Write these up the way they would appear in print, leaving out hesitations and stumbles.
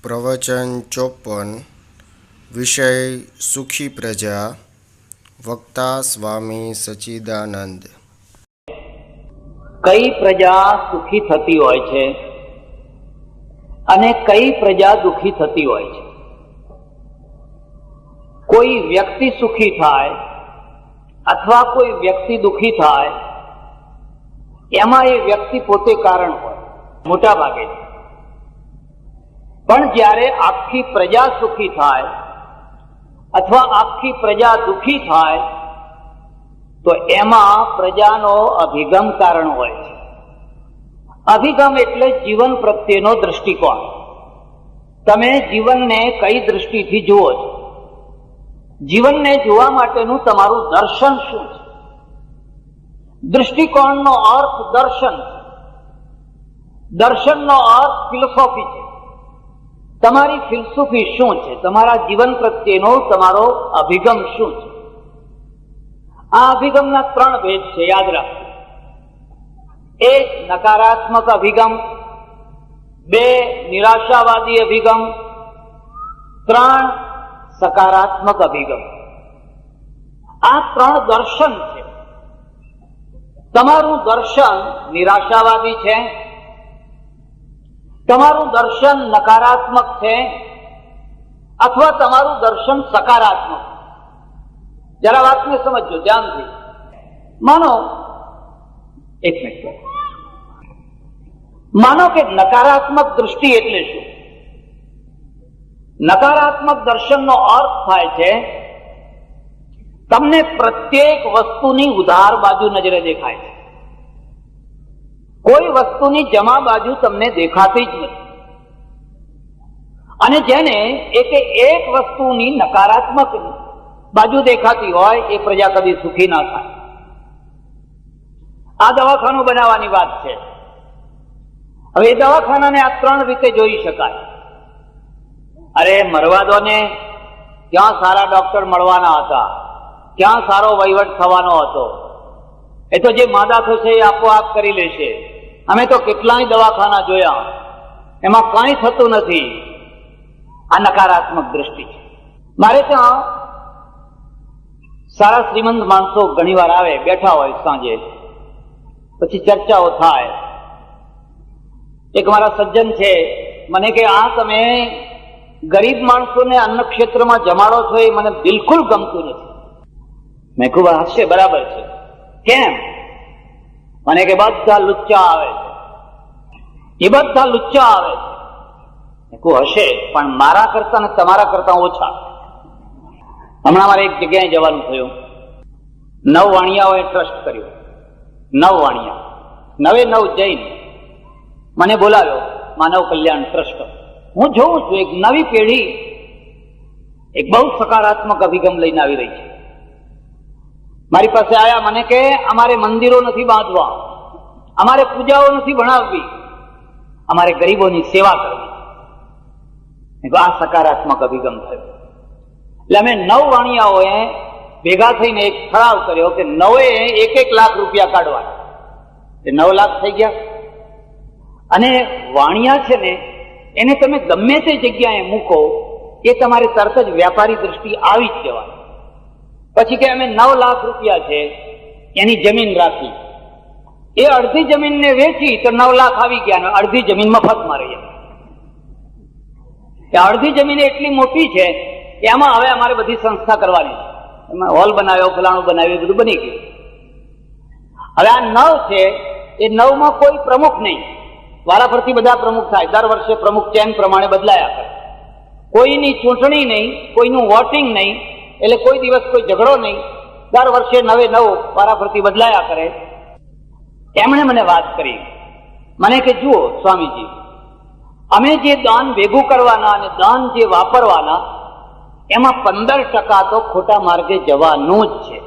प्रवचन 54 विषय सुखी प्रजा वक्ता स्वामी सच्चिदानंद। कई प्रजा सुखी थती होय छे अने कई प्रजा दुखी थती होय छे। कोई व्यक्ति सुखी थाय अथवा कोई व्यक्ति दुखी थाय एमां ए व्यक्ति पोते कारण होय मोटा भागे। पण ज्यारे आखी प्रजा सुखी थाय अथवा आखी प्रजा दुखी थाय तो एमां प्रजानो अभिगम कारण होय छे। अभिगम एटले जीवन प्रत्येनो दृष्टिकोण। तमे जीवनने कई दृष्टिथी जुओ छो, जीवनने जोवा माटेनुं तमारुं दर्शन शुं छे। दृष्टिकोणनो अर्थ दर्शन, दर्शननो अर्थ फिलोसोफी छे। तमारी फिलसुफी शुं छे, तमारा जीवन प्रत्येनो तमारो अभिगम शुं छे। आ अभिगमना त्रण भेद छे, याद राखो। एक नकारात्मक अभिगम, बे निराशावादी अभिगम, त्रण सकारात्मक अभिगम। आ त्रण दर्शन छे। तमारुं दर्शन निराशावादी छे, तमारुं दर्शन नकारात्मक है अथवा तमारुं दर्शन सकारात्मक। जरा बात ने समझो ध्यान थी। मानो एक मिनट, मानो कि नकारात्मक दृष्टि एटले शुं? नकारात्मक दर्शननो अर्थ थाय छे तमने प्रत्येक वस्तुनी उधार बाजू नजरे देखाय छे। कोई वस्तुनी जमा बाजू तमने देखाती ज नहीं। अने जेने एक वस्तुनी नकारात्मक बाजू देखाती होय ए प्रजा कदी सुखी ना थाय। आ दवाखानु बनाववानी वात छे। हवे दवाखानाने आ त्रण रीते जोई शकाय। अरे मरवा दो ने, क्यां सारा डॉक्टर मळवाना हता, क्यां सारो वहीवट थवानो हतो, ए तो जे मादा थशे ए आपोआप करी लेशे। अमे तो केटलाय दवाखाना जोया, एमां कांई थतुं नथी। आ नकारात्मक दृष्टि छे। मारे त्यां सारा श्रीमंत माणसो घणीवार आवे, बेठा होय सांजे, पछी चर्चाओ थाय। एक मारा सज्जन छे, मने के आ तमे गरीब माणसोने अन्न क्षेत्रमां जमाडो छो ए मने बिलकुल गमतुं नथी। मैं खूब हास्य बराबर छे। केम? मने के बधा लुच्चा आवे छे, ए बधा लुच्चा आवे छे। को हशे पण मारा करता ने तमारा करता ओछा। हमणां मारे एक जग्याए जवानुं थयुं। 9 वाणियाओए ट्रस्ट कर्यो। 9 वाणिया, 9 जईने मने बोलाव्यो मानव कल्याण ट्रस्ट। हूँ जोऊं छुं एक नवी पेढ़ी एक बहु सकारात्मक अभिगम लईने आवी रही छे। मारी पासे आया, मने के अमारे मंदिरो नथी बांधवा, अमारे पूजाओ नथी भणाववी, अमारे गरीबोनी सेवा करवी। आ सकारात्मक अभिगम थयो। એટલે અમે 9 વાણિયાઓએ ભેગા થઈને એક ઠરાવ કર્યો કે 9એ 1-1 લાખ રૂપિયા કાઢવા। 9 લાખ થઈ ગયા। અને વાણિયા છે ને એને તમે ગમે તે જગ્યાએ મૂકો એ તમારે તરત જ વ્યાપારી દ્રષ્ટિ આવી જ જવાની। પછી કે અમે 9 લાખ રૂપિયા છે એની જમીન રાખી, એ અડધી જમીનને વેચી તો 9 લાખ આવી ગયા, અડધી જમીન મફતમાં રહી। અડધી જમીન એટલી મોટી છે કે આમાં હવે અમારે બધી સંસ્થા કરવાની છે, એમાં હોલ બનાવ્યો, ફલાણું બનાવ્યું, બધું બની ગયું। હવે આ 9 છે એ 9માં કોઈ પ્રમુખ નહીં, વારાફરતી બધા પ્રમુખ થાય। દર વર્ષે પ્રમુખ ચેન પ્રમાણે બદલાયા કરે। કોઈની ચૂંટણી નહીં, કોઈનું વોટિંગ નહીં, એટલે કોઈ દિવસ કોઈ ઝઘડો નહીં। દર વર્ષે 9 વારાફરતી બદલાયા કરે। એમણે મને વાત કરી, મને કે જુઓ સ્વામીજી, અમે જે દાન ભેગું કરવાના અને દાન જે વાપરવાના એમાં 15% તો ખોટા માર્ગે જવાનું જ છે,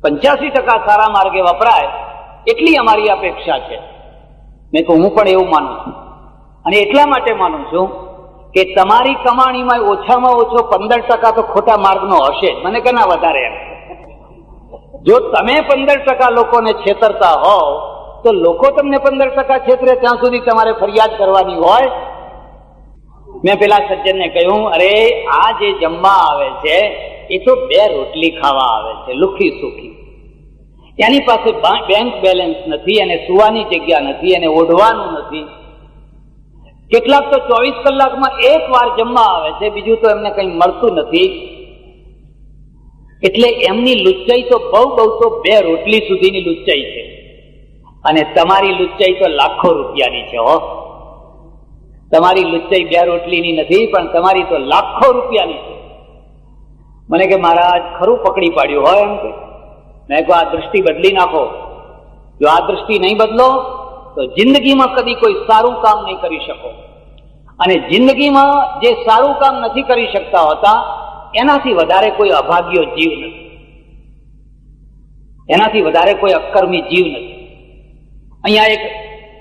85% સારા માર્ગે વપરાય એટલી અમારી અપેક્ષા છે। મેં કહું હું પણ એવું માનું છું, અને એટલા માટે માનું છું કે તમારી કમાણીમાં ઓછામાં ઓછો 15% તો ખોટા માર્ગનો હશે, મને કે ના વધારે। જો તમે 15% લોકોને છેતરતા હોવ તો લોકો તમને 15% છેતરે ત્યાં સુધી તમારે ફરિયાદ કરવાની હોય। મેં પેલા સજ્જનને કહ્યું, અરે આ જે જમવા આવે છે એ તો 2 રોટલી ખાવા આવે છે, લુખી સુખી. એની પાસે બેંક બેલેન્સ નથી, એને સુવાની જગ્યા નથી, એને ઓઢવાનું નથી. કેટલાક તો 24 કલાકમાં 1 વાર જમવા આવે છે, બીજું તો એમને કંઈ મળતું નથી. એટલે એમની લુચ્ચાઈ તો બહુ તો 2 રોટલી સુધીની લુચ્ચાઈ છે. અને તમારી લુચ્ચાઈ તો લાખો રૂપિયાની છે. હો, તમારી લુચ્ચાઈ 2 રોટલીની નથી, પણ તમારી તો લાખો રૂપિયાની છે. મને કે મહારાજ ખરું પકડી પાડ્યું હોય એમ કે. મેં કહું, આ દૃષ્ટિ બદલી નાખો. જો આ દૃષ્ટિ નહીં બદલો તો જિંદગીમાં કદી કોઈ સારું કામ નહીં કરી શકો. અને જિંદગીમાં જે સારું કામ નથી કરી શકતા હોતા એનાથી વધારે કોઈ અભાગ્યો જીવ નથી, એનાથી વધારે કોઈ અક્કર્મી જીવ નથી. અહીંયા એક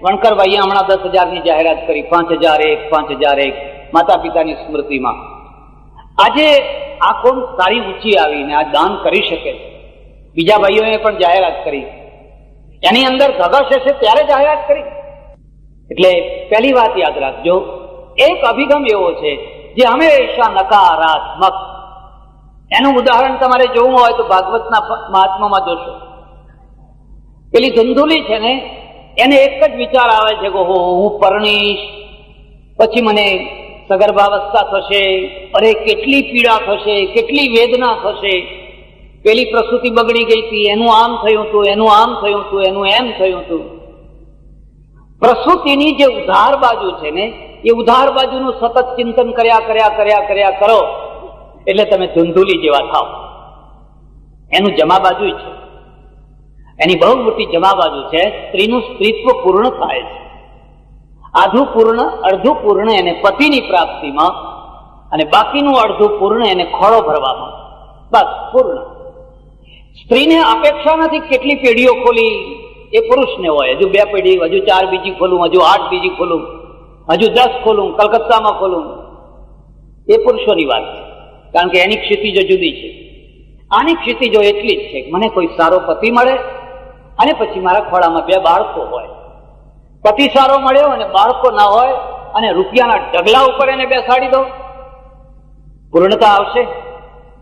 વણકરભાઈએ હમણાં 10,000ની જાહેરાત કરી, 5,001 5,001 માતા પિતાની સ્મૃતિમાં. આજે આ કોમ સારી ઊંચી આવીને આ દાન કરી શકે છે. બીજા ભાઈઓએ પણ જાહેરાત કરી, એની અંદર ધગશ હશે ત્યારે જાહેરાત કરી. એટલે પહેલી વાત યાદ રાખજો, એક અભિગમ એવો છે જે હંમેશા નકારાત્મક. એનું ઉદાહરણ તમારે જોવું હોય તો ભાગવતના મહાત્મામાં જોશો. પેલી ધુંધુલી છે ને, એને એક જ વિચાર આવે છે કે હું પરણીશ પછી મને સગર્ભાવસ્થા થશે, અરે કેટલી પીડા થશે, કેટલી વેદના થશે. પેલી પ્રસૂતિ બગડી ગઈ હતી, એનું આમ થયું હતું, એનું આમ થયું હતું, એનું એમ થયું હતું. પ્રસૂતિની જે ઉધાર બાજુ છે ને, એ ઉધાર બાજુનું સતત ચિંતન કર્યા કરો એટલે તમે ધુંધુલી જેવા થાવ. એનું જમા બાજુ છે, એની બહુ મોટી જમા બાજુ છે. સ્ત્રીનું સ્ત્રીત્વ પૂર્ણ થાય છે, આધું પૂર્ણ અડધું પૂર્ણ એને પતિની પ્રાપ્તિમાં, અને બાકીનું અડધું પૂર્ણ એને ખોળો ભરવામાં. બસ પૂર્ણ. સ્ત્રીને અપેક્ષા નથી કેટલી પેઢીઓ ખોલી, એ પુરુષને હોય. હજુ 2 પેઢી, હજુ 4 બીજી ખોલું, હજુ 8 બીજી ખોલું, હજુ 10 ખોલું, કલકત્તામાં ખોલું. એ પુરુષોની વાત છે, કારણ કે એની ક્ષિતિજો જુદી છે. આની ક્ષિતિજો એટલી જ છે કે મને કોઈ સારો પતિ મળે અને પછી મારા ખોળામાં 2 બાળકો હોય. પતિ સારો મળ્યો અને બાળકો ના હોય અને રૂપિયાના ઢગલા ઉપર એને બેસાડી દો, પૂર્ણતા આવશે?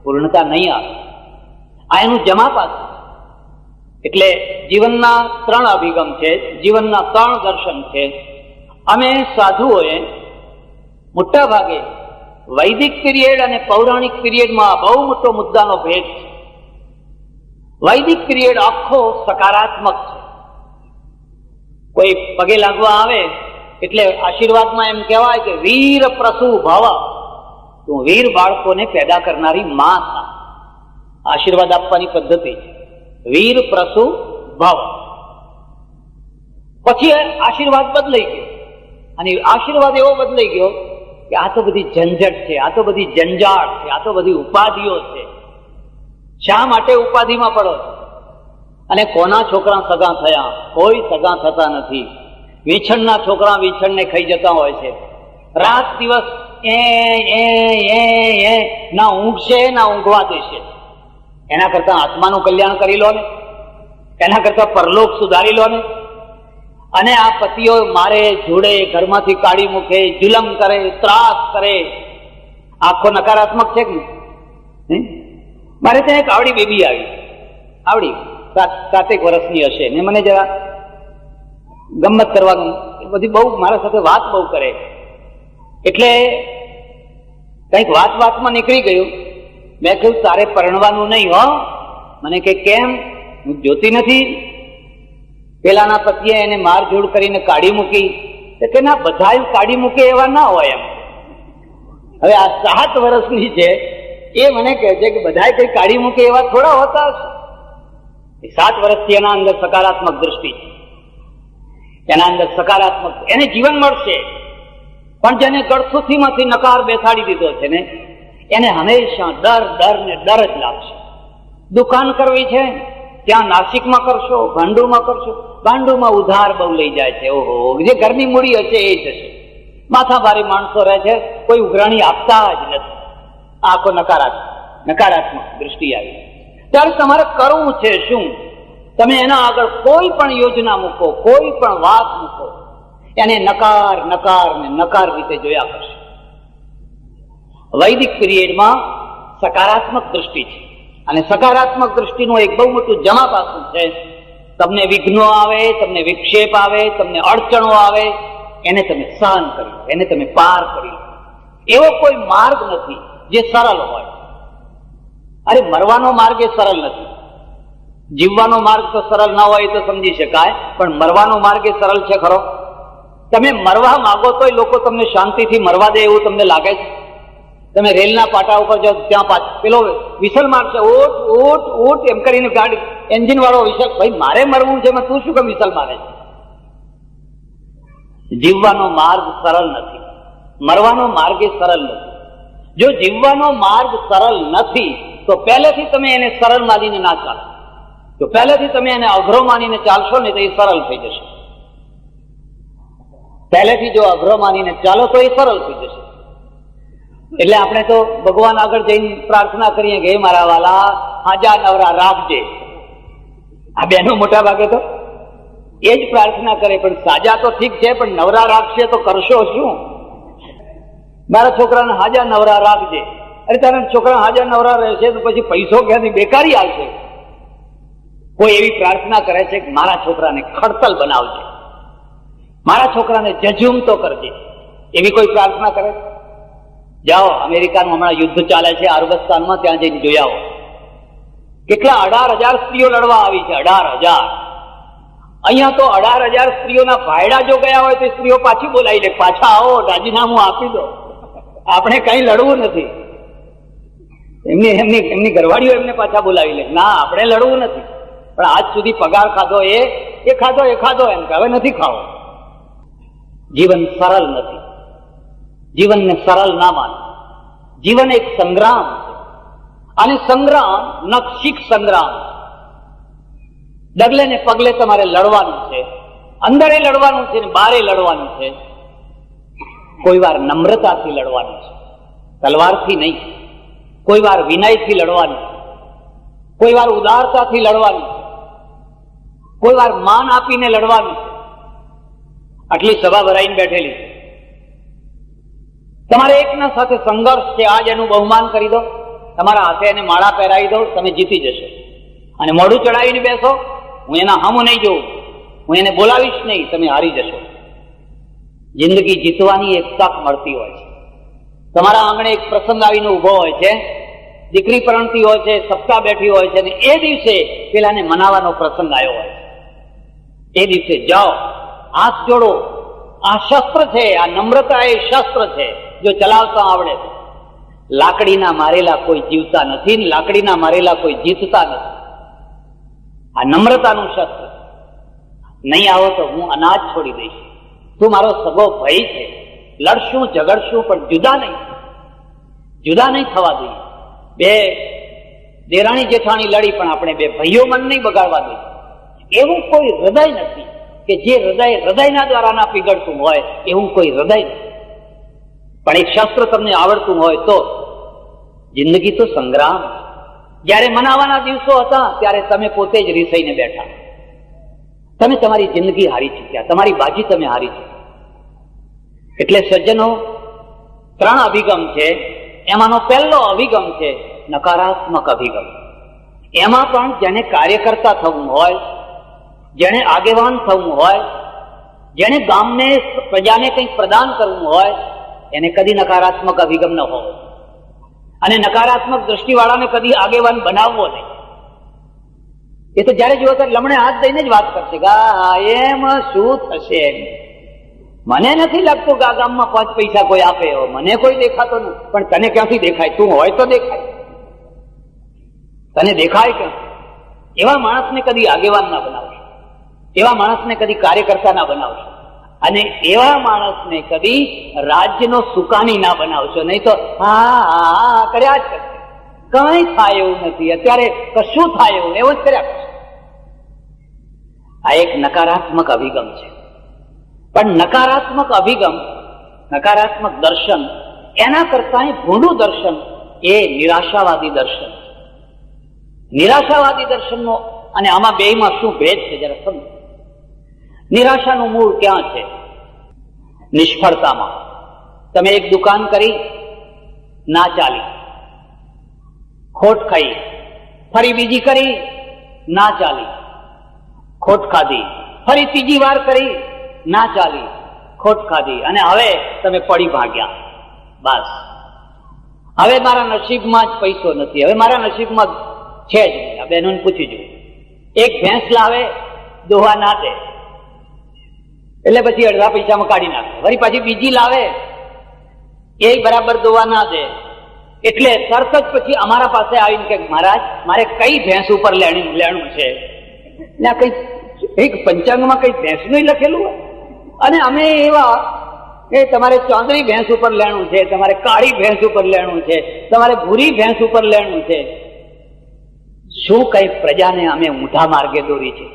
પૂર્ણતા નહીં આવે. આ એનું જમા પાછું. એટલે જીવનના 3 અભિગમ છે, જીવનના 3 દર્શન છે. અમે સાધુઓએ મોટા ભાગે વૈદિક પીરિયડ અને પૌરાણિક પીરિયડમાં બહુ મોટો મુદ્દાનો ભેદ છે. વૈદિક પીરિયડ આખો સકારાત્મક છે. કોઈ પગે લાગવા આવે એટલે આશીર્વાદમાં એમ કહેવાય કે વીર પ્રસુ ભવ, તું વીર બાળકોને પેદા કરનારી માં થા. આશીર્વાદ આપવાની પદ્ધતિ છે, વીર પ્રસુ ભવ. પછી આશીર્વાદ બદલાઈ ગયો, અને આશીર્વાદ એવો બદલાઈ ગયો કે આ તો બધી ઝંઝટ છે, આ તો બધી જંજાળ છે, આ તો બધી ઉપાધિઓ છે. શા માટે ઉપાધિમાં પડો છો? અને કોના છોકરા સગા થયા? કોઈ સગા થતા નથી. વીછણના છોકરા વીછણને ખાઈ જતા હોય છે. રાત દિવસ ના ઊંઘશે ના ઊંઘવા દેશે. એના કરતા આત્માનું કલ્યાણ કરી લો ને, એના કરતા પરલોક સુધારી લો ને. અને આ પતિઓ મારે જોડે, ઘરમાંથી કાઢી મૂકે, જુલમ કરે, ત્રાસ કરે. આખો નકારાત્મક છે કે નહીં? મારે ત્યાં એક આવડી બેબી આવી, 7 વર્ષની હશે ને. મને જરા ગમત કરવાનું બધી બહુ મારા સાથે વાત બહુ કરે. એટલે કંઈક વાતમાં નીકળી ગયું. મેં કહ્યું તારે પરણવાનું નહીં હો. મને કે કેમ? હું જોતી નથી. પેલાના પતિએ એને મારઝૂડ કરીને કાઢી મૂકી. કે ના, બધા કાઢી મૂકે એવા ના હોય એમ. હવે આ 7 વર્ષની છે, એ મને કહે છે કે બધા કઈ કાઢી મૂકે એવા થોડા હોતા હશે. 7 વર્ષથી એના અંદર સકારાત્મક દૃષ્ટિ છે, એના અંદર સકારાત્મક, એને જીવન મળશે. પણ જેને ગળથુથીમાંથી નકાર બેસાડી દીધો છે ને, એને હંમેશા ડર ને ડર જ લાગશે. દુકાન કરવી છે ત્યાં નાસિકમાં કરશો, ભાંડુમાં કરશો. ભાંડુમાં ઉધાર બહુ લઈ જાય છે. ઓહો, જે ઘરની મૂડી હશે એ જ હશે. માથાભારી માણસો રહે છે, કોઈ ઉઘરાણી આપતા જ નથી. આખો નકારાત્મક દૃષ્ટિ આવી. ત્યારે તમારે કરવું છે શું? તમે એના આગળ કોઈ પણ યોજના મૂકો, કોઈ પણ વાત મૂકો, એને નકાર રીતે જોયા કરશે. વૈદિક પીરિયડમાં સકારાત્મક દૃષ્ટિ છે, અને સકારાત્મક દૃષ્ટિનું એક બહુ મોટું જમા પાસું છે. તમને વિઘ્નો આવે, તમને વિક્ષેપ આવે, તમને અડચણો આવે, એને તમે સહન કરી, એને તમે પાર કરી. એવો કોઈ માર્ગ નથી જે સરળ હોય. અરે મરવાનો માર્ગ એ સરળ નથી. જીવવાનો માર્ગ તો સરળ ના હોય તો સમજી શકાય, પણ મરવાનો માર્ગ એ સરળ છે ખરો? તમે મરવા માંગો તો લોકો તમને શાંતિથી મરવા દે એવું તમને લાગે છે? તમે રેલના પાટા ઉપર જાઓ, ત્યાં પેલો વિસલ મારશે, ઓટ ઓટ ઓટ એમ કરીને ગાડી એન્જિન વાળો વિસલ, ભાઈ મારે મરવું છે, તું શું કેમ વિસલ મારે છે? જીવવાનો માર્ગ સરળ નથી, મરવાનો માર્ગ એ સરળ નથી. જો જીવવાનો માર્ગ સરળ નથી તો પહેલેથી તમે એને સરળ માનીને ના ચાલો. જો પહેલેથી તમે એને અઘરો માનીને ચાલશો ને તો એ સરળ થઈ જશે. પહેલેથી જો અઘરો માનીને ચાલો તો એ સરળ થઈ જશે. એટલે આપણે તો ભગવાન આગળ જઈને પ્રાર્થના કરીએ કે હે મારા વાલા હાજા નવરા રાખજે. આ બહેનો મોટા ભાગે તો એ જ પ્રાર્થના કરે, પણ સાજા તો ઠીક છે, પણ નવરા રાખશે તો કરશો શું? મારા છોકરાને હાજા નવરા રાખજે. અરે તારા છોકરા હાજા નવરા રહેશે તો પછી પૈસો ક્યાંથી બેકારી આવશે? કોઈ એવી પ્રાર્થના કરે છે કે મારા છોકરાને ખડતલ બનાવજે, મારા છોકરાને જજુમતો કરજે. એવી કોઈ પ્રાર્થના કરે? જાઓ, અમેરિકાનું હમણાં યુદ્ધ ચાલે છે અફઘાનિસ્તાનમાં, ત્યાં જઈને જોઈ આવો. કેટલા 18,000 સ્ત્રીઓ લડવા આવી છે. 18,000. અહીંયા તો 18,000 સ્ત્રીઓના ભાયડા જો ગયા હોય તો સ્ત્રીઓ પાછી બોલાવી લે, પાછા આવો, રાજીનામું આપી દો, આપણે કઈ લડવું નથી. એમની ઘરવાળીઓ એમને પાછા બોલાવી લે, ના આપણે લડવું નથી. પણ આજ સુધી પગાર ખાધો એ ખાધો એમ કે હવે નથી ખાવો. જીવન સરળ નથી. જીવનને સરળ ના માનો. જીવન એક સંગ્રામ છે, અને સંગ્રામ નખશીક સંગ્રામ છે. ડગલે ને પગલે તમારે લડવાનું છે, અંદરે લડવાનું છે ને બારે લડવાનું છે. કોઈ વાર નમ્રતાથી લડવાનું છે, તલવારથી નહીં. કોઈ વાર વિનયથી લડવાનું છે, કોઈ વાર ઉદારતાથી લડવાનું છે, કોઈ વાર માન આપીને લડવાનું છે. આટલી સભા ભરાઈને બેઠેલી છે, તમારે એકના સાથે સંઘર્ષ છે, આજ એનું બહુમાન કરી દો, તમારા હાથે એને માળા પહેરાવી દો, તમે જીતી જશો. અને મોઢું ચડાવીને બેસો, હું એના હમ નહીં જોઉં, હું એને બોલાવીશ નહીં, તમે હારી જશો. જિંદગી જીતવાની એક તક મળતી હોય છે. તમારા આંગણે એક પ્રસંગ આવીને ઉભો હોય છે, દીકરી પરણતી હોય છે, સપ્તાહ બેઠી હોય છે, અને એ દિવસે પેલાને મનાવાનો પ્રસંગ આવ્યો હોય છે. એ દિવસે જાઓ, હાથ જોડો. આ શસ્ત્ર છે, આ નમ્રતા એ શસ્ત્ર છે. જો ચલાવતા આવડે, લાકડીના મારેલા કોઈ જીવતા નથી, લાકડીના મારેલા કોઈ જીતતા નથી. આ નમ્રતાનું શસ્ત્ર. નહીં આવો તો હું અનાજ છોડી દઈશ. તું મારો સગો ભાઈ છે, લડશું ઝઘડશું પણ જુદા નહીં થવા દઈએ. બે દેરાણી જેઠાણી લડી પણ આપણે બે ભાઈઓ મન નહીં બગાડવા દઈએ. એવું કોઈ હૃદય નથી કે જે હૃદયના દ્વારા ના પીગળતું હોય, એવું કોઈ હૃદય નથી. પણ એક શાસ્ત્ર તમને આવડતું હોય તો જિંદગી તો સંગ્રામ. જયારે મનાવાના દિવસો હતા ત્યારે તમે પોતે જ રીસાઈને બેઠા. તમે તમારી જિંદગી હારી ચૂક્યા, તમારી બાજી તમે હારી ચૂક્યા. એટલે સજ્જનો, 3 અભિગમ છે. એમાંનો પહેલો અભિગમ છે નકારાત્મક અભિગમ. એમાં પણ જેને કાર્યકર્તા થવું હોય, જેને આગેવાન થવું હોય, જેને ગામને પ્રજાને કંઈક પ્રદાન કરવું હોય, એને કદી નકારાત્મક અભિગમ ન હોવો. અને નકારાત્મક દ્રષ્ટિવાળાને કદી આગેવાન બનાવવો નહીં. એ તો જયારે જોવો ત્યારે લમણે હાથ દઈને જ વાત કરશે કે એમ શું થશે. મને નથી લાગતું કે આ ગામમાં 5 પૈસા કોઈ આપે, મને કોઈ દેખાતો નથી. પણ તને ક્યાંથી દેખાય? તું હોય તો દેખાય, તને દેખાય કે? એવા માણસને કદી આગેવાન ના બનાવશો, એવા માણસને કદી કાર્યકર્તા ના બનાવશો, અને એવા માણસને કદી રાજ્યનો સુકાની ના બનાવશો. નહીં તો હા કર્યા જ કરશે. કઈ થાય એવું નથી, અત્યારે કશું થાય એવું જ કર્યા કરશે. આ એક નકારાત્મક અભિગમ છે. પણ નકારાત્મક અભિગમ, નકારાત્મક દર્શન, એના કરતા ભૂંડું દર્શન એ નિરાશાવાદી દર્શન. નિરાશાવાદી દર્શનનો અને આમાં બેયમાં શું ભેદ છે જરા સમજો. નિરાશાનું મૂળ ક્યાં છે? નિષ્ફળતામાં. તમે એક દુકાન કરી, ના ચાલી. ખોટ ખાઈ, ફરી બીજી કરી, ના ચાલી, ખોટ ખાધી, ફરી ત્રીજી વાર કરી, ના ચાલી, ખોટ ખાધી, અને હવે તમે પડી ભાગ્યા. બસ હવે મારા નસીબમાં જ પૈસો નથી, હવે મારા નસીબમાં છે જ નહીં. આ બહેનોને પૂછી જુઓ, એક ભેંસ લાવે, દોવા ના દે એટલે પછી અડધા પૈસામાં કાઢી નાખે. વળી પાછી બીજી લાવે, એ બરાબર દોવા ના દે એટલે તરત જ પછી અમારા પાસે આવીને કે મહારાજ મારે કઈ ભેંસ ઉપર લેણું છે. કઈ પંચાંગમાં કઈ ભેંસનું લખેલું હોય, અને અમે એવા કે તમારે ચોંદરી ભેંસ ઉપર લેણું છે, તમારે કાળી ભેંસ ઉપર લેણું છે, તમારે ભૂરી ભેંસ ઉપર લેણું છે. શું કઈ પ્રજાને અમે ઊંધા માર્ગે દોરી છે?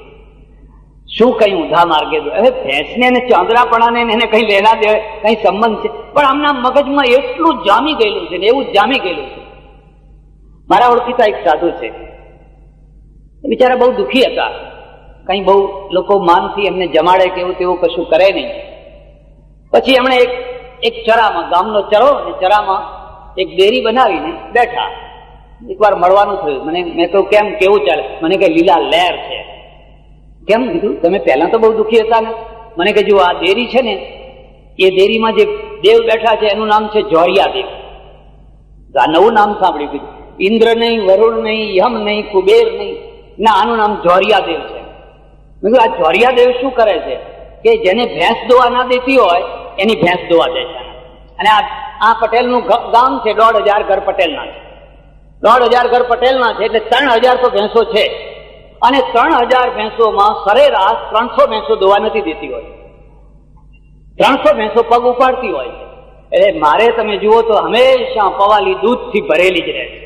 શું કઈ ઊંધા માર્ગે દોરી? હવે ભેંસને અને ચોંદરાપણાને એને કઈ લેના દે કઈ સંબંધ છે? પણ આમના મગજમાં એટલું જામી ગયેલું છે ને, એવું જામી ગયેલું છે. મારા ઓળખીતા એક સાધુ છે, એ બિચારા બહુ દુઃખી હતા. કઈ બહુ લોકો માનથી એમને જમાડે કે એવું તેવું કશું કરે નહીં. પછી એમણે એક ચરામાં, ગામનો ચરો, અને ચરામાં એક ડેરી બનાવીને બેઠા. એકવાર મળવાનું થયું મને. મેં કહ્યું કેમ, કેવું ચાલે? મને કે લીલા લહેર છે. કેમ? કીધું તમે પહેલા તો બહુ દુઃખી હતા ને. મને કે જો આ ડેરી છે ને, એ ડેરીમાં જે દેવ બેઠા છે એનું નામ છે જોરિયા દેવ. આ નવું નામ સાંભળ્યું. કીધું ઇન્દ્ર નહીં, વરુણ નહીં, યમ નહીં, કુબેર નહીં, ના, આનું નામ જોરિયા દેવ છે. મેં કહ્યું આ જોરિયા દેવ શું કરે છે? કે જેને ભેંસ દોવા ના દેતી હોય એની ભેંસ દોવા દે છે. અને આ પટેલનું ગામ છે, 1,500 ઘર પટેલના છે. 1,500 ઘર પટેલના છે એટલે 3,000 તો ભેંસો છે, અને 3,000 ભેંસોમાં સરેરાશ 300 ભેંસો દોવા નથી દેતી હોય, 300 ભેંસો પગ ઉપાડતી હોય છે. એટલે મારે તમે જુઓ તો હંમેશા પવાલી દૂધથી ભરેલી જ રહે છે,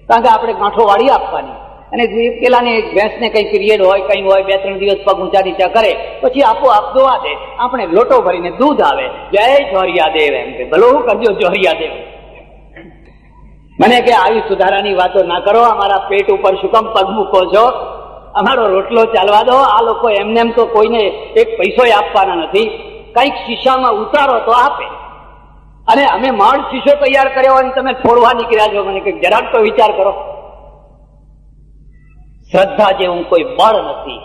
કારણ કે આપણે ગાંઠો વાળી આપવાની. અને પેલાને ભેંસને કઈ પીરિયડ હોય, કઈ હોય, 2-3 દિવસ પગ ઊંચા નીચા કરે, પછી આપોઆપ દોવા દે. આપણે લોટો ભરીને દૂધ આવે. જય જોરિયા દેવ, એમ કે ભલો કરજો જોરિયા દેવ. મને કે આવી સુધારાની વાતો ના કરો, અમારા પેટ ઉપર શું કામ પગ મૂકો છો? અમારો રોટલો ચાલવા દો. આ લોકો એમને એમ તો કોઈને એક પૈસો આપવાના નથી, કઈક શીશામાં ઉતારો તો આપે. અને અમે માંડ શીશો તૈયાર કર્યો અને તમે ફોડવા નીકળ્યા છો. મને કઈક જરાક તો વિચાર કરો. શ્રદ્ધા જેવું કોઈ બળ નથી,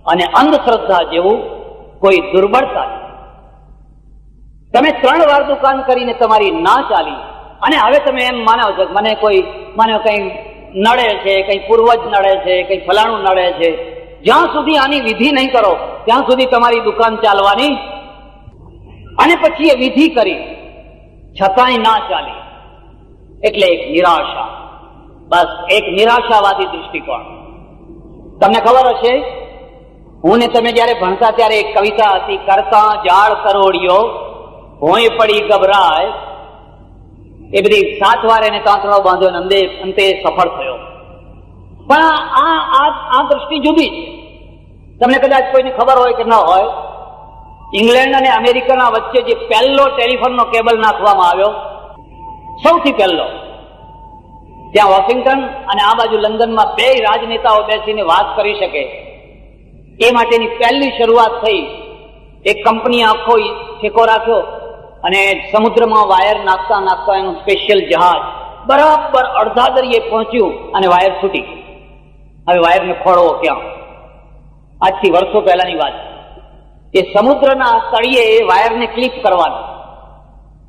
અને અંધશ્રદ્ધા જેવું કોઈ દુર્બળતા નથી. તમે 3 વાર દુકાન કરીને તમારી ના ચાલી, અને હવે તમે એમ માનો છો મને કોઈ કઈ નડે છે, કઈ પૂર્વજ નડે છે, કઈ ફલાણું નડે છે. જ્યાં સુધી આની વિધિ નહીં કરો ત્યાં સુધી તમારી દુકાન ચાલવાની. અને પછી એ વિધિ કરી છતાંય ના ચાલી એટલે એક નિરાશા. બસ એક નિરાશાવાદી દૃષ્ટિકોણ. તમને ખબર હશે, હું ને તમે જયારે ભણતા ત્યારે એક કવિતા હતી, કરતા જાળ કરોડિયો ભોંય પડી ગભરાય. એ બધી 7 વાર એને તાંતણો બાંધ્યો અને અંતે સફળ થયો. પણ આ દ્રષ્ટિ જુદી છે. તમને કદાચ કોઈને ખબર હોય કે ન હોય, ઇંગ્લેન્ડ અને અમેરિકાના વચ્ચે જે પહેલો ટેલિફોનનો કેબલ નાખવામાં આવ્યો, સૌથી પહેલો, ત્યાં વોશિંગ્ટન અને આ બાજુ લંડનમાં 2 રાજનેતાઓ બેસીને વાત કરી શકે એ માટેની પહેલી શરૂઆત થઈ. એક કંપનીએ આખો ઠેકો રાખ્યો અને સમુદ્રમાં વાયર નાખતા એનું સ્પેશિયલ જહાજ બરાબર અડધા દરિયે પહોંચ્યું અને વાયર છૂટી ગયું. હવે વાયરને ખોળવો ક્યાં? આજથી વર્ષો પહેલાની વાત. એ સમુદ્રના તળિયે એ વાયરને ક્લિપ કરવાનું,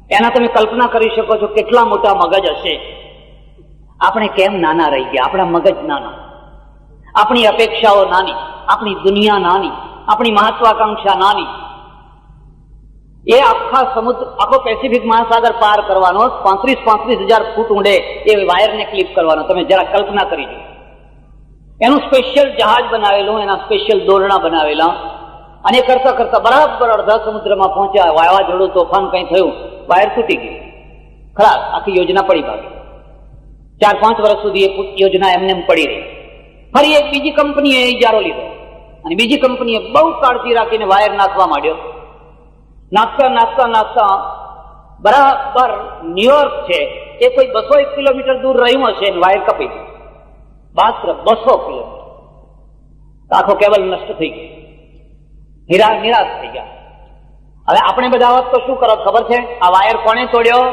એના તમે કલ્પના કરી શકો છો કેટલા મોટા મગજ હશે. આપણે કેમ નાના રહી ગયા? આપણા મગજ નાના, આપણી અપેક્ષાઓ નાની, આપણી દુનિયા નાની, આપણી મહત્વાકાંક્ષા નાની. એ આખા સમુદ્ર, આખો પેસિફિક મહાસાગર પાર કરવાનો, 35,000 ફૂટ ઊંડે એ વાયરને ક્લિપ કરવાનો. તમે જરા કલ્પના કરી દો. એનું સ્પેશિયલ જહાજ બનાવેલું, એના સ્પેશિયલ દોરણા બનાવેલા, અને કરતા કરતા બરાબર અડધા સમુદ્રમાં પહોંચ્યા. વાવાઝોડું, તોફાન કઈ થયું, વાયર તૂટી ગયું. ખરાબ, આખી યોજના પડી ભાગી. 4-5 વર્ષ સુધી એ યોજના એમને પડી રહી. ફરી એક બીજી કંપનીએ ઇજારો લીધો અને બીજી કંપનીએ બહુ કાળજી રાખીને વાયર નાખવા માંડ્યો. નાખતા બરાબર ન્યુયોર્ક છે એ કોઈ 201 કિલોમીટર દૂર રહ્યું હશે, વાયર કપી ગયું. માત્ર 200 કિલોમીટર. આખો કેબલ નષ્ટ થઈ ગયો. નિરાશ થઈ ગયા. હવે આપણે બધા તો શું કરો ખબર છે? આ વાયર કોણે તોડ્યો?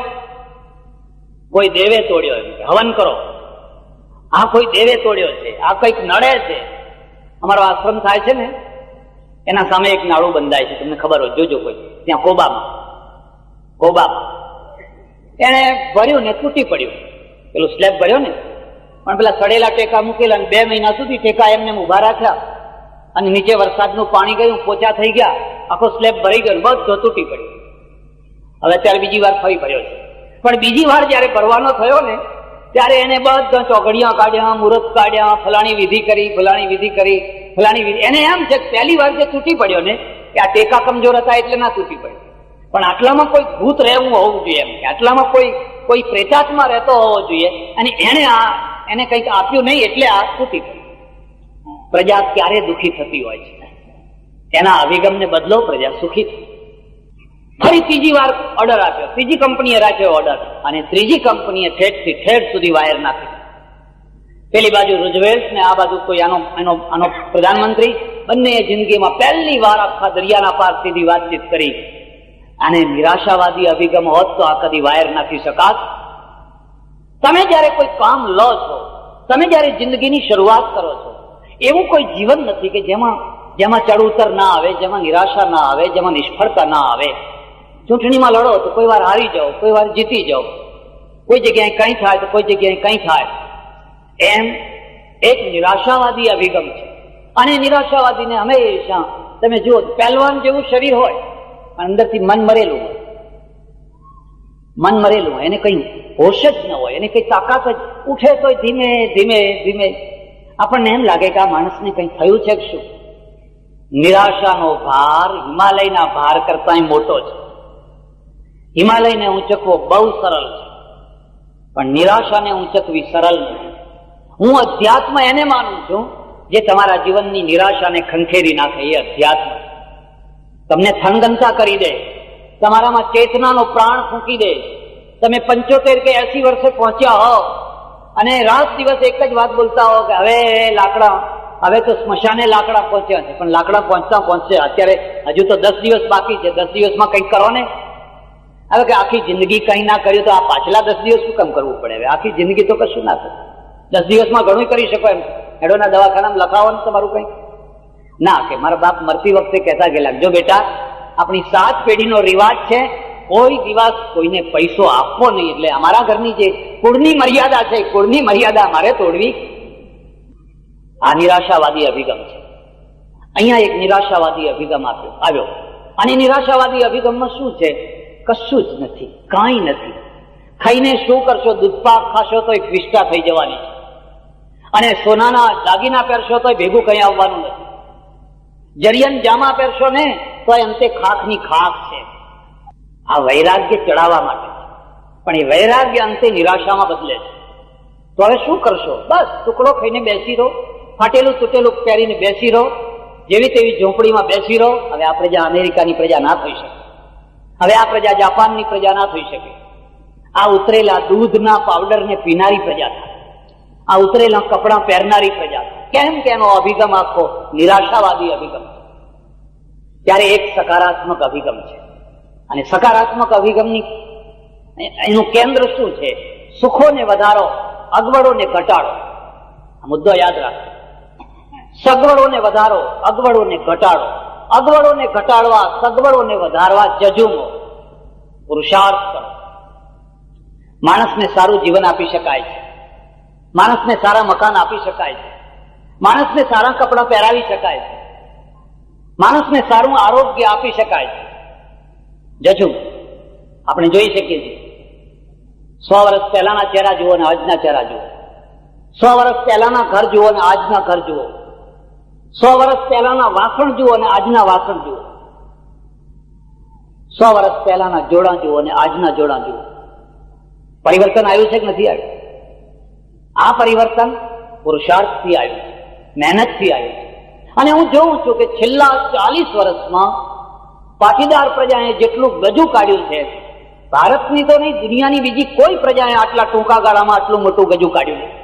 કોઈ દેવે તોડ્યો, એમ કે હવન કરો, આ કોઈ દેવે તોડ્યો છે, આ કંઈક નડે છે. અમારો આશ્રમ થાય છે ને એના સામે એક નાળું બંધાય છે, તમને ખબર હોય, જોજો કોઈ ત્યાં કોબામાં એને ભર્યું ને તૂટી પડ્યું, પેલું સ્લેબ ભર્યો ને, પણ પેલા સડેલા ટેકા મૂકેલા અને 2 મહિના સુધી ટેકા એમને ઉભા રાખ્યા અને નીચે વરસાદનું પાણી ગયું, પોચા થઈ ગયા, આખો સ્લેબ ભરી ગયો, બધો તૂટી પડ્યો. હવે અત્યારે બીજી વાર ફરી ભર્યો છે, પણ બીજી વાર જયારે ભરવાનો થયો ને ત્યારે એને બધા ચોઘડિયા કાઢ્યા, મુહૂર્ત કાઢ્યા, ફલાણી વિધિ કરી, ફલાણી વિધિ કરી, ફલાણી વિધિ. એને એમ છે પહેલી વાર જે તૂટી પડ્યો ને કે આ ટેકા કમજોર હતા એટલે ના તૂટી પડ્યો, પણ આટલામાં કોઈ ભૂત રહેવું હોવું જોઈએ, એમ કે આટલામાં કોઈ પ્રેતાત્મા રહેતો હોવો જોઈએ, અને એને કંઈક આપ્યું નહીં એટલે આ તૂટી પડ્યું. પ્રજા ક્યારે દુઃખી થતી હોય છે, એના અભિગમને બદલો, પ્રજા સુખી થઈ. ફરી ત્રીજી વાર ઓર્ડર આપ્યો, ત્રીજી કંપનીએ રાખ્યો ઓર્ડર, અને ત્રીજી કંપનીએ ઠેઠથી ઠેઠ સુધી વાયર નાખી. પેલી બાજુ રૂઝવેલ્ટ ને આ બાજુ કોઈ આનો પ્રધાનમંત્રી, બંને જિંદગીમાં પહેલી વાર આખા દરિયાના પાર સીધી વાતચીત કરી. અને નિરાશાવાદી અભિગમ હોત તો આ કદી વાયર નાખી શકાત. તમે જયારે કોઈ કામ લો છો, તમે જયારે જિંદગીની શરૂઆત કરો છો, એવું કોઈ જીવન નથી કે જેમાં ચડ ઉતર ના આવે, જેમાં નિરાશા ના આવે, જેમાં નિષ્ફળતા ના આવે. ચૂંટણીમાં લડો તો કોઈ વાર હારી જાઓ, કોઈ વાર જીતી જાઓ, કોઈ જગ્યાએ કંઈ થાય તો કોઈ જગ્યાએ કંઈ થાય. એમ એક નિરાશાવાદી અભિગમ છે. અને નિરાશાવાદીને હંમેશા તમે જુઓ, પહેલવાન જેવું શરીર હોય, અંદરથી મન મરેલું હોય, એને કઈ હોશ જ ન હોય, એને કઈ તાકાત જ, ઉઠે તો ધીમે ધીમે ધીમે આપણને એમ લાગે કે આ માણસને કઈ થયું છે કે શું. નિરાશાનો ભાર હિમાલયના ભાર કરતા મોટો છે. હિમાલયને ઊંચકવો બહુ સરળ છે, પણ નિરાશાને ઊંચકવી સરળ નથી. હું અધ્યાત્મ એને માનું છું જે તમારા જીવનની નિરાશાને ખંખેરી નાખે, એ અધ્યાત્મ તમને થનગનતા કરી દે, તમારામાં ચેતનાનો પ્રાણ ફૂંકી દે. તમે 75 કે 80 વર્ષે પહોંચ્યા હો અને રાત દિવસ એક જ વાત બોલતા હો કે હવે તો સ્મશાને લાકડા પહોંચ્યા છે, પણ લાકડા પહોંચશે અત્યારે હજુ તો 10 દિવસ બાકી છે, 10 દિવસમાં કંઈક કરો ને. હવે કે આખી જિંદગી કંઈ ના કર્યું તો આ પાછલા 10 દિવસ શું કામ કરવું પડે? હવે આખી જિંદગી તો કશું ના કરે, 10 દિવસમાં ઘણું કરી શકો એમ. હેડોના દવાખાનામાં લખાવવાનું તમારું કંઈ ના. કે મારા બાપ મરતી વખતે કહેતા ગયેલા, જો બેટા, આપણી 7 પેઢીનો રિવાજ છે, કોઈ દિવસ કોઈને પૈસો આપવો નહીં. એટલે અમારા ઘરની જે કુળની મર્યાદા છે, કુળની મર્યાદા અમારે તોડવી. આ નિરાશાવાદી અભિગમ છે. અહીંયા એક નિરાશાવાદી અભિગમ આવ્યો, અને નિરાશાવાદી અભિગમમાં શું છે? કશું જ નથી, કાંઈ નથી. ખાઈને શું કરશો? દૂધપાક ખાશો તો એક વિષ્ઠા થઈ જવાની છે, અને સોનાના દાગીના પહેરશો તો ભેગું કંઈ આવવાનું નથી. જરિયન જામા પહેરશો ને તો અંતે ખાખની ખાખ છે. આ વૈરાગ્ય ચડાવવા માટે છે, પણ એ વૈરાગ્ય અંતે નિરાશામાં બદલે છે. તો હવે શું કરશો? બસ ટુકડો ખાઈને બેસી રહો, ફાટેલું તૂટેલું પહેરીને બેસી રહો, જેવી તેવી ઝોંપડીમાં બેસી રહો. હવે આ પ્રજા અમેરિકાની પ્રજા ના થઈ શકે, હવે આ પ્રજા જાપાનની પ્રજા ના થઈ શકે. આ ઉતરેલા દૂધના પાવડરને પીનારી પ્રજા થાય, આ ઉતરેલા કપડાં પહેરનારી પ્રજા થાય. કેમ કે એનો અભિગમ આખો નિરાશાવાદી અભિગમ છે. ત્યારે એક સકારાત્મક અભિગમ છે, અને સકારાત્મક અભિગમની એનું કેન્દ્ર શું છે? સુખોને વધારો, અગવડોને ઘટાડો. આ મુદ્દો યાદ રાખો. સગવડોને વધારો, અગવડોને ઘટાડો. અગવડોને ઘટાડવા, સગવડોને વધારવા જજુમો, પુરુષાર્થ કરો. માણસને સારું જીવન આપી શકાય છે, માણસને સારા મકાન આપી શકાય છે, માણસને સારા કપડાં પહેરાવી શકાય છે, માણસને સારું આરોગ્ય આપી શકાય છે. જજુમ આપણે જોઈ શકીએ છીએ. 100 વર્ષ પહેલાના ચહેરા જુઓ ને આજના ચહેરા જુઓ, 100 વર્ષ પહેલાના ઘર જુઓ ને આજના ઘર જુઓ, 100 વર્ષ પહેલાના વાસણ જુઓ ને આજના વાસણ જુઓ, 100 વર્ષ પહેલાના જોડા જુઓ ને આજના જોડા જુઓ. પરિવર્તન આવ્યું છે કે નથી આવ્યું? આ પરિવર્તન પુરુષાર્થથી આવ્યું છે, મહેનતથી આવ્યું છે. અને હું જોઉં છું કે છેલ્લા 40 વર્ષમાં પાટીદાર પ્રજાએ જેટલું ગજુ કાઢ્યું છે, ભારતની તો નહીં, દુનિયાની બીજી કોઈ પ્રજાએ આટલા ટૂંકા ગાળામાં આટલું મોટું ગજુ કાઢ્યું નહીં.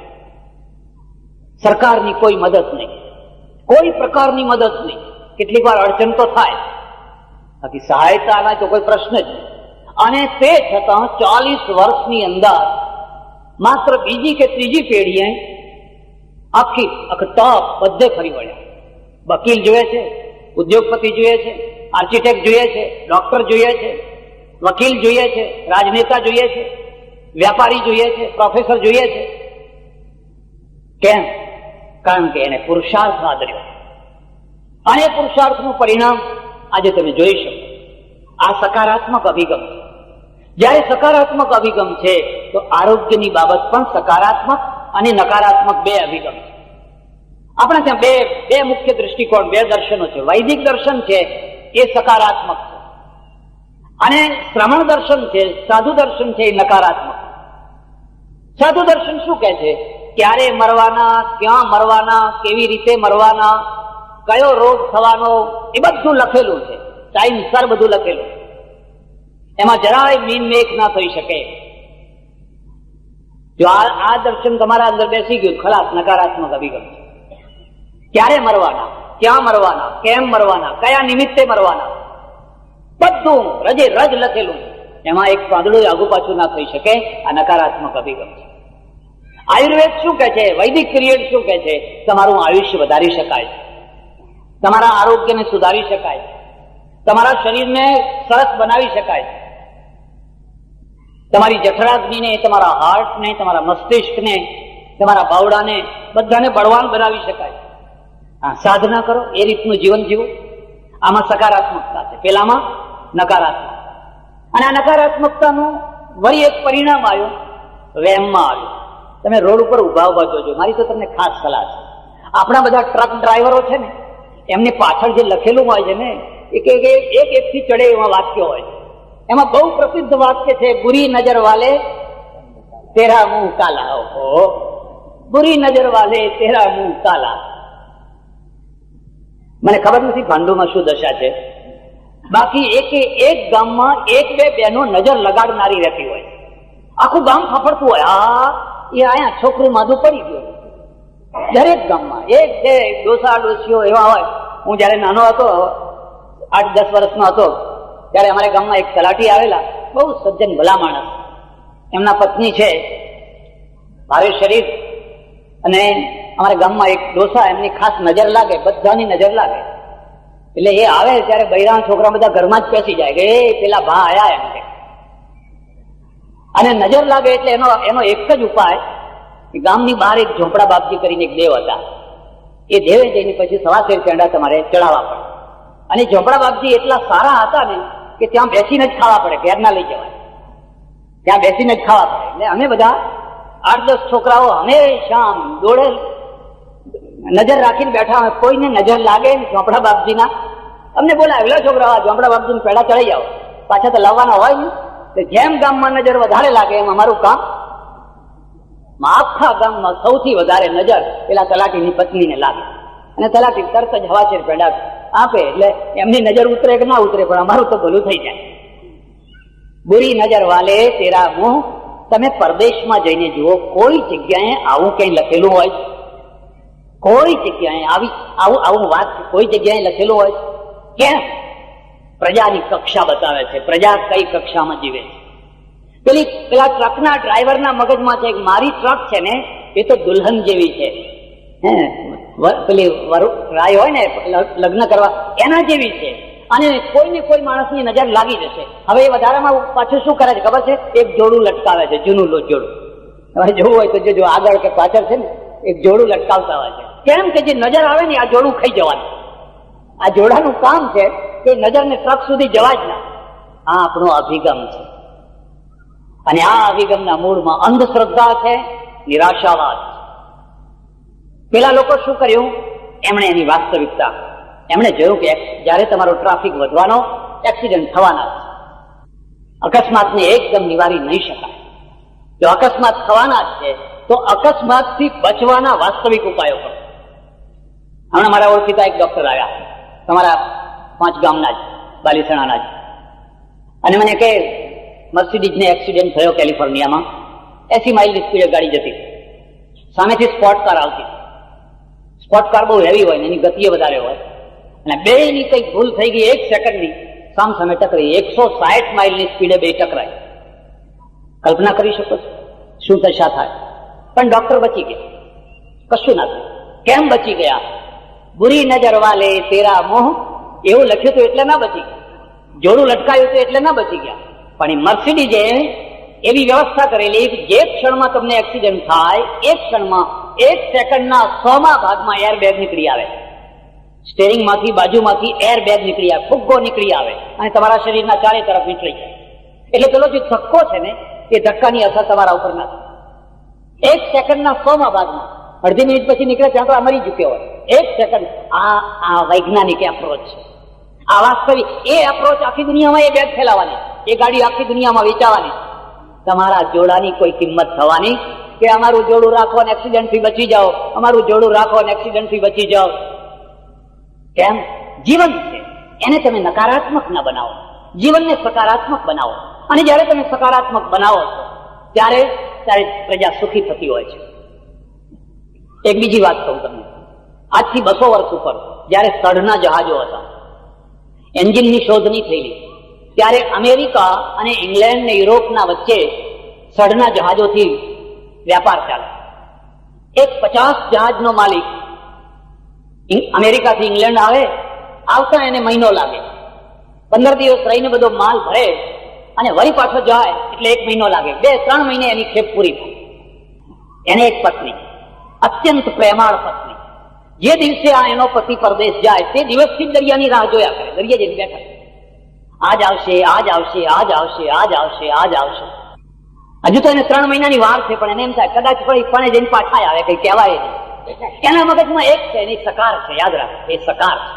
સરકારની કોઈ મદદ નહીં, કોઈ પ્રકારની મદદ નહીં. કેટલીક વાર અડચણ તો થાય, બાકી સહાયતાના તો કોઈ પ્રશ્ન જ નહીં. અને તે છતાં 40 વર્ષની અંદર માત્ર બીજી કે ત્રીજી પેઢીએ આખી ટોપ બધે ફરી વળ્યા. વકીલ જોઈએ છે, ઉદ્યોગપતિ જોઈએ છે, આર્કિટેક્ટ જોઈએ છે, ડોક્ટર જોઈએ છે, વકીલ જોઈએ છે, રાજનેતા જોઈએ છે, વ્યાપારી જોઈએ છે, પ્રોફેસર જોઈએ છે. કેમ? કારણ કે એને પુરુષાર્થ આદર્યો અને પુરુષાર્થનું પરિણામ આજે તમે જોઈ શકો. આ સકારાત્મક અભિગમ છે. જ્યારે સકારાત્મક અભિગમ છે તો આરોગ્યની બાબત પણ સકારાત્મક અને નકારાત્મક બે અભિગમ છે. આપણે ત્યાં બે મુખ્ય દૃષ્ટિકોણ, બે દર્શનો છે. વૈદિક દર્શન છે એ સકારાત્મક છે અને શ્રમણ દર્શન છે, સાધુ દર્શન છે એ નકારાત્મક. સાધુ દર્શન શું કહે છે? ક્યારે મરવાના, ક્યાં મરવાના, કેવી રીતે મરવાના, કયો રોગ થવાનો, એ બધું લખેલું છે. ટાઈમસર બધું લખેલું. એમાં જરાય મીન મેક ના થઈ શકે. જો આ દર્શન તમારા અંદર બેસી ગયું, ખલાસ, નકારાત્મક અભિગમ છે. ક્યારે મરવાના, ક્યાં મરવાના, કેમ મરવાના, કયા નિમિત્તે મરવાના, બધું રજે રજ લખેલું. એમાં એક પાંદડું આગુ પાછું ના થઈ શકે. આ નકારાત્મક અભિગમ છે. આયુર્વેદ શું કહે છે? વૈદિક પિરિયડ શું કહે છે? તમારું આયુષ્ય વધારી શકાય છે, તમારા આરોગ્યને સુધારી શકાય છે, તમારા શરીરને સરસ બનાવી શકાય છે, તમારી જઠરાગ્નિને, તમારા હાર્ટને, તમારા મસ્તિષ્કને, તમારા બાવડાને બધાને બળવાન બનાવી શકાય. સાધના કરો, એ રીતનું જીવન જીવો. આમાં સકારાત્મકતા છે, પેલામાં નકારાત્મક. અને આ નકારાત્મકતાનું વળી એક પરિણામ આવ્યું, વેમમાં આવ્યું. તમે રોડ ઉપર ઉભા જોજો. મારી તો તમને ખાસ સલાહ છે. આપણા બધા ટ્રક ડ્રાઈવરો છે ને, એમની પાછળ જે લખેલું હોય છે ને, એક થી ચડે એવા વાક્યો હોય છે. એમાં બહુ પ્રસિદ્ધ વાક્ય છે, બુરી નજર વાલે તેરા મુંહ કાલા. ઓહો, બુરી નજર વાલે તેરા મુંહ કાલા. મને ખબર નથી ભાંડુમાં શું દશા છે. બાકી એક ગામમાં એક બે બહેનો નજર લગાડનારી રહેતી હોય. આખું ગામ ફફડતું હોય, હા એ આયા છોકરું માધું પડી ગયું. દરેક ગામમાં એક બે ડોસા ડોસીઓ એવા હોય. હું જયારે નાનો હતો, 8-10 વર્ષનો હતો, ત્યારે અમારા ગામમાં એક તલાટી આવેલા, બહુ સજ્જન ભલા માણસ. એમના પત્ની છે, ભારે શરીર, અને અમારા ગામમાં એક ડોસા, એમની ખાસ નજર લાગે, બધાની નજર લાગે. એટલે એ આવે ત્યારે બૈરાણ છોકરા બધા ઘરમાં જ બેસી જાય કે એ પેલા ભા આયા એમ કે. અને નજર લાગે એટલે એનો એક જ ઉપાય, ગામની બહાર એક ઝોપડા બાપજી કરીને એક દેવ હતા. એ દેવે જઈને પછી સવાશેર પેંડા તમારે ચડાવવા પડે. અને ઝોપડા બાપજી એટલા સારા હતા ને કે ત્યાં બેસીને જ ખાવા પડે, ઘેર ના લઈ જવાય, ત્યાં બેસીને જ ખાવા પડે. એટલે અમે બધા 8-10 છોકરાઓ હંમેશા આમ દોડે નજર રાખીને બેઠા હોય. કોઈને નજર લાગે ઝોપડા બાપજીના, અમને બોલાવેલા છોકરાઓ ઝોપડા બાપજીને પેડા ચડાઈ જાઓ, પાછા તો લાવવાના હોય ને. જેમ ગામમાં નજર વધારે લાગે એમ અમારું કામ. આખા ગામમાં સૌથી વધારે નજર પેલા તલાટીની પત્નીને લાગે, અને તલાટી તરત જ હવાશેર પેડા આપે. એટલે એમની નજર ઉતરે કે ના ઉતરે, પણ અમારું તો ભલું થઈ જાય. બુરી નજર વાલે તેરા મુંહ. તમે પરદેશમાં જઈને જુઓ, કોઈ જગ્યાએ આવું કઈ લખેલું હોય? કોઈ જગ્યાએ આવું વાત કોઈ જગ્યાએ લખેલું હોય? કેમ? પ્રજાની કક્ષા બતાવે છે, પ્રજા કઈ કક્ષામાં જીવે છે. પેલા ટ્રકના ડ્રાઈવરના મગજમાં છે, મારી ટ્રક છે ને એ તો દુલ્હન જેવી છે, પેલી રાય હોય ને લગ્ન કરવા એના જેવી છે, અને કોઈને કોઈ માણસની નજર લાગી જશે. હવે એ વધારામાં પાછું શું કરે છે ખબર છે? એક જોડું લટકાવે છે, જૂનું જોડું. તમારે જોવું હોય તો જો આગળ કે પાછળ છે ને એક જોડું લટકાવતા હોય છે. કેમ કે જે નજર આવે ને આ જોડું ખાઈ જવાનું. આ જોડાનું કામ છે કે નજરને ટ્રક સુધી જવા જ ના. આ આપણો અભિગમ છે, અને આ અભિગમના મૂળમાં અંધશ્રદ્ધા છે, નિરાશાવાદ. પેલા લોકો શું કર્યું? એમણે એની વાસ્તવિકતા એમણે જોયું કે જયારે તમારો ટ્રાફિક વધવાનો, એક્સિડન્ટ થવાના છે, અકસ્માતને એકદમ નિવારી નહીં શકાય. જો અકસ્માત થવાના જ છે તો અકસ્માતથી બચવાના વાસ્તવિક ઉપાયો કરો. હમણાં મારા ઓળખીતા એક ડોક્ટર આવ્યા, તમારા 5 ગામના જ, બાલીસણાના જ, અને મને કે મર્સિડીઝને એક્સિડન્ટ થયો કેલિફોર્નિયામાં. 80 માઇલની સ્પીડે ગાડી જતી, સામેથી સ્પોટ કાર આવતી. સ્પોટ કાર બહુ હેવી હોય ને એની ગતિએ વધારે હોય, અને બેની કઈક ભૂલ થઈ ગઈ, 1 સેકન્ડની સામ સામે ટકરી. 160 માઇલની સ્પીડે બે ટકરાય. કલ્પના કરી શકો છો શું દશા થાય? પણ ડોક્ટર બચી ગયા, કશું ના થયું. કેમ બચી ગયા? બુરી નજર વાલે તેરા મોહ, એવું લખ્યું હતું એટલે ના બચી ગયા. જોડું લટકાયું હતું એટલે ના બચી ગયા. પણ એ મર્સિડીઝે એવી વ્યવસ્થા કરેલી કે જે ક્ષણમાં તમને એક્સિડન્ટ થાય એ ક્ષણમાં 1 સેકન્ડના 100મા ભાગમાં એરબેગ નીકળી આવે, સ્ટેરિંગ માંથી બાજુમાંથી એરબેગ નીકળી આવે, ફુગ્ગો નીકળી આવે અને તમારા શરીરના ચારે તરફ નીકળી જાય. એટલે પેલો જે ધક્કો છે ને એ ધક્કાની અસર તમારા ઉપર ના થાય. 1 સેકન્ડના 100મા ભાગમાં, અડધી મિનિટ પછી નીકળે ત્યાં તો આ મરી ચૂક્યો હોય. 1 સેકન્ડ. આ વૈજ્ઞાનિક એપ્રોચ છે, આ વાસ્તવિક. એ એપ્રોચ આખી દુનિયામાં એ બેગ ફેલાવાની, એ ગાડી આખી દુનિયામાં વેચાવાની. તમારા જોડાની કોઈ કિંમત થવાની કે અમારું જોડું રાખો અને એક્સિડન્ટ થી બચી જાઓ, અમારું જોડું રાખો અને એક્સિડન્ટ થી બચી જાઓ. કેમ? જીવન છે એને તમે નકારાત્મક ના બનાવો, જીવનને સકારાત્મક બનાવો. અને જયારે તમે સકારાત્મક બનાવો છો ત્યારે પ્રજા સુખી થતી હોય છે. એક બીજી વાત કહું તમને. આજથી 200 વર્ષ ઉપર જયારે સ્થળના જહાજો હતા, એન્જિનની શોધ નહીં થયેલી, ત્યારે અમેરિકા અને ઇંગ્લેન્ડ ને યુરોપના વચ્ચે સ્થળના જહાજોથી વ્યાપાર ચાલે. એક 50 જહાજનો માલિક અમેરિકાથી ઇંગ્લેન્ડ આવે, આવતા એને મહિનો લાગે. 15 દિવસ રહીને બધો માલ ભરે અને વળી પાછો જાય એટલે 1 મહિનો લાગે. 2-3 મહિને એની ખેપ પૂરી થાય. એને એક પત્ની, અત્યંત પ્રેમાળ પત્ની. જે દિવસે આ એનો પતિ પરદેશ જાય તે દિવસથી દરિયાની રાહ જોયા કરે, દરિયા જઈને બેઠા. આજ આવશે, આજ આવશે, આજ આવશે, આજ આવશે, આજ આવશે. હજુ તો એને 3 મહિનાની વાર છે, પણ એને એમ થાય કદાચ પણ જઈને પાછા આવે, કઈ કહેવાય નહીં. એના મગજમાં એક છે, એની સકાર છે. યાદ રાખો, એ સકાર છે.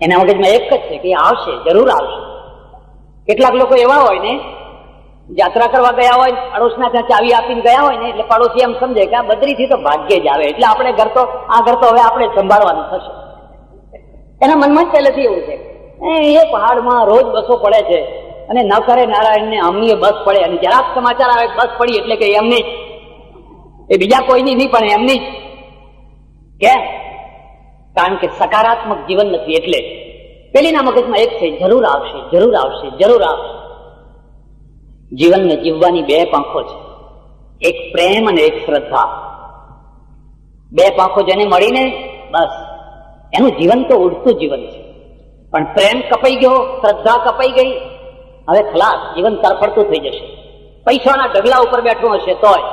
એના મગજમાં એક જ છે કે આવશે, જરૂર આવશે. કેટલાક લોકો એવા હોય ને, યાત્રા કરવા ગયા હોય, પડોશના ત્યાં ચાવી આપીને ગયા હોય ને, એટલે પડોશી એમ સમજે કે આ બદ્રીથી તો ભાગ્યે જ આવે, એટલે આપણે ઘર તો હવે આપણે સંભાળવાનું થશે. એના મનમાં જ પહેલેથી એવું છે. એ પહાડમાં રોજ બસો પડે છે અને ન કરે નારાયણને આમની બસ પડે, અને જરાક સમાચાર આવે બસ પડી એટલે કે એમની જ, એ બીજા કોઈની નહીં પણ એમની જ. કેમ? કારણ કે સકારાત્મક જીવન નથી. એટલે પેલીના મગજમાં એક છે, જરૂર આવશે, જરૂર આવશે, જરૂર આવશે. જીવનને જીવવાની 2 પાંખો છે, એક પ્રેમ અને એક શ્રદ્ધા. 2 પાંખો જેને મળીને બસ એનું જીવન તો ઉડતું જીવન છે. પણ પ્રેમ કપાઈ ગયો, શ્રદ્ધા કપાઈ ગઈ, હવે ખલાસ, જીવન તરફડતું થઈ જશે. પૈસાના ઢગલા ઉપર બેઠું હશે તોય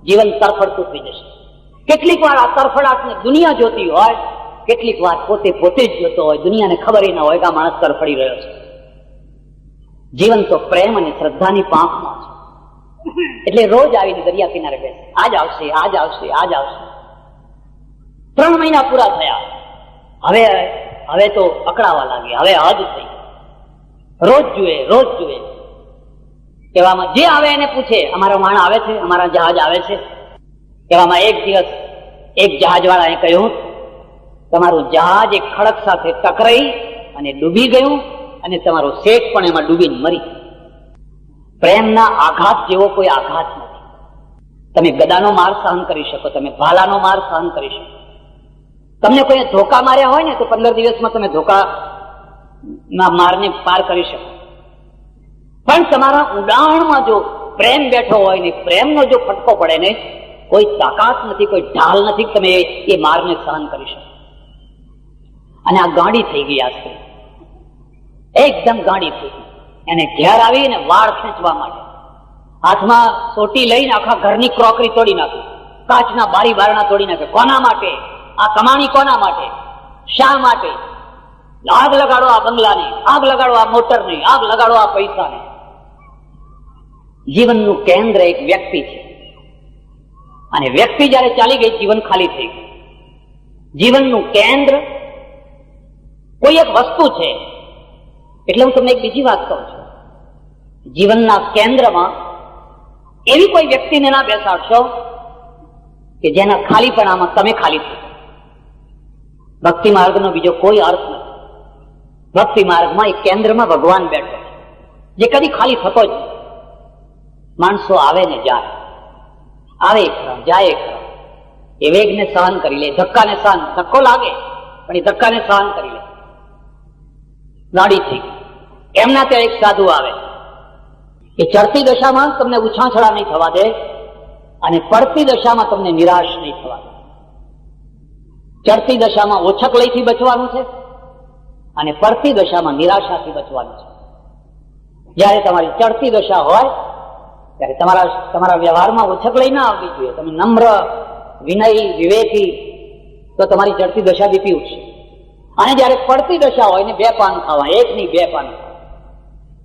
જીવન તરફડતું થઈ જશે. કેટલીક વાર આ તરફડાટને દુનિયા જોતી હોય, કેટલીક વાર પોતે જ જોતો હોય, દુનિયાને ખબર ના હોય કે આ માણસ તરફડી રહ્યો છે. જીવન તો પ્રેમ અને શ્રદ્ધાની પાંખમાં છે. એટલે રોજ આવીને દરિયા કિનારે બેસે, આજ આવશે, આજ આવશે, આજ આવશે. 3 મહિના પૂરા થયા, હવે તો અકળાવા લાગે, હવે હદ થઈ. રોજ જુએ. એવામાં જે આવે એને પૂછે, અમારો માણ આવે છે, અમારા જહાજ આવે છે. એવામાં એક દિવસ એક જહાજ વાળાએ કહ્યું, તમારું જહાજ એક ખડક સાથે ટકરાઈ અને ડૂબી ગયું અને તમારો શેઠ પણ એમાં ડૂબીને મરી. પ્રેમના આઘાત જેવો કોઈ આઘાત નથી. તમે ગદાનો માર સહન કરી શકો, તમે ભાલાનો માર સહન કરી શકો. તમને કોઈ ધોકા માર્યા હોય ને તો 15 દિવસમાં તમે ધોકાના મારને પાર કરી શકો. પણ તમારા ઊંડાણમાં જો પ્રેમ બેઠો હોય ને, પ્રેમનો જો ફટકો પડે ને, કોઈ તાકાત નથી, કોઈ ઢાલ નથી, તમે એ મારને સહન કરી શકો. અને આ ગાંડી થઈ ગઈ, આ સ્ત્રી એકદમ ગાંડી થઈ ગઈ. એને ઘેર આવીને વાળ ખેંચવા માટે હાથમાં સોટી લઈને આખા ઘરની ક્રોકરી તોડી નાખી, કાચના બારી બારણા તોડી નાખે. કોના માટે? આ કમાણી કોના માટે? શા માટે? આગ લગાડો આ બંગલાને, આગ લગાડો આ મોટરને, આગ લગાડો આ પૈસાને. જીવનનું કેન્દ્ર એક વ્યક્તિ છે, અને વ્યક્તિ જયારે ચાલી ગઈ, જીવન ખાલી થઈ ગયું. જીવનનું કેન્દ્ર કોઈ એક વસ્તુ છે. એટલે હું તમને એક બીજી વાત કહું છું. જીવનના કેન્દ્રમાં એવી કોઈ વ્યક્તિને ના બેસાડશો કે જેના ખાલીપણામાં તમે ખાલી થશો. ભક્તિ માર્ગનો બીજો કોઈ અર્થ નથી. ભક્તિ માર્ગમાં એક કેન્દ્રમાં ભગવાન બેઠો છે, જે કદી ખાલી થતો જ નથી. માણસો આવે ને જાય, આવે ખરા, જાય ખરા. એ વેગને સહન કરી લે, ધક્કાને સહન, ધક્કો લાગે પણ એ ધક્કાને સહન કરી લે. ગાડી થઈ ગઈ. એમના ત્યાં એક સાધુ આવે, એ ચડતી દશામાં તમને ઉછાછડા નહીં થવા દે, અને પડતી દશામાં તમને નિરાશ નહીં થવાનું. ચડતી દશામાં ઓછકલયથી બચવાનું છે અને પડતી દશામાં નિરાશાથી બચવાનું છે. જ્યારે તમારી ચડતી દશા હોય ત્યારે તમારા વ્યવહારમાં ઓછકલય ના આવવી જોઈએ. તમે નમ્ર, વિનય, વિવેકી, તો તમારી ચડતી દશા દીપી ઉઠશે. અને જયારે પડતી દશા હોય ને 2 પાન ખાવા, 1 નહીં 2 પાન,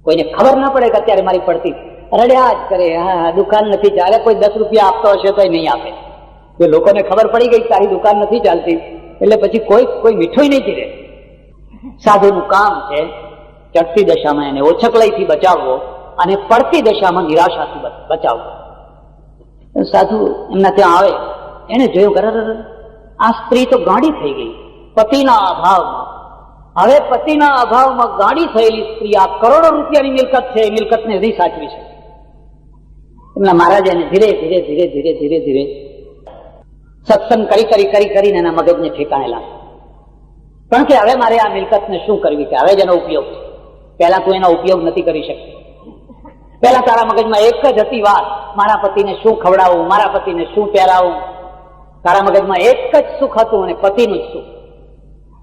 કોઈને ખબર ના પડે કે અત્યારે મારી પડતી, રડ્યા જ કરે, હા દુકાન નથી ચાલે, કોઈ 10 રૂપિયા આપતો હશે તો નહીં આપે. જો લોકોને ખબર પડી ગઈ તારી દુકાન નથી ચાલતી એટલે પછી કોઈ મીઠું નહીં પીરે. સાધુનું કામ છે ચડતી દશામાં એને ઓછકલયથી બચાવવો અને પડતી દશામાં નિરાશાથી બચાવવો. સાધુ એમના ત્યાં આવે, એને જોયું કે આ સ્ત્રી તો ગાંડી થઈ ગઈ પતિના અભાવમાં. હવે પતિના અભાવમાં ગાંડી થયેલી સ્ત્રી આ કરોડો રૂપિયાની મિલકત છે, એ મિલકતને નહીં સાચવી શકે. એમના મહારાજ એને ધીરે ધીરે ધીરે ધીરે ધીરે ધીરે સત્સંગ કરીને એના મગજને ઠેકાણે લાવે. પણ કે હવે મારે આ મિલકતને શું કરવી, કે હવે જ એનો ઉપયોગ છે. પહેલા તું એનો ઉપયોગ નથી કરી શકતી. પહેલા તારા મગજમાં એક જ હતી વાત, મારા પતિને શું ખવડાવવું, મારા પતિને શું પહેરાવવું. તારા મગજમાં એક જ સુખ હતું અને પતિનું જ સુખ.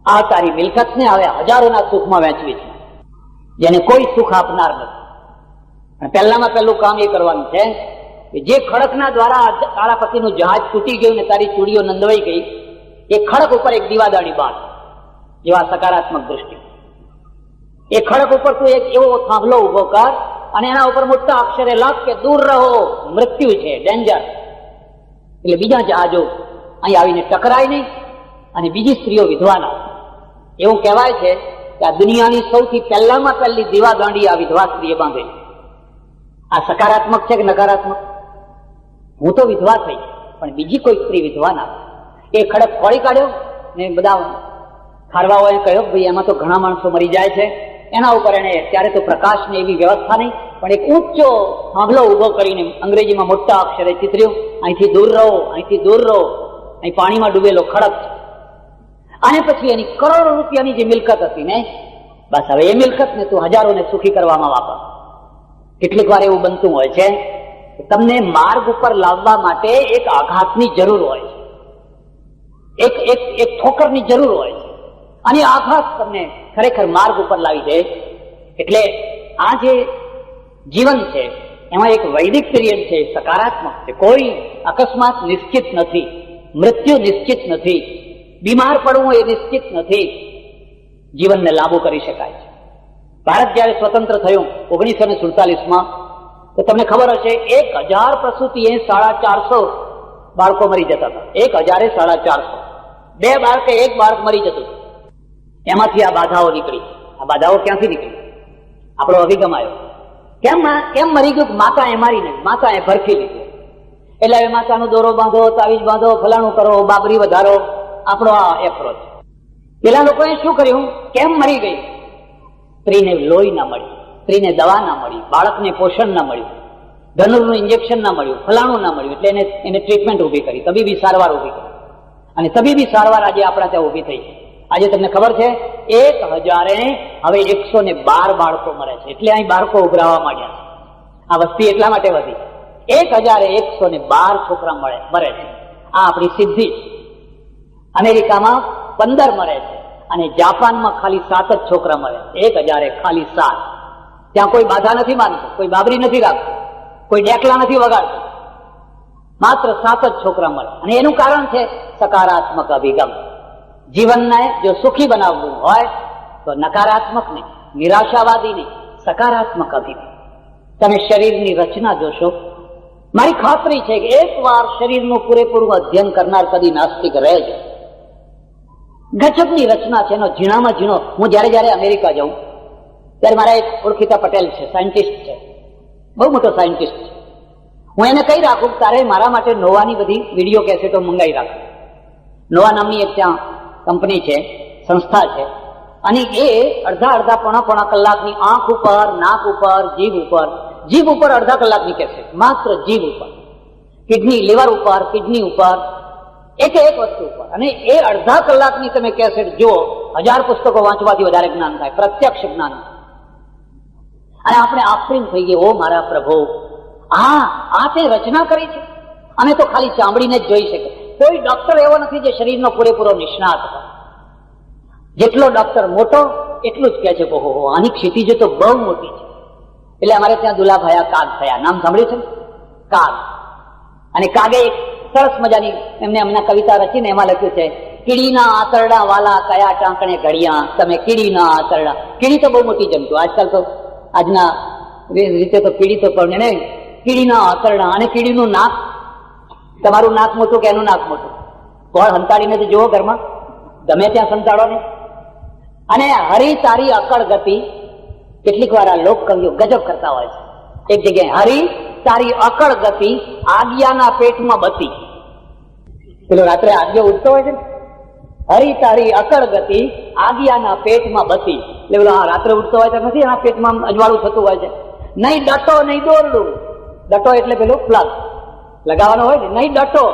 આ તારી મિલકતને હવે હજારોના સુખમાં વહેંચવી છે, જેને કોઈ સુખ આપનાર નથી. અને પહેલામાં પહેલું કામ એ કરવાનું છે કે જે ખડકના દ્વારા તારા પતિનું જહાજ તૂટી ગયું ને તારી ચૂડીઓ નંદવાઈ ગઈ, એ ખડક ઉપર એક દીવાદાળી બાંધ, જેવા સકારાત્મક દૃષ્ટિ. એ ખડક ઉપર તું એક એવો થાંભલો ઉભો કર અને એના ઉપર મોટા અક્ષરે લખ કે દૂર રહો, મૃત્યુ છે, ડેન્જર. એટલે બીજા જહાજો અહીં આવીને ટકરાય નહીં અને બીજી સ્ત્રીઓ વિધવા ના. એવું કહેવાય છે કે આ દુનિયાની સૌથી પહેલામાં પહેલી દીવાદાંડી આ વિધવા સ્ત્રીએ બાંધેલી. આ સકારાત્મક છે કે નકારાત્મક? હું તો વિધવા થઈ, પણ બીજી કોઈ સ્ત્રી વિધવા ના. એ ખડક ફોડી કાઢ્યો ને બધા ખારવાઓએ કહ્યું ભાઈ એમાં તો ઘણા માણસો મરી જાય છે. એના ઉપર એને ત્યારે તો પ્રકાશની એવી વ્યવસ્થા નહીં, પણ એક ઊંચો થાંભલો ઉભો કરીને અંગ્રેજીમાં મોટા અક્ષરે ચિતર્યું, અહીંથી દૂર રહો, અહીંથી દૂર રહો, અહીં પાણીમાં ડૂબેલો ખડક છે. અને પછી એની કરોડો રૂપિયાની જે મિલકત હતી ને, બસ હવે એ મિલકતને તું હજારોને સુખી કરવામાં વાપર. કેટલીક વાર એવું બનતું હોય છે કે તમને માર્ગ ઉપર લાવવા માટે એક આઘાતની જરૂર હોય છે, એક ઠોકરની જરૂર હોય છે, અને આઘાત તમને ખરેખર માર્ગ ઉપર લાવી દે. એટલે આ જે જીવન છે એમાં એક વૈદિક પીરિયડ છે, સકારાત્મક છે. કોઈ અકસ્માત નિશ્ચિત નથી, મૃત્યુ નિશ્ચિત નથી, બીમાર પડવું એ નિશ્ચિત નથી. જીવનને લાંબુ કરી શકાય છે. ભારત જયારે સ્વતંત્ર થયું 1947માં, તો તમને ખબર હશે 1000 પ્રસૂતિએ 450 બાળકો મરી જતા હતા. 1000 450, 2 બાળકે 1 બાળક મરી જતું. એમાંથી આ બાધાઓ નીકળી. આ બાધાઓ ક્યાંથી નીકળી? આપણો અભિગમ આવ્યો. કેમ મરી ગયું? માતાએ મારી નહીં, માતાએ ભરખી લીધું. એટલે હવે માતાનો દોરો બાંધો, તાવીજ બાંધો, ફલાણું કરો, બાબરી વધારો, આપણો આ એપ્રોચ. પેલા લોકોએ શું કર્યું? કેમ મરી ગઈ? સ્ત્રીને લોહી ના મળ્યું, સ્ત્રીને દવા ના મળી, બાળકને પોષણ ના મળ્યું, ધનુરનું ઇન્જેક્શન ના મળ્યું, ફલાણું ના મળ્યું. એટલે એને ટ્રીટમેન્ટ ઉભી કરી, તબીબી સારવાર ઉભી કરી. અને તબીબી સારવાર આજે આપણા ત્યાં ઉભી થઈ છે. આજે તમને ખબર છે 1000 હવે 112 બાળકો મરે છે. એટલે અહીં બાળકો ઉભરાવા માંડ્યા છે. આ વસ્તી એટલા માટે વધી. 1012 છોકરા મરે છે. આ આપણી સિદ્ધિ. અમેરિકામાં 15 મરે છે અને જાપાનમાં ખાલી 7 જ છોકરા મરે. 1000 ખાલી 7. ત્યાં કોઈ બાધા નથી માનતું, કોઈ બાબરી નથી રાખતું, કોઈ ડેકલા નથી વગાડતું. માત્ર 7 જ છોકરા મળે. અને એનું કારણ છે સકારાત્મક અભિગમ. જીવનને જો સુખી બનાવવું હોય તો નકારાત્મક નહીં, નિરાશાવાદી નહીં, સકારાત્મક અભિગમ. તમે શરીરની રચના જોશો, મારી ખાતરી છે કે એકવાર શરીરનું પૂરેપૂરું અધ્યયન કરનાર કદી નાસ્તિક રહે જ. ગજબની રચના છે એનો, ઝીણામાં ઝીણો. હું જયારે અમેરિકા જાઉં ત્યારે મારા એક ઓળખીતા પટેલ છે, સાયન્ટિસ્ટ છે, બહુ મોટો સાયન્ટિસ્ટ છે. હું એને કહી રાખું તારે મારા માટે નોવાની બધી વિડીયો કેસેટો મંગાવી રાખું. નોવા નામની એક ત્યાં કંપની છે, સંસ્થા છે, અને એ અડધા પોણા કલાકની આંખ ઉપર, નાક ઉપર, જીભ ઉપર અડધા કલાકની કેસેટ, માત્ર જીભ ઉપર, કિડની, લીવર ઉપર, કિડની ઉપર, એક વસ્તુ ઉપર. અને એ અડધા કલાકની તમે કેસેટ જુઓ, 1000 પુસ્તકો વાંચવાથી વધારે જ્ઞાન થાય, પ્રત્યક્ષ જ્ઞાન. અને આપણે આફરીન થઈ ગઈ, ઓ મારા પ્રભુ, આ તે રચના કરી છે, અમે તો ખાલી ચામડીને જ જોઈ શકીએ. કોઈ ડોક્ટર એવો નથી જે શરીરનો પૂરેપૂરો નિષ્ણાત હોય. જેટલો ડોક્ટર મોટો એટલું જ કહે છે કે ઓહો આની ક્ષિતિજો તો બહુ મોટી છે. એટલે અમારે ત્યાં દુલાભાયા કાગ થયા. નામ સાંભળ્યું છે? કાગ. અને કાગે એક સરસ મજાની એમને એમના કવિતા રચીને એમાં લખ્યું છે, કીડીના આંતરડા વાલા કયા ટાંકણે ઘડિયા, તમે કીડીના આંતરડા. કીડી તો બહુ મોટી જંતુ. આજકાલ તો આજના રીતે તો કીડી તો પણ નહીં, કીડીના આંતરડા. અને કીડીનું નાક, તમારું નાક મોટું કે એનું નાક મોટું? કોણ સંતાડીને તો જુઓ ઘરમાં, ગમે ત્યાં સંતાડો ને. અને હરી તારી અકળ ગતિ, કેટલીક વાર આ લોક કવિઓ ગજબ કરતા હોય છે. એક જગ્યાએ હરી તારી અકળ ગતિ, આજ્ઞાના પેટમાં બતી. પેલો રાત્રે આજ્ઞો ઉઠતો હોય છે ને, હરી તારી અકળ ગતિ, આજ્ઞાના પેટમાં બતી. એટલે પેલો રાત્રે ઉઠતો હોય તો નથી એના પેટમાં અજવાળું થતું હોય છે. નહીં ડટો નહીં દોરડું. ડટો એટલે પેલું પ્લગ લગાવવાનો હોય ને, નહીં ડટો.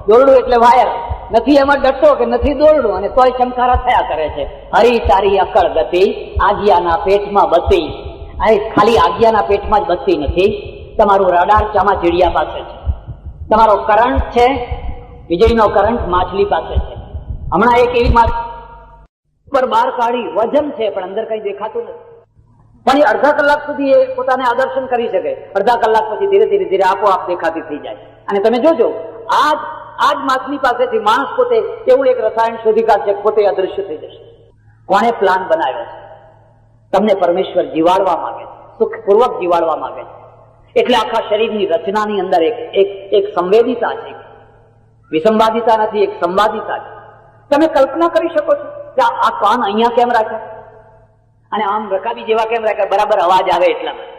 દોરડું એટલે વાયર. નથી એમાં ડટો કે નથી દોરડું, અને તોય ચમકારા થયા કરે છે. હરી તારી અકળ ગતિ, આજ્ઞાના પેટમાં બતી. ખાલી આજ્ઞાના પેટમાં જ બતી નથી, તમારું રડાર ચામાચીડિયા પાસે છે. તમારો કરંટ છે, વીજળીનો કરંટ માછલી પાસે છે. હમણાં એક એવી માછલી પર બહાર કાઢી, વજન છે પણ અંદર કઈ દેખાતું નથી, પણ એ અડધા કલાક સુધી એ પોતાને આદર્શન કરી શકે. અડધા કલાક પછી ધીરે ધીરે ધીરે આપોઆપ દેખાતી થઈ જાય. અને તમે જોજો આજ માછલી પાસેથી માણસ પોતે એવું એક રસાયણ શોધી કાઢશે, પોતે અદૃશ્ય થઈ જશે. કોણે પ્લાન બનાવ્યો છે? તમને પરમેશ્વર જીવાડવા માંગે છે, સુખપૂર્વક જીવાડવા માંગે છે. એટલે આખા શરીરની રચનાની અંદર એક સંવેદિતા છે, વિસંવાદિતા નથી, એક સંવાદિતા છે. તમે કલ્પના કરી શકો છો કે આ કાન અહીંયા કેમ રાખ્યા અને આમ રકાબી જેવા કેમ રાખ્યા? બરાબર અવાજ આવે એટલા માટે.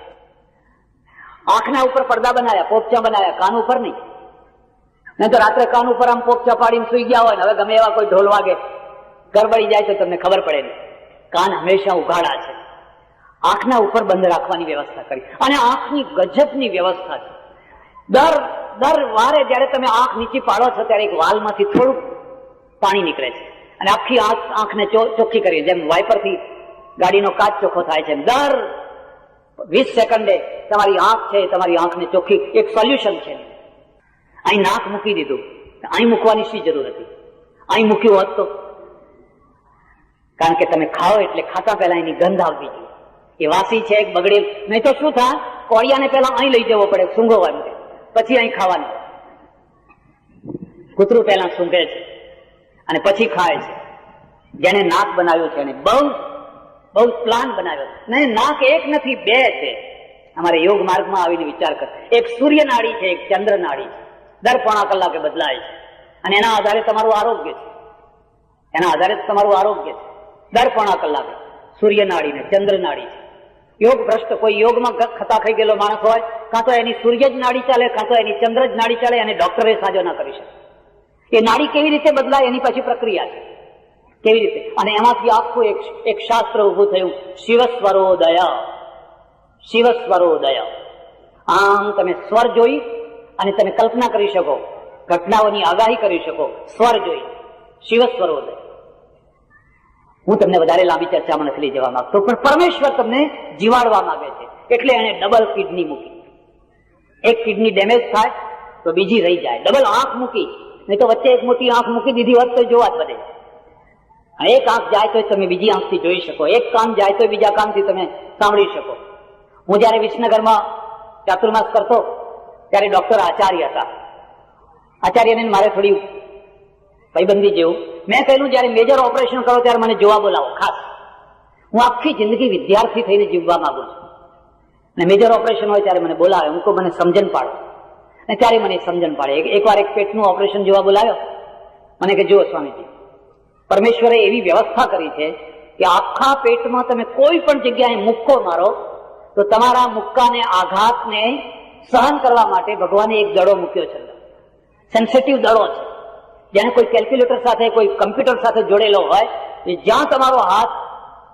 આંખના ઉપર પડદા બનાવ્યા, પોપચા બનાવ્યા, કાન ઉપર નહીં. નહીં તો રાત્રે કાન ઉપર આમ પોપચા પાડીને સુઈ ગયા હોય ને, હવે ગમે એવા કોઈ ઢોલ વાગે, ગરબડી જાય તો તમને ખબર પડે નહીં. કાન હંમેશા ઉઘાડા છે. આંખના ઉપર બંધ રાખવાની વ્યવસ્થા કરી, અને આંખની ગજબની વ્યવસ્થા છે. દર વારે જયારે તમે આંખ નીચે પાડો છો ત્યારે એક વાલમાંથી થોડું પાણી નીકળે છે અને આખી આંખને ચોખ્ખી કરી, જેમ વાઇપરથી ગાડીનો કાચ ચોખ્ખો થાય છે. દર 20 સેકન્ડે તમારી આંખ છે, તમારી આંખને ચોખ્ખી એક સોલ્યુશન છે. અહીં નાક મૂકી દીધું, અહીં મૂકવાની શી જરૂર હતી? અહીં મૂક્યું હોત તો, કારણ કે તમે ખાઓ એટલે ખાતા પહેલા એની ગંધ આવતી જોઈએ. એ વાસી છે, એક બગડે, નહીં તો શું થાય, કોળિયાને પહેલા અહીં લઈ જવો પડે સૂંઘવા માટે, પછી અહીં ખાવાનું. કૂતરું પહેલા સૂંઘે છે અને પછી ખાય છે. જેને નાક બનાવ્યું છે એને બહુ પ્લાન બનાવ્યો. નહીં, નાક એક નથી, બે છે. અમારે યોગ માર્ગમાં આવીને વિચાર કર, એક સૂર્ય નાડી છે, એક ચંદ્ર નાડી છે. દર પોણા કલાકે બદલાય છે અને એના આધારે તમારું આરોગ્ય છે. એના આધારે તમારું આરોગ્ય છે. દર પોણા કલાકે સૂર્ય નાડી ને ચંદ્ર નાડી છે. યોગ ભ્રષ્ટ કોઈ યોગમાં ખતા ખાઈ ગયેલો માણસ હોય, કાં તો એની સૂર્ય જ નાડી ચાલે, કાં તો એની ચંદ્ર જ નાડી ચાલે, અને ડોક્ટરે સાજો ના કરી શકે. એ નાડી કેવી રીતે બદલાય એની પછી પ્રક્રિયા છે, કેવી રીતે. અને એમાંથી આખું એક શાસ્ત્ર ઉભું થયું, શિવસ્વરોદય. શિવસ્વરોદય. આમ તમે સ્વર જોઈ અને તમે કલ્પના કરી શકો, ઘટનાઓની આગાહી કરી શકો, સ્વર જોઈ. શિવસ્વરોદય. હું તમને વધારે લાંબી ચર્ચામાં નથી લઈ જવા માંગતો, પણ પરમેશ્વર તમને જીવાડવા માંગે છે. એટલે એને ડબલ કિડની મૂકી. એક કિડની ડેમેજ થાય તો બીજી રહી જાય. ડબલ આંખ મૂકી, નહીં તો વચ્ચે એક મોટી આંખ મૂકી દીધી હોત તો જોવા જ બધે. એક આંખ જાય તો તમે બીજી આંખથી જોઈ શકો, એક કાન જાય તો બીજા કાનથી તમે સાંભળી શકો. હું જયારે વિસનગરમાં ચાતુર્માસ કરતો ત્યારે ડોક્ટર આચાર્ય હતા. આચાર્યને મારે થોડી ભાઈબંધી જેવું. મેં કહેલું જયારે મેજર ઓપરેશન કરો ત્યારે મને જોવા બોલાવો ખાસ. હું આખી જિંદગી વિદ્યાર્થી થઈને જીવવા માંગુ છું, અને મેજર ઓપરેશન હોય ત્યારે મને બોલાવે. હું તો મને સમજણ પાડો, અને ત્યારે મને સમજણ પાડે. એકવાર એક પેટનું ઓપરેશન જોવા બોલાવ્યો. મને કે જુઓ સ્વામીજી, પરમેશ્વરે એવી વ્યવસ્થા કરી છે કે આખા પેટમાં તમે કોઈ પણ જગ્યાએ મુક્કો મારો તો તમારા મુક્કાને આઘાતને સહન કરવા માટે ભગવાને એક દડો મૂક્યો છે. સેન્સિટિવ દડો છે, જેને કોઈ કેલ્ક્યુલેટર સાથે, કોઈ કમ્પ્યુટર સાથે જોડેલો હોય, જ્યાં તમારો હાથ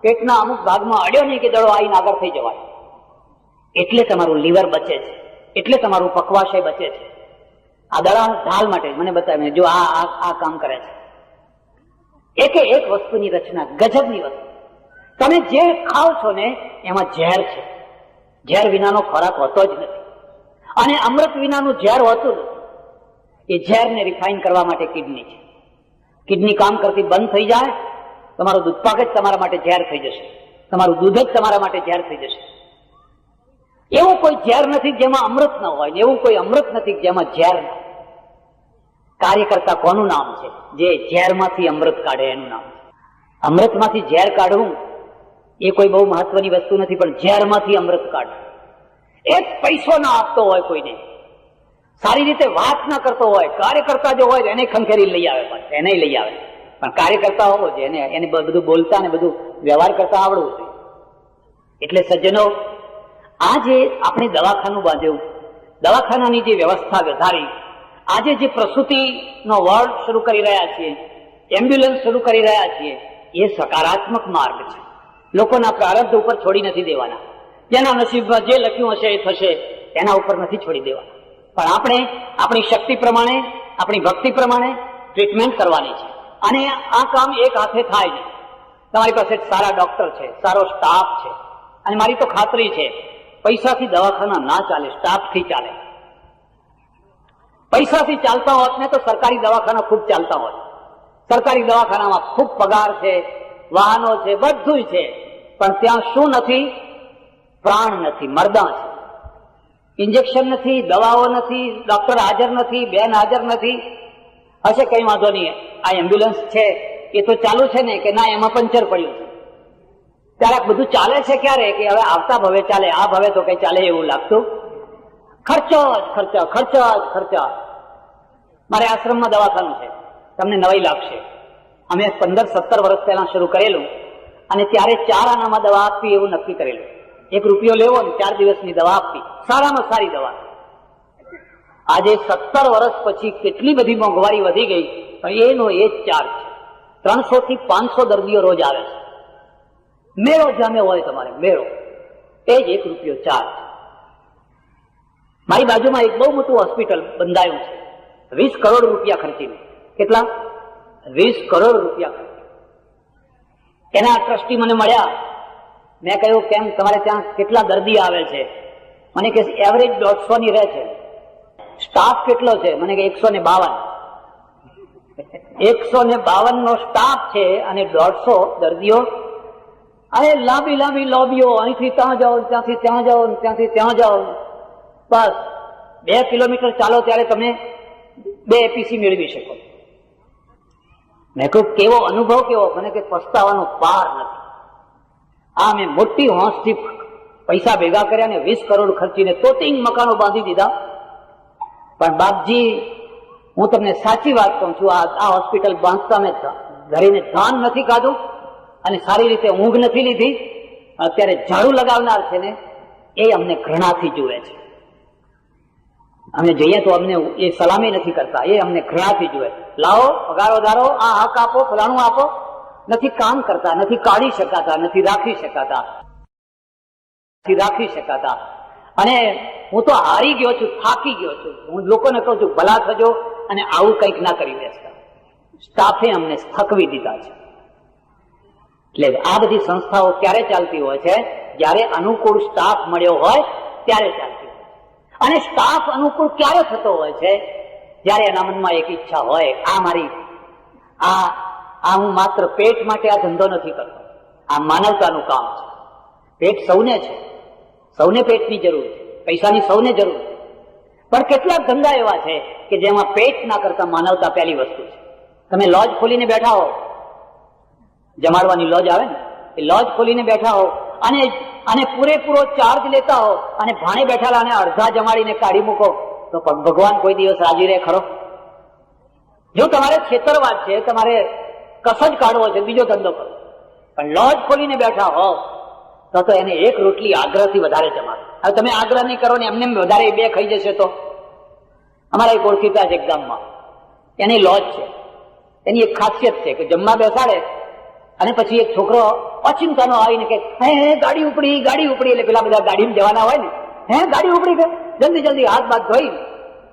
પેટના અમુક ભાગમાં અડ્યો નહીં કે દડો આવીને આગળ થઈ જવાય. એટલે તમારું લીવર બચે છે, એટલે તમારું પકવાશય બચે છે. આ દડા ઢાલ માટે મને બતાવીને જો આ કામ કરે છે. એકે એક વસ્તુની રચના ગજબની વસ્તુ. તમે જે ખાઓ છો ને એમાં ઝેર છે. ઝેર વિનાનો ખોરાક હોતો જ નથી, અને અમૃત વિનાનું ઝેર હોતું નથી. એ ઝેરને રિફાઇન કરવા માટે કિડની છે. કિડની કામ કરતી બંધ થઈ જાય, તમારું દૂધપાક જ તમારા માટે ઝેર થઈ જશે, તમારું દૂધ જ તમારા માટે ઝેર થઈ જશે. એવું કોઈ ઝેર નથી જેમાં અમૃત ન હોય, એવું કોઈ અમૃત નથી જેમાં ઝેર ન હોય. કાર્યકર્તા કોનું નામ છે? જે ઝેરમાંથી અમૃત કાઢે એનું નામ છે. અમૃતમાંથી ઝેર કાઢવું એ કોઈ બહુ મહત્વની વસ્તુ નથી, પણ ઝેરમાંથી અમૃત કાઢવું. એક પૈસો ના આપતો હોય કોઈને, સારી રીતે વાત ના કરતો હોય, કાર્યકર્તા જો હોય એને ખંખેરી લઈ આવે, એને લઈ આવે, પણ કાર્યકર્તા હોવો જોઈએ, એને બધું બોલતા ને બધું વ્યવહાર કરતા આવડવું જોઈએ. એટલે સજ્જનો, આ જે આપણે દવાખાનું બાંધ્યું, દવાખાનાની જે વ્યવસ્થા વધારી, આજે જે પ્રસૂતિનો વોર્ડ શરૂ કરી રહ્યા છીએ, એમ્બ્યુલન્સ શરૂ કરી રહ્યા છીએ, એ સકારાત્મક માર્ગ છે. લોકોના પ્રારબ્ધ ઉપર છોડી નથી દેવાના. જેના નસીબમાં જે લખ્યું હશે એ થશે, એના ઉપર નથી છોડી દેવાના. પણ આપણે આપણી શક્તિ પ્રમાણે, આપણી ભક્તિ પ્રમાણે ટ્રીટમેન્ટ કરવાની છે. અને આ કામ એક હાથે થાય નહીં. તમારી પાસે સારા ડોક્ટર છે, સારો સ્ટાફ છે, અને મારી તો ખાતરી છે પૈસાથી દવાખાના ના ચાલે, સ્ટાફથી ચાલે. પૈસાથી ચાલતા હોત ને તો સરકારી દવાખાના ખૂબ ચાલતા હોત. સરકારી દવાખાનામાં ખૂબ પગાર છે, વાહનો છે, બધું છે, પણ ત્યાં શું નથી? પ્રાણ નથી, મરદા છે. ઇન્જેક્શન નથી, દવાઓ નથી, ડોક્ટર હાજર નથી, બેન હાજર નથી. હશે કઈ વાંધો નહીં, આ એમ્બ્યુલન્સ છે એ તો ચાલુ છે ને, કે ના એમાં પંચર પડ્યું છે. ત્યારે બધું ચાલે છે ક્યારે? કે હવે આવતા ભવે ચાલે, આ ભવે તો કઈ ચાલે એવું લાગતું. ખર્ચો જ ખર્ચા, ખર્ચા જ ખર્ચા. મારે આશ્રમમાં દવાખાનું છે, તમને નવાઈ લાગશે. અમે 15-17 વર્ષ પહેલા શરૂ કરેલું, અને ત્યારે 4 આનામાં દવા આપવી એવું નક્કી કરેલું. 1 રૂપિયો લેવો ને 4 દિવસની દવા આપવી, સારામાં સારી દવા. આજે 17 વર્ષ પછી કેટલી બધી મોંઘવારી વધી ગઈ, પણ એનો એ જ ચાર્જ છે. 300 થી 500 દર્દીઓ રોજ આવે છે. મેળો જામે હોય તમારે, મેળો, એ જ 1 રૂપિયો ચાર્જ. મારી બાજુમાં એક બહુ મોટું હોસ્પિટલ બંધાયું છે, 20 કરોડ રૂપિયા ખર્ચીને. કેટલા? 20 કરોડ રૂપિયા ખર્ચી. એના ટ્રસ્ટી મને મળ્યા. મેં કહ્યું કેમ, તમારે ત્યાં કેટલા દર્દી આવે છે? મને કે એવરેજ 150 ની રહે છે. સ્ટાફ કેટલો છે? મને કે 152. 152 નો સ્ટાફ છે અને 150 દર્દીઓ. અરે લાંબી લાંબી લોબીઓ, અહીંથી ત્યાં જાઓ, ત્યાંથી ત્યાં જાઓ, ત્યાંથી ત્યાં જાઓ. બસ 2 કિલોમીટર ચાલો ત્યારે તમે 2 એપીસી મેળવી શકો. મેં કહ્યું કેવો અનુભવ કેવો? મને કે પસ્તાવાનો પાર નથી. આ મેં મોટી હોંશથી પૈસા ભેગા કર્યા ને 20 કરોડ ખર્ચીને તોતિંગ મકાનો બાંધી દીધા. પણ બાપજી, હું તમને સાચી વાત કહું છું, આ હોસ્પિટલ બાંધતા મેં ઘરેને ધાન નથી ખાધું અને સારી રીતે ઊંઘ નથી લીધી. અત્યારે ઝાડુ લગાવનાર છે ને, એ અમને ઘૃણાથી જુએ છે. અમે જઈએ તો અમને એ સલામી નથી કરતા, એ અમને ઘૃણાથી જુએ. લાવો પગાર વધારો, આ હક આપો, ફલાણું આપો. નથી કામ કરતા, નથી કાઢી શકાતા, નથી રાખી શકાતા. અને હું તો હારી ગયો છું, થાકી ગયો છું. હું લોકોને કહું છું ભલા થજો અને આવું કંઈક ના કરી બેસતા. સ્ટાફે અમને થકવી દીધા છે. એટલે આ બધી સંસ્થાઓ ક્યારે ચાલતી હોય છે? જ્યારે અનુકૂળ સ્ટાફ મળ્યો હોય ત્યારે ચાલતી હોય. અને સ્ટાફ અનુકૂળ ક્યારે થતો હોય છે? જ્યારે એના મનમાં એક ઈચ્છા હોય, હું માત્ર પેટ માટે આ ધંધો નથી કરતો, આ માનવતાનું કામ છે. પેટ સૌને છે, સૌને પેટની જરૂર છે, પૈસાની સૌને જરૂર છે. પણ કેટલાક ધંધા એવા છે કે જેમાં પેટ ના કરતા માનવતા પહેલી વસ્તુ છે. તમે લોજ ખોલીને બેઠા હો, જમાડવાની લોજ આવે ને, એ લોજ ખોલીને બેઠા હો અને પૂરેપૂરો ચાર્જ લેતા હો અને ભાણે બેઠેલા અને અડધા જમાડીને કાઢી મૂકો, તો ભગવાન કોઈ દિવસ રાજી રહે ખરો? જો તમારે છેતરવા છે, તમારે કસજ કાઢવો છે, બીજો ધંધો કરો. પણ લોજ ખોલીને બેઠા હો તો એને 1 રોટલી આગ્રહથી વધારે જમાડો. હવે તમે આગ્રહ નહીં કરો ને એમને વધારે 2 ખાઈ જશે તો? અમારા એક ઓળખીતા છે એક ગામમાં, એની લોજ છે. એની એક ખાસિયત છે કે જમવા બેસાડે અને પછી એક છોકરો અચિંતાનો આવીને કે હે ગાડી ઉપડી, એટલે પેલા બધા ગાડીમાં જવાના હોય ને, ગાડી ઉપડી ગઈ, જલ્દી હાથ બાથ ધોઈ.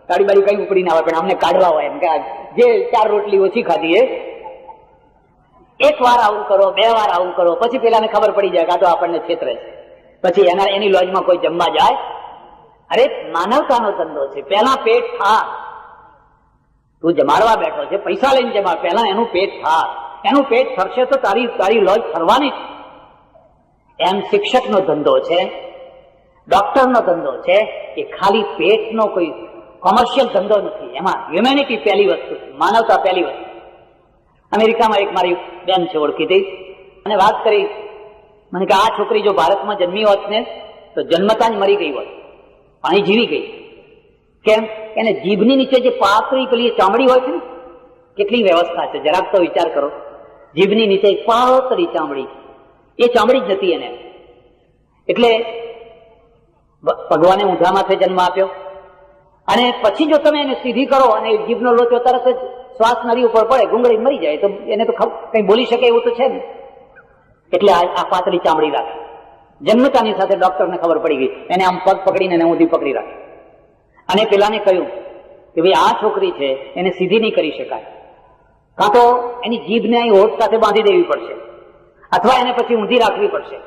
ગાડી બાડી કઈ ઉપડી ના હોય, પણ અમને કાઢવા હોય એમ કે જે 4 રોટલી ઓછી ખાધી 1 વાર આવું કરો, 2 વાર આવું કરો, પછી પેલાને ખબર પડી જાય કે આ તો આપણને છેતરે છે. પછી એની લોજમાં કોઈ જમવા જાય. અરે માનવતાનો ધંધો છે. પહેલા પેટ તું જમાડવા બેઠો છે, પૈસા લઈને જમાડ, પહેલા એનું પેટ થાર, એનું પેટ ફરશે તો તારી લોજ ફરવાની. એમ શિક્ષકનો ધંધો છે, ડોક્ટરનો ધંધો છે, એ ખાલી પેટનો કોઈ કોમર્શિયલ ધંધો નથી. એમાં હ્યુમેનિટી પહેલી વસ્તુ છે, માનવતા પહેલી વસ્તુ. અમેરિકામાં એક મારી બેન છે ઓળખીતી, અને વાત કરી મને કે આ છોકરી જો ભારતમાં જન્મી હોત ને તો જન્મતા જ મરી ગઈ હોત, પણ અહીં જીવી ગઈ. કેમ? એને જીભની નીચે જે પાતળી પેલી ચામડી હોય છે ને, કેટલી વ્યવસ્થા છે જરાક તો વિચાર કરો. જીભની નીચે પાતળી ચામડી, એ ચામડી જ નથી એને. એટલે ભગવાને ઊંધા માથે જન્મ આપ્યો, અને પછી જો તમે એને સીધી કરો અને જીભનો લોચો તરત જ શ્વાસ નળી ઉપર પડે, ગુંગળી મરી જાય, તો એને તો કઈ બોલી શકે એવું તો છે ને. એટલે આ પાતળી ચામડી રાખે. જન્મતાની સાથે ડોક્ટરને ખબર પડી ગઈ, એને આમ પગ પકડીને એને ઊંધી પકડી રાખે, અને પેલાને કહ્યું કે ભાઈ આ છોકરી છે એને સીધી નહીં કરી શકાય, કાં તો એની જીભને અહીં હોઠ સાથે બાંધી દેવી પડશે, અથવા એને પછી ઊંધી રાખવી પડશે.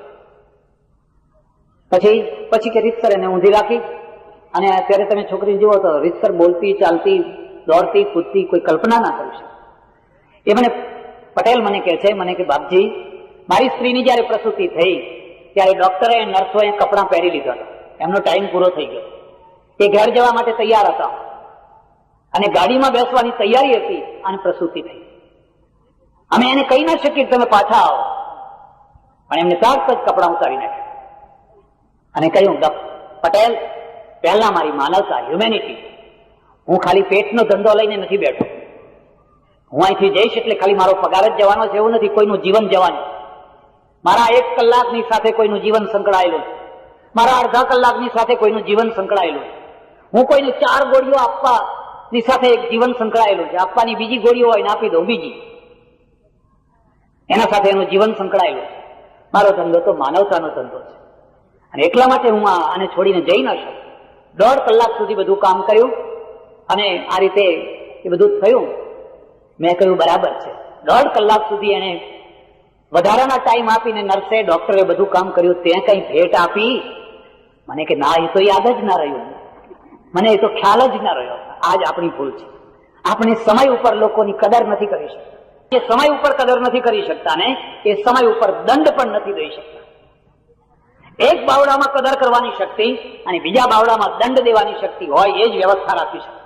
પછી કે રીતસર એને ઊંધી રાખી, અને અત્યારે તમે છોકરી જુઓ તો રીતસર બોલતી, ચાલતી, દોડતી, કૂદતી, કોઈ કલ્પના ના કરી શકે. એ મને પટેલ મને કહે છે, મને કે બાપજી, મારી સ્ત્રીની જયારે પ્રસૂતિ થઈ ત્યારે ડોક્ટરે, નર્સોએ કપડાં પહેરી લીધા હતા, એમનો ટાઈમ પૂરો થઈ ગયો. એ ઘર જવા માટે તૈયાર હતા, અને ગાડીમાં બેસવાની તૈયારી હતી, અને પ્રસૂતિ થઈ. અમે એને કહી ના શકીએ તમે પાછા આવો, પણ એમને તરત જ કપડાં ઉતારી નાખ્યા અને કહ્યું, પટેલ, પહેલા મારી માનવતા, હ્યુમેનિટી. હું ખાલી પેટનો ધંધો લઈને નથી બેઠો. હું અહીંથી જઈશ એટલે ખાલી મારો પગાર જ જવાનો છે એવું નથી, કોઈનું જીવન જવાનું. મારા 1 કલાકની સાથે કોઈનું જીવન સંકળાયેલું છે, મારા અડધા કલાકની સાથે કોઈનું જીવન સંકળાયેલું છે. હું કોઈને 4 ગોળીઓ આપવાની સાથે એક જીવન સંકળાયેલું છે. આપવાની બીજી ગોળીઓ હોય ને આપી દઉં બીજી, એના સાથે એનું જીવન સંકળાયેલું છે. મારો ધંધો તો માનવતાનો ધંધો છે, અને એટલા માટે હું આને છોડીને જઈ ન શકું. 1.5 કલાક સુધી બધું કામ કર્યું, અને આ રીતે એ બધું થયું. મેં કહ્યું બરાબર છે. 1.5 કલાક સુધી એને વધારાના ટાઈમ આપીને નર્સે, ડોક્ટરે બધું કામ કર્યું. તે કઈ ભેટ આપી? મને કે ના, એ તો યાદ જ ના રહ્યું, મને એ તો ખ્યાલ જ ના રહ્યો. આજ આપણી ભૂલ છે. આપણે સમય ઉપર લોકોની કદર નથી કરી શકતા. જે સમય ઉપર કદર નથી કરી શકતા ને, એ સમય ઉપર દંડ પણ નથી દઈ શકતા. એક બાવડામાં કદર કરવાની શક્તિ અને બીજા બાવડામાં દંડ દેવાની શક્તિ હોય, એ જ વ્યવસ્થા રાખી શકે.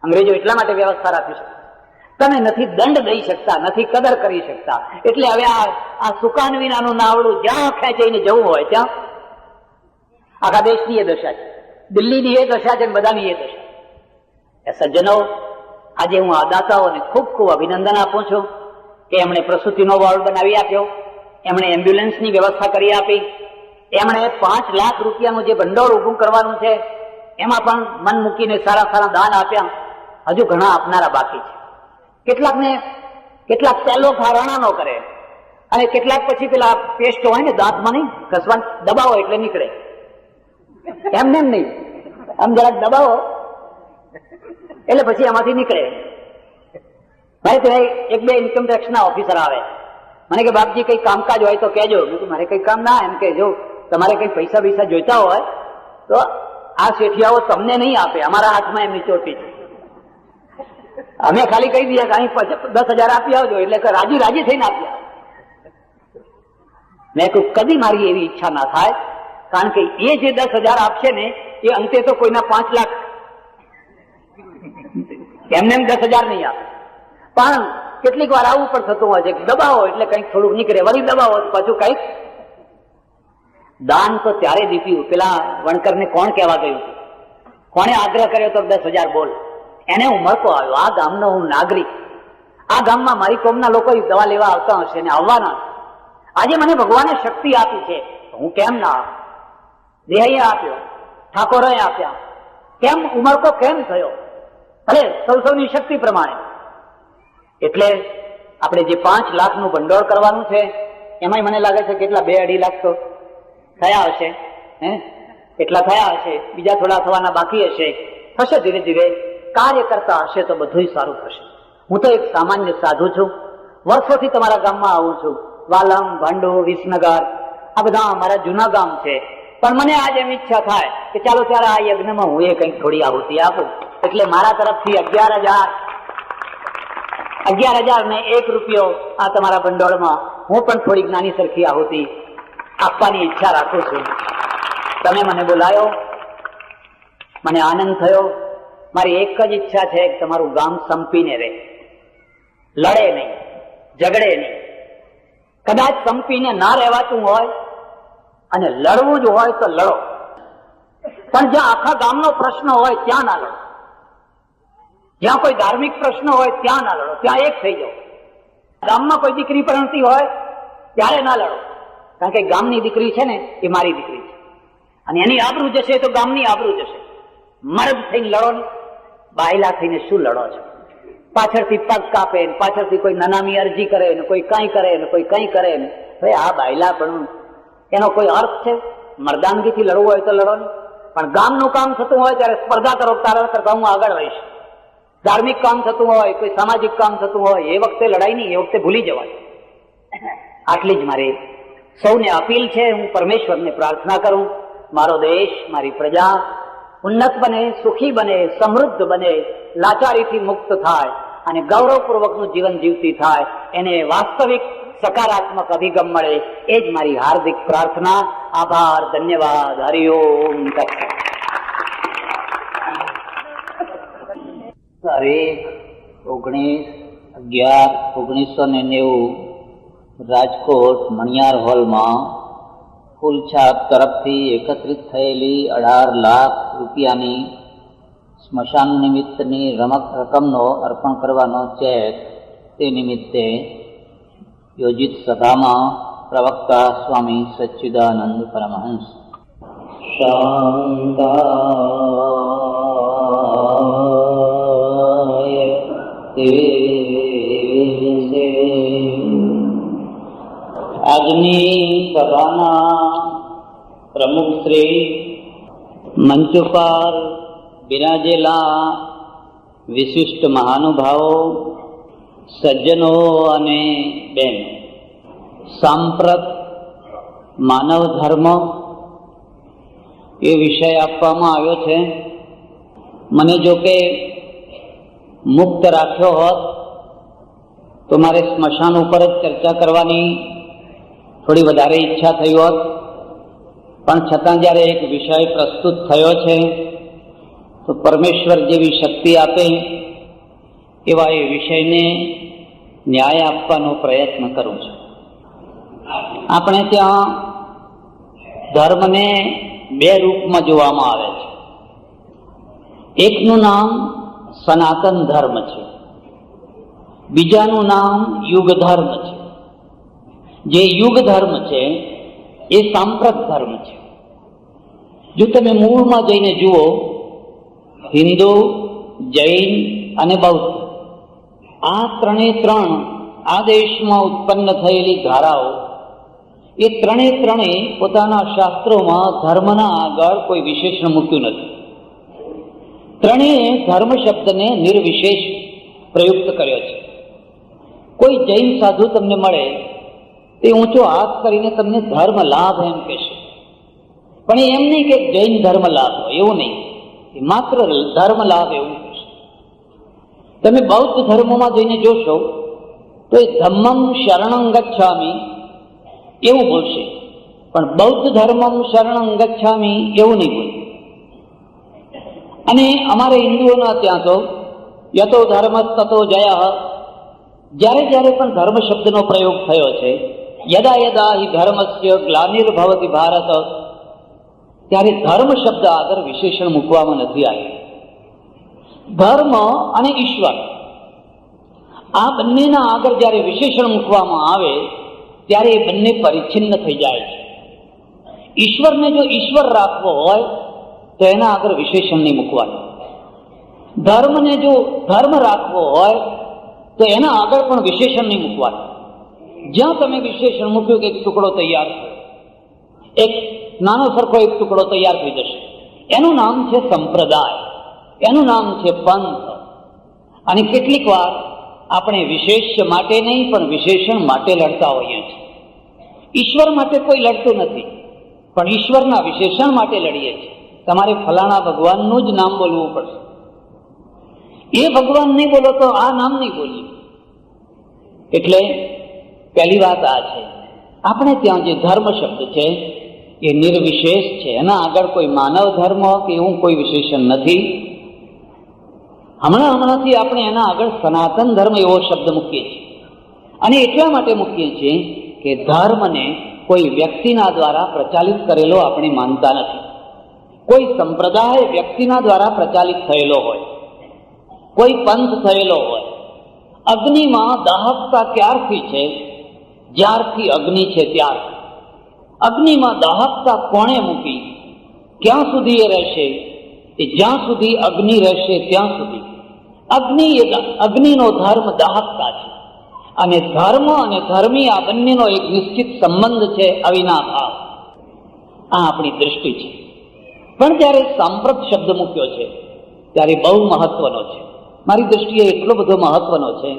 અંગ્રેજો એટલા માટે વ્યવસ્થા રાખી શકે. તમે નથી દંડ દઈ શકતા, નથી કદર કરી શકતા. એટલે હવે આ સુકાન વિનાનું નાવડું જ્યાં ખેંચાઈને જવું હોય ત્યાં, આખા દેશની એ દશા છે, દિલ્હીની એ દશા છે, બધાની એ દશા. એ સજ્જનો, આજે હું આ દાતાઓને ખૂબ ખૂબ અભિનંદન આપું છું કે એમણે પ્રસૂતિનો વોર્ડ બનાવી આપ્યો, એમણે એમ્બ્યુલન્સની વ્યવસ્થા કરી આપી, એમણે 5 લાખ રૂપિયાનું જે ભંડોળ ઊભું કરવાનું છે એમાં પણ મન મૂકીને સારા સારા દાન આપ્યા. હજુ ઘણા આપનારા બાકી છે. કેટલાક પહેલો ધારણા નો કરે, અને કેટલાક પછી પેલા પેસ્ટ હોય ને દાંતમાં નહીં ઘસવા, દબાવો એટલે નીકળે. એમને એમ નહીં, આમ જરાક દબાવો એટલે પછી એમાંથી નીકળે. મારે તો 1-2 ઇન્કમ ટેક્સ ના ઓફિસર આવે, મને કે બાપજી કઈ કામકાજ હોય તો કહેજો. મારે કઈ કામ ના, એમ કે જો તમારે કઈ પૈસા જોઈતા હોય તો આ શેઠિયાઓ તમને નહીં આપે, અમારા હાથમાં એમની ચોટી છે. અમે ખાલી કહી દઈએ કે અહીં 10,000 આપી આવજો, એટલે રાજી થઈને આપ્યા. મેં કહ્યું કદી મારી એવી ઈચ્છા ના થાય, કારણ કે એ જે 10,000 આપશે ને એ અંતે તો કોઈના 5 લાખ, એમને એમ 10,000 નહીં આપે. પણ કેટલીક વાર આવું પણ થતું હોય છે, દબાવો એટલે કંઈક થોડુંક નીકળે, વળી દબાવો પાછું કંઈક. દાન તો ત્યારે દીપ્યું, પેલા વણકરને કોણ કહેવા ગયું, કોણે આગ્રહ કર્યો તો 10,000 બોલ. એને ઉમરકો આવ્યો, આ ગામનો હું નાગરિક, આ ગામમાં મારી કોમના લોકો દવા લેવા આવતા હશે ને આવવાના. આજે મને ભગવાને શક્તિ આપી છે, હું કેમ ના આપું? દેહએ આપ્યો, ઠાકોરે આપ્યા, કેમ ઉમરકો કેમ થયો? ભલે સૌની શક્તિ પ્રમાણે. એટલે આપણે જે 5 લાખનું ભંડોળ કરવાનું છે, એમાંય મને લાગે છે કેટલા 2-2.5 લાખ તો થયા હશે, એટલા થયા હશે, બીજા થોડા થવાના બાકી હશે. થશે ધીરે ધીરે, કાર્ય કરતા હશે તો બધું સારું થશે. હું તો એક સામાન્ય સાધુ છું, વર્ષોથી તમારા ગામમાં આવું છું. વાલમ, ભાંડો, વિસનગર આ બધા અમારા જૂના ગામ છે. પણ મને આજ એમ ઈચ્છા થાય કે ચાલો ત્યારે આ યજ્ઞમાં હું એ કંઈક થોડી આહુતિ આપું. એટલે મારા તરફથી 11,000 11,001 આ તમારા ભંડોળમાં હું પણ થોડીક નાની સરખી આહુતિ આપવાની ઈચ્છા રાખું છું. તમે મને બોલાયો, મને આનંદ થયો. મારી એક જ ઈચ્છા છે કે તમારું ગામ સંપીને રહે, લડે નહીં, ઝઘડે નહીં. કદાચ સંપીને ના રહેવાતું હોય અને લડવું જ હોય તો લડો, પણ જ્યાં આખા ગામનો પ્રશ્ન હોય ત્યાં ના લડો. જ્યાં કોઈ ધાર્મિક પ્રશ્ન હોય ત્યાં ના લડો, ત્યાં એક થઈ જાઓ. ગામમાં કોઈ દીકરી પરણતી હોય ત્યારે ના લડો, કારણ કે ગામની દીકરી છે ને એ મારી દીકરી છે અને એની આબરૂ જશે તો ગામની આબરૂ જશે. મર્દ થઈને લડો ને, બાયલા થઈને શું લડો છો? પાછળથી પગ કાપે ને, પાછળથી કોઈ નનામી અરજી કરે ને, કોઈ કઈ કરે ને, કોઈ કઈ કરે ને. ભાઈ આ બાયલા પણ એનો કોઈ અર્થ છે? મર્દાનગીથી લડવું હોય તો લડો ને, પણ ગામનું કામ થતું હોય ત્યારે સ્પર્ધા કરો, તારા કરતા હું આગળ રહીશ. ધાર્મિક કામ થતું હોય, કોઈ સામાજિક કામ થતું હોય, એ વખતે લડાઈ નહીં, એ વખતે ભૂલી જવાય. આટલી જ મારી સૌને અપીલ છે. હું પરમેશ્વરને પ્રાર્થના કરું, મારો દેશ, મારી પ્રજા ઉન્નત બને, સુખી બને, સમૃદ્ધ બને, લાચારીથી મુક્ત થાય અને ગૌરવપૂર્વકનું જીવન જીવતી થાય, એને વાસ્તવિક સકારાત્મક અભિગમ મળે, એ જ મારી હાર્દિક પ્રાર્થના. આભાર, ધન્યવાદ. હરિઓમ તત્સત. 19/11/1990 રાજકોટ મણિયાર હોલમાં ફૂલછાપ તરફથી એકત્રિત થયેલી 18 લાખ રૂપિયાની સ્મશાન નિમિત્તની રકમનો અર્પણ કરવાનો ચેક તે નિમિત્તે યોજિત સભામાં પ્રવક્તા સ્વામી સચ્ચિદાનંદ પરમહંસ શાંતાય આજની સભાના પ્રમુખ શ્રી, મંચ પર બિરાજેલા વિશિષ્ટ મહાનુભાવો, સજ્જનો અને બેન, સાંપ્રત માનવ ધર્મ એ વિષય આપવામાં આવ્યો છે. મને જો કે મુક્ત રાખ્યો હોત તો મારે સ્મશાન ઉપર જ ચર્ચા કરવાની થોડી વધારે ઈચ્છા થઈ હોત, પણ છતાં જ્યારે એક વિષય પ્રસ્તુત થયો છે તો પરમેશ્વર જેવી શક્તિ આપે એવા એ વિષયને ન્યાય આપવાનો પ્રયત્ન કરું છું. આપણે ત્યાં ધર્મને બે રૂપમાં જોવામાં આવે છે. એકનું નામ સનાતન ધર્મ છે, બીજાનું નામ યુગ ધર્મ છે. જે યુગ ધર્મ છે એ સાંપ્રત ધર્મ છે. જો તમે મૂળમાં જઈને જુઓ, હિન્દુ, જૈન અને બૌદ્ધ, આ ત્રણે આ દેશમાં ઉત્પન્ન થયેલી ધારાઓ, એ ત્રણે પોતાના શાસ્ત્રોમાં ધર્મના આગળ કોઈ વિશેષણ મૂક્યું નથી. ત્રણેય ધર્મ શબ્દને નિર્વિશેષ પ્રયુક્ત કર્યો છે. કોઈ જૈન સાધુ તમને મળે તે ઊંચો હાથ કરીને તમને ધર્મ લાભ એમ કહેશે, પણ એમ નહીં કે જૈન ધર્મ લાભ હોય, એવું નહીં. એ માત્ર ધર્મ લાભ એવું કહેશે. તમે બૌદ્ધ ધર્મમાં જઈને જોશો તો એ ધમ્મમ શરણં ગચ્છામિ એવું બોલશે, પણ બૌદ્ધ ધર્મમ શરણં ગચ્છામિ એવું નહીં બોલે. અને અમારે હિન્દુઓના ત્યાં તો યતો ધર્મ તતો જય, જ્યારે જ્યારે પણ ધર્મ શબ્દનો પ્રયોગ થયો છે, યદા યદા હિ ધર્મસ્ય ગ્લાનિર્ભવતિ ભારત, ત્યારે ધર્મ શબ્દ આગળ વિશેષણ મૂકવામાં નથી આવ્યું. ધર્મ અને ઈશ્વર આ બંનેના આગળ જ્યારે વિશેષણ મૂકવામાં આવે ત્યારે એ બંને પરિચ્છિન્ન થઈ જાય છે. ઈશ્વરને જો ઈશ્વર રાખવો હોય તો એના આગળ વિશેષણ નહીં મૂકવાનું. ધર્મને જો ધર્મ રાખવો હોય તો એના આગળ પણ વિશેષણ નહીં મૂકવાનું. જ્યાં તમે વિશેષણ મૂક્યું કે એક ટુકડો તૈયાર થયો, એક નાનો સરખો એક ટુકડો તૈયાર થઈ જશે, એનું નામ છે સંપ્રદાય, એનું નામ છે પંથ. અને કેટલીક વાર આપણે વિશેષ માટે નહીં પણ વિશેષણ માટે લડતા હોઈએ છીએ. ઈશ્વર માટે કોઈ લડતું નથી, પણ ઈશ્વરના વિશેષણ માટે લડીએ છીએ. તમારે ફલાણા ભગવાનનું જ નામ બોલવું પડશે. એ ભગવાન નહીં બોલો તો આ નામ નહીં બોલીએ. એટલે પહેલી વાત આ છે, આપણે ત્યાં જે ધર્મ શબ્દ છે એ નિર્વિશેષ છે, એના આગળ કોઈ માનવ ધર્મ કે એવું કોઈ વિશેષણ નથી. હમણાંથી આપણે એના આગળ સનાતન ધર્મ એવો શબ્દ મૂકીએ છીએ, અને એટલા માટે મૂકીએ છીએ કે ધર્મને કોઈ વ્યક્તિના દ્વારા પ્રચાલિત કરેલો આપણે માનતા નથી. કોઈ સંપ્રદાય વ્યક્તિના દ્વારા પ્રચાલિત થયેલો હોય, કોઈ પંથ થયેલો હોય. અગ્નિમાં દાહકતા ક્યારથી છે? જ્યારથી અગ્નિ છે ત્યારથી. અગ્નિમાં દાહકતા કોણે મૂકી? ક્યાં સુધી એ રહેશે? એ જ્યાં સુધી અગ્નિ રહેશે ત્યાં સુધી. અગ્નિનો ધર્મ દાહકતા છે, અને ધર્મ અને ધર્મી આ બંનેનો એક નિશ્ચિત સંબંધ છે, અવિનાભાવ. આ આપણી દૃષ્ટિ છે. પણ જ્યારે સાંપ્રત શબ્દ મૂક્યો છે ત્યારે બહુ મહત્વનો છે. મારી દૃષ્ટિએ એટલો બધો મહત્વનો છે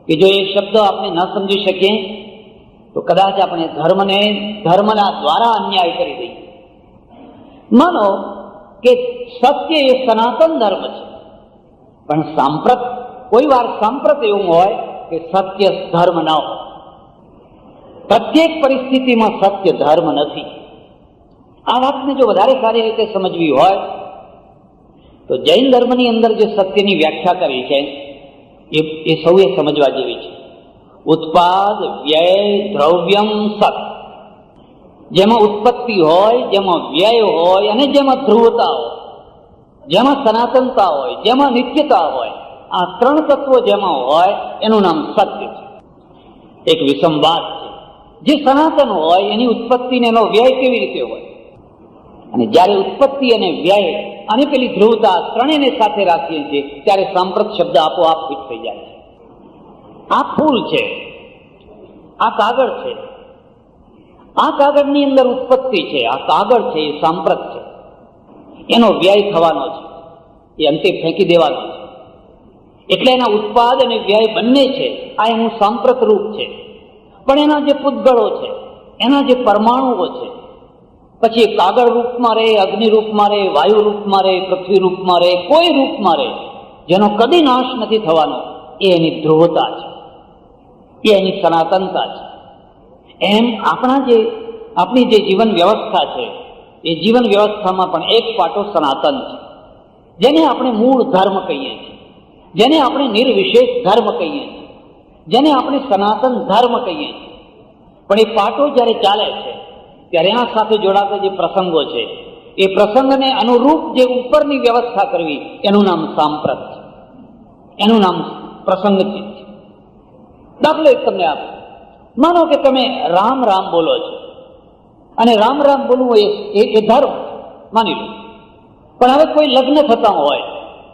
કે જો એ શબ્દ આપણે ન સમજી શકીએ તો કદાચ આપણે ધર્મના દ્વારા અન્યાય કરી દઈએ. માનો કે સત્ય એ સનાતન ધર્મ છે, પણ સાંપ્રત, કોઈ વાર સાંપ્રત એવું હોય કે સત્ય ધર્મ ન હોય. પ્રત્યેક પરિસ્થિતિમાં સત્ય ધર્મ નથી. આ વાતને જો વધારે સારી રીતે સમજવી હોય તો જૈન ધર્મની અંદર જે સત્યની વ્યાખ્યા કરી છે એ સૌએ સમજવા જેવી છે. ઉત્પાદ, વ્યય, દ્રવ્યમ, સત. જેમાં ઉત્પત્તિ હોય, જેમાં વ્યય હોય, અને જેમાં ધ્રુવતા હોય, જેમાં સનાતનતા હોય, જેમાં નિત્યતા હોય, આ ત્રણ તત્વો જેમાં હોય એનું નામ સત્ય છે. એક વિસંવાદ છે. જે સનાતન હોય એની ઉત્પત્તિ ને એનો વ્યય કેવી રીતે હોય? અને જ્યારે ઉત્પત્તિ અને વ્યય અને પેલી ધ્રુવતા ત્રણેયને સાથે રાખીએ છીએ ત્યારે સાંપ્રત શબ્દ આપોઆપ ફિટ થઈ જાય છે. આ ફૂલ છે, આ કાગળ છે, આ કાગળની અંદર ઉત્પત્તિ છે, આ કાગળ છે, એ સાંપ્રત છે. એનો વ્યય થવાનો છે, એ અંતે ફેંકી દેવાનો છે. એટલે એના ઉત્પાદ અને વ્યય બંને છે, આ એનું સાંપ્રત રૂપ છે. પણ એના જે પૂતગળો છે, એના જે પરમાણુઓ છે, પછી એ કાગળ રૂપમાં રહે, અગ્નિ રૂપમાં રહે, વાયુ રૂપમાં રહે, પૃથ્વી રૂપમાં રહે, કોઈ રૂપમાં રહે, જેનો કદી નાશ નથી થવાનો, એ એની ધ્રુવતા છે, એ એની સનાતનતા છે. એમ આપણી જે જીવન વ્યવસ્થા છે એ જીવન વ્યવસ્થામાં પણ એક પાટો સનાતન છે, જેને આપણે મૂળ ધર્મ કહીએ છીએ, જેને આપણે નિર્વિશેષ ધર્મ કહીએ છીએ, જેને આપણે સનાતન ધર્મ કહીએ છીએ. પણ એ પાટો જ્યારે ચાલે છે ત્યારે એના સાથે જોડાતા જે પ્રસંગો છે એ પ્રસંગને અનુરૂપ જે ઉપરની વ્યવસ્થા કરવી એનું નામ સાંપ્રત છે, એનું નામ પ્રસંગચિત છે. દાખલો એક તમને આપો. માનો કે તમે રામ રામ બોલો છો, અને રામ રામ બોલવું એ ધર્મ માની લો. પણ હવે કોઈ લગ્ન થતા હોય,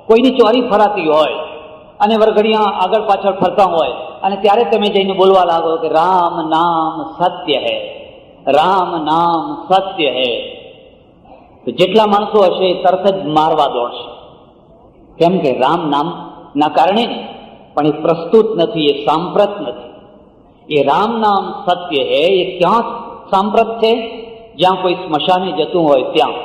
કોઈની ચોરી ફરાતી હોય, અને વરઘડિયા આગળ પાછળ ફરતા હોય, અને ત્યારે તમે જઈને બોલવા લાગો કે રામ નામ સત્ય હૈ, રામ નામ સત્ય હૈ, તો જેટલા માણસો હશે એ તરત જ મારવા દોડશે. કેમ કે રામ નામ ના કારણે, પણ એ પ્રસ્તુત નથી, એ સાંપ્રત નથી. એ રામ નામ સત્ય હૈ એ ક્યાં સાંપ્રત છે? જ્યાં કોઈ સ્મશાને જતું હોય ત્યાં.